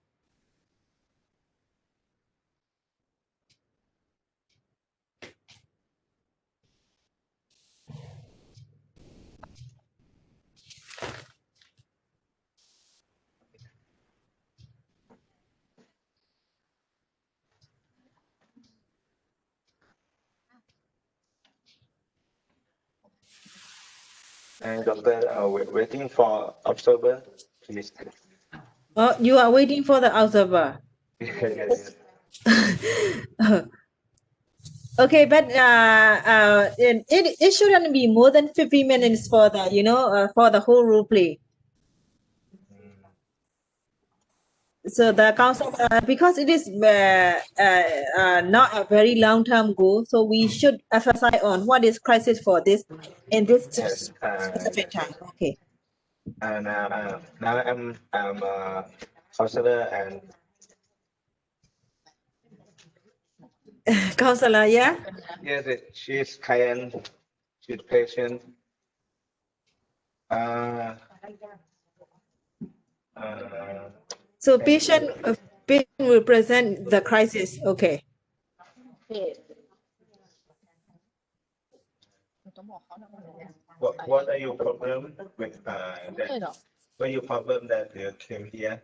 And doctor, we're waiting for observer, please. Oh, you are waiting for the observer. Yes. Okay, but it shouldn't be more than 50 minutes for the for the whole role play. So the council, because it is not a very long term goal, so we should emphasize on what is crisis for this in this Yes. specific time. Okay. Now I'm counselor and Counselor, yeah? yes, she's kind, she's patient. So patient will present the crisis. Okay. What are your problem with that? What are your problem that you came here?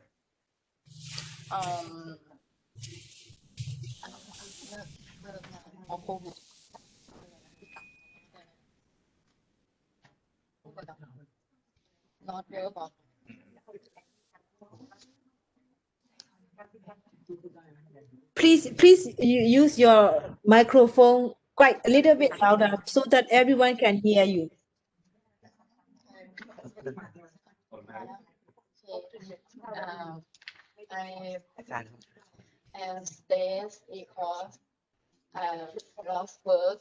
Please you use your microphone quite a little bit louder so that everyone can hear you. I am stressed because I lost work,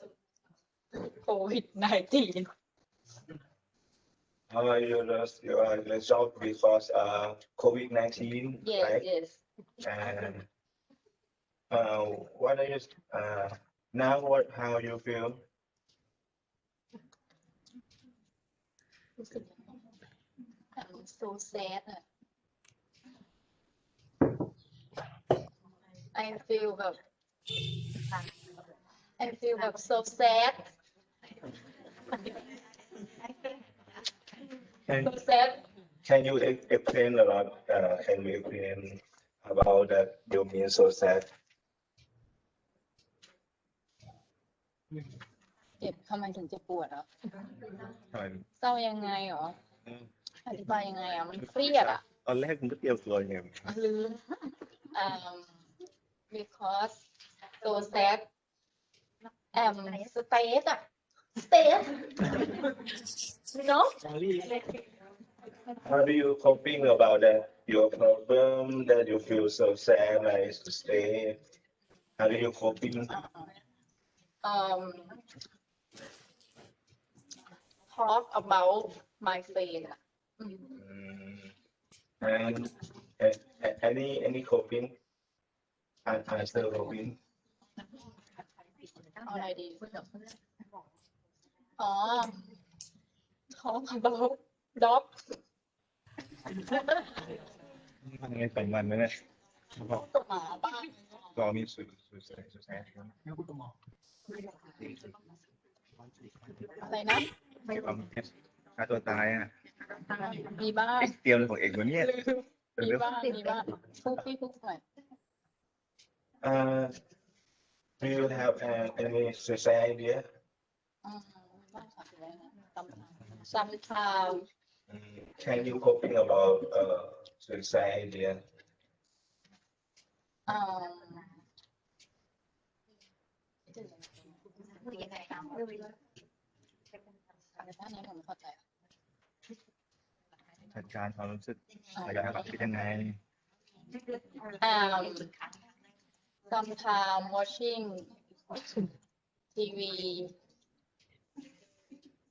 COVID-19. You lost your job because COVID-19, Yes, right? yes. And what are you now? How you feel? I'm so sad. I feel so sad. So sad. Can you explain a lot? Can you explain about that? You mean so sad? เจ็บทำไมถึงจะปวดอ่ะเศร้ายังไงหรออธิบายยังไงอ่ะมันเครียดอ่ะ ตอนแรกมันก็เตรียมตัวไง because so sad stress อ่ะ stress you know How do you coping about that? Your problem that you feel so sad, like to stay. How do you coping? talk about my pain อ่ะ And any coping? Answer coping. เอาอะไรดีอ๋อ talk about dog มันไงสองวันแล้วเนี่ย กับหมาบ้าง ก็มีสุดอะไรนะ ฆ่าตัวตายอ่ะ มีบ้าง เตรียมของเอกวันนี้ มีบ้างพูดหน่อย Do you have any suicide idea? sometimes Can you coping about suicide idea? พูดยังไงครับอันนี้ผมเข้าใจ จัดการความรู้สึกอะไรกันครับคิดยังไง Sometime watching TV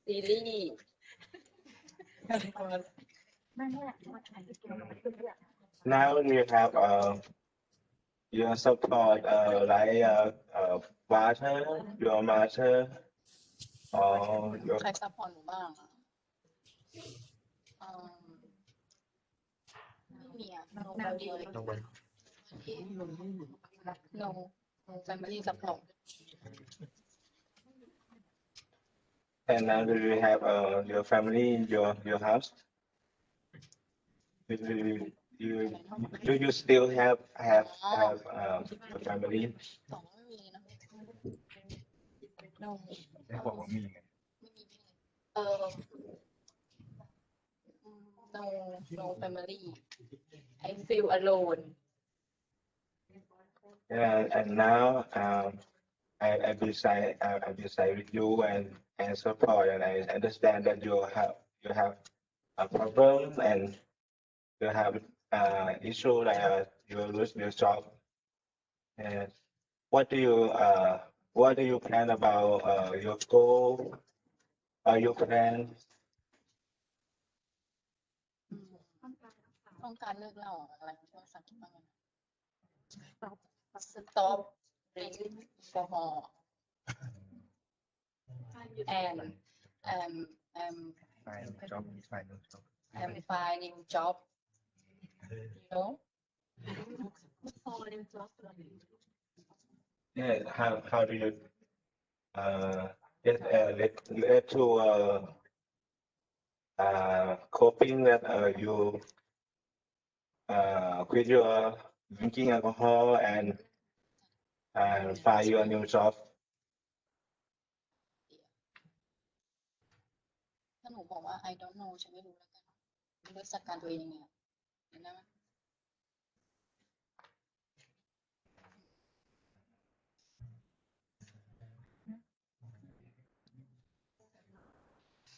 series Now you have your support like father, your mother, or your ใครซัพพอร์ตหนูบ้างไม่มีอ่ะ nobody no family support and now do you have your family, your house? Do you still have a family? สองไม่มีนะ no ได้บอกว่ามีไง no family I feel alone And now I beside with you and support, and I understand that you have a problem and you have issue like you lose your job. And what do you plan about your goal or your plan? ต้องการเลิกเหล้าอะไรที่ว่าสักบ้าง stop drinking alcohol and I'm finding job you know Yeah, how do you get to coping that you quit your drinking alcohol and find your new job? ถ้าหนูบอกว่า I don't know ฉันไม่รู้แล้วกันไม่รู้จักการตัวเองยังไงเห็นไหม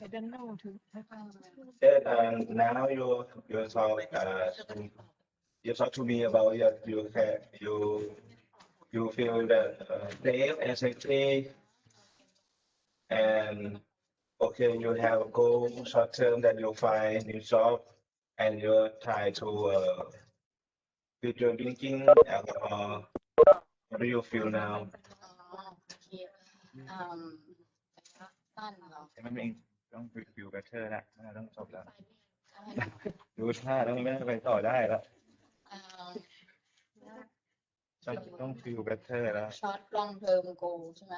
I don't know to And now you talk to me about you feel that safe and safety, and okay, you have a goal short term that you find new job and you try to quit your drinking alcohol. How do you feel now? สั้นเหรอ มันเองต้องฟิลเบเตอร์ละต้องจบแล้วดูท่าต้องไม่ได้ไปต่อได้แล้วต้องฟิลเบเตอร์แล้ว short long term goal ใช่ไหม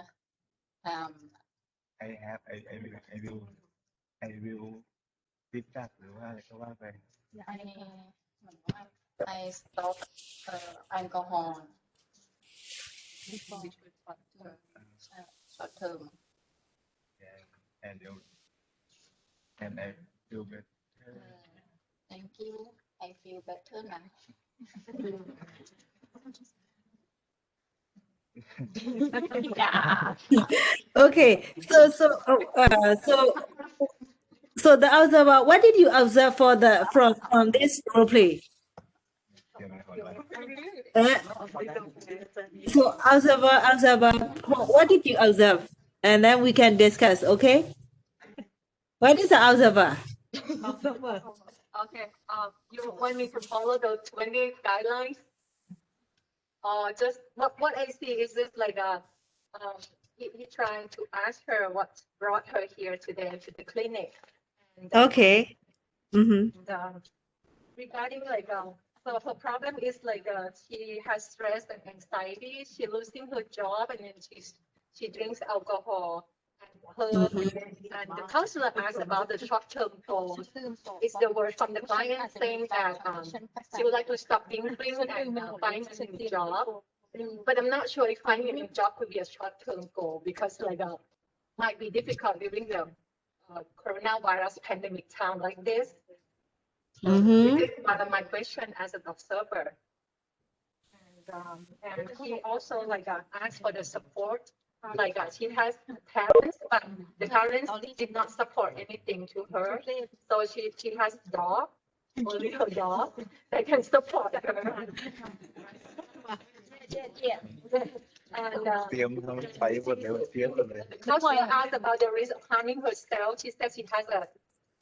I will ติดจักหรือว่าอะไรก็ว่าไป I stop alcohol short term and I feel better. Thank you I feel better now yeah Okay, so the observer, what did you observe from this role play? So observer, what did you observe? And then we can discuss, okay? What is the observer? Okay, you want me to follow the 20 guidelines? Or just what I see is this like he trying to ask her what brought her here today to the clinic. And, Okay. Mm-hmm. Regarding like so her problem is like she has stress and anxiety. She losing her job and then she drinks alcohol. And the counselor asked about the short-term goals. It's the word from the client saying that she would like to stop drinking and find a new job. But I'm not sure if finding a new job could be a short-term goal because like might be difficult during the coronavirus pandemic time like this. Mm-hmm. This is part of my question as an observer. And he also like asked for the support. Like she has parents, but the parents did not support anything to her. So she has a dog, only her dog that can support her. Yeah. And now she asked about the risk of harming herself. She said she has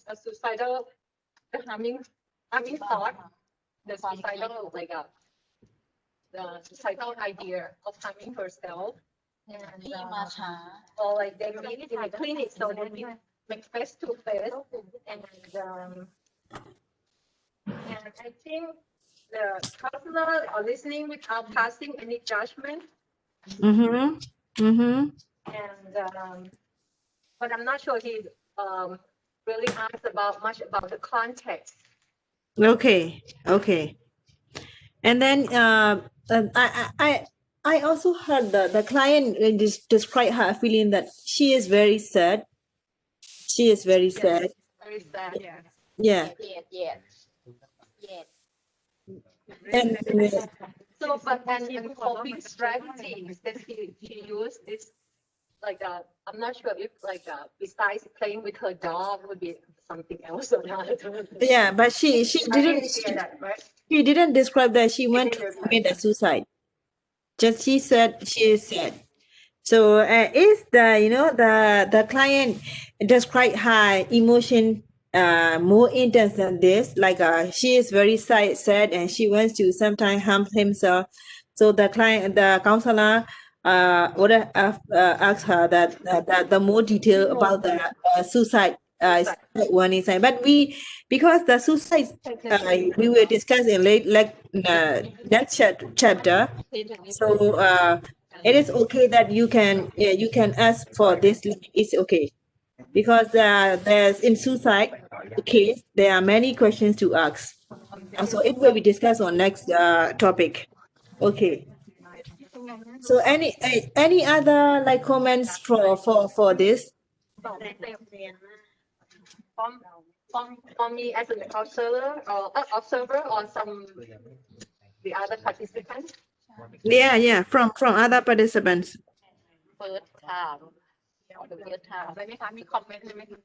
a suicidal harming thought, the suicidal the suicidal idea of harming herself. And or like they meet in the clinic, so they make face to face, and I think the counselor are listening without passing any judgment. And but I'm not sure he really asked much about the context. Okay. And then I also heard the client describe her feeling that she is very sad. She is very sad. Very sad. Yeah. And so, but and coping strategies that she used is I'm not sure if besides playing with her dog would be something else or not. Yeah, but she didn't describe that she went to commit a suicide. Just she said she is sad. So if the client describe her emotion more intense than this, she is very sad and she wants to sometimes harm himself. So the counselor would ask her that the more detail about the suicide one inside. But because the suicide we will discuss in next chapter. So it is okay that you can ask for this. It's okay because there's in suicide case there are many questions to ask. So it will be discussed on next topic. Okay. So any other comments for this? For me as an observer or the other participants. Yeah, from other participants. First time. The first time. ได้ไหมคะมีคอมเมนต์เลยไหมคะ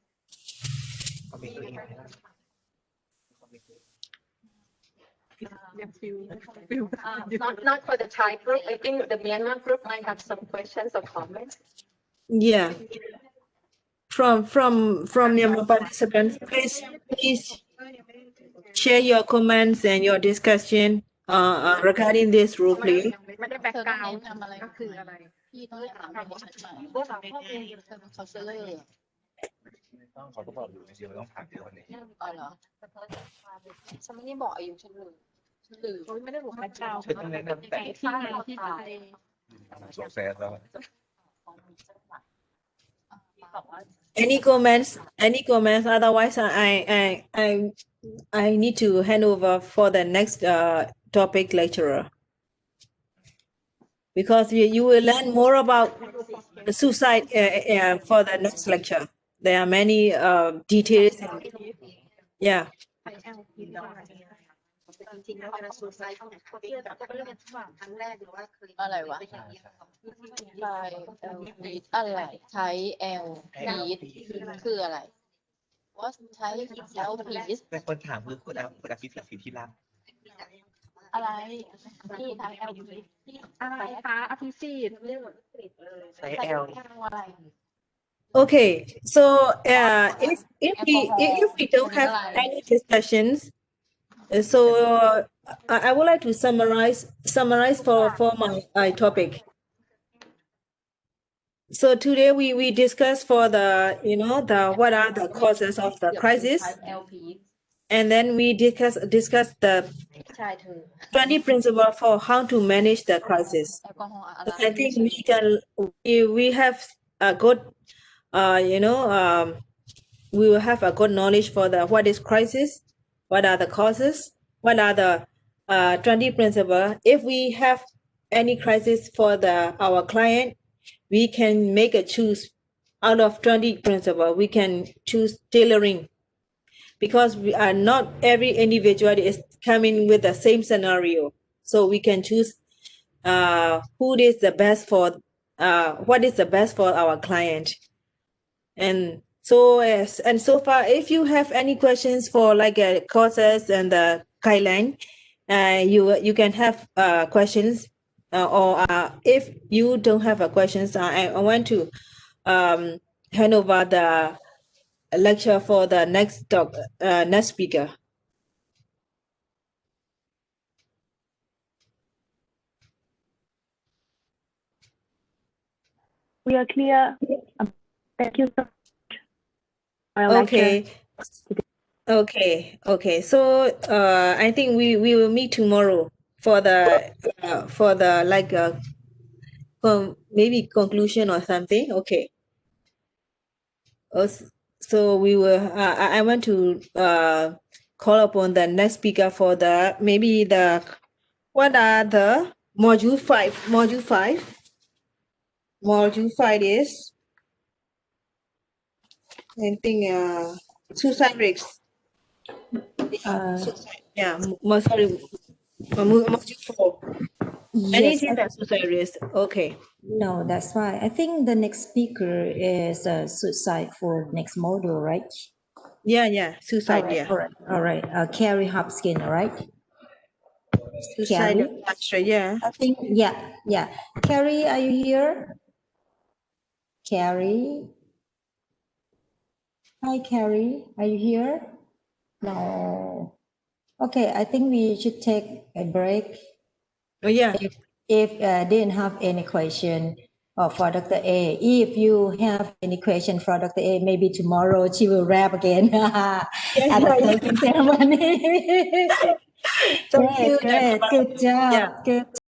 Not for the Thai group. I think the Myanmar group might have some questions or comments. Yeah. From Myanmar participants, please share your comments and your discussion regarding this role play. ไม่ได้แบ็คกราวด์ทำอะไรก็คืออะไรพี่ต้องถามให้ชัดหน่อยว่าข้อมูลเธอเป็นคอนซัลเลอร์เขาก็บอกอยู่จริงๆต้องผ่านเดี๋ยววันนี้อ๋อเหรอฉันไม่ได้บอกอายุฉันเลยไม่ได้บอกแบ็คกราวด์ ฉันต้องแนะนำแต่ที่สงสัยแล้ว Any comments? Otherwise, I need to hand over for the next topic lecturer because you will learn more about the suicide for the next lecture. There are many details. Yeah. อะไรวะใช้อะไรใช้แอลพีคืออะไรว่าใช้แอลพีแต่คนถามคือคุณอาฟิสิที่รัก อะไรที่ทางแอลพีอะไรคะอภิสิทธิ์ใช้แอลอะไร Okay, so if we don't have any discussions, so I would like to summarize for my topic. So today we discuss for the what are the causes of the crisis, and then we discuss the 20 principles for how to manage the crisis. I think we have a good we will have a good knowledge for what is crisis, what are the causes, what are the 20 principles. If we have any crisis for our client, we can make a choose out of 20 principles. We can choose tailoring because we are not every individual is coming with the same scenario. So we can choose what is the best for our client. And So yes, and so far, if you have any questions for like courses and the guideline, you can have questions, or if you don't have a questions, I want to hand over the lecture for the next next speaker. We are clear. Thank you so much for your lecture. Okay. So I think we will meet tomorrow for the like maybe conclusion or something. Okay. So we will. I want to call upon the next speaker for the maybe the what are the module 5. Module 5 is, I think, suicide risks. Yeah, sorry, module 4. Yes, Anything that's suicide risk. Okay. no, that's why. I think the next speaker is suicide for next module, right? Yeah, suicide. Yeah, All right. Carrie Hopkins, right? suicide. Carrie? Yeah. I think, yeah. Carrie, are you here? Carrie? Hi, Carrie. Are you here? No. Okay, I think we should take a break. Oh yeah. If didn't have any question for Dr. A. If you have any question for Dr. A, maybe tomorrow she will rap again at the closing ceremony. Thank you. Great. Good job. Yeah. Good.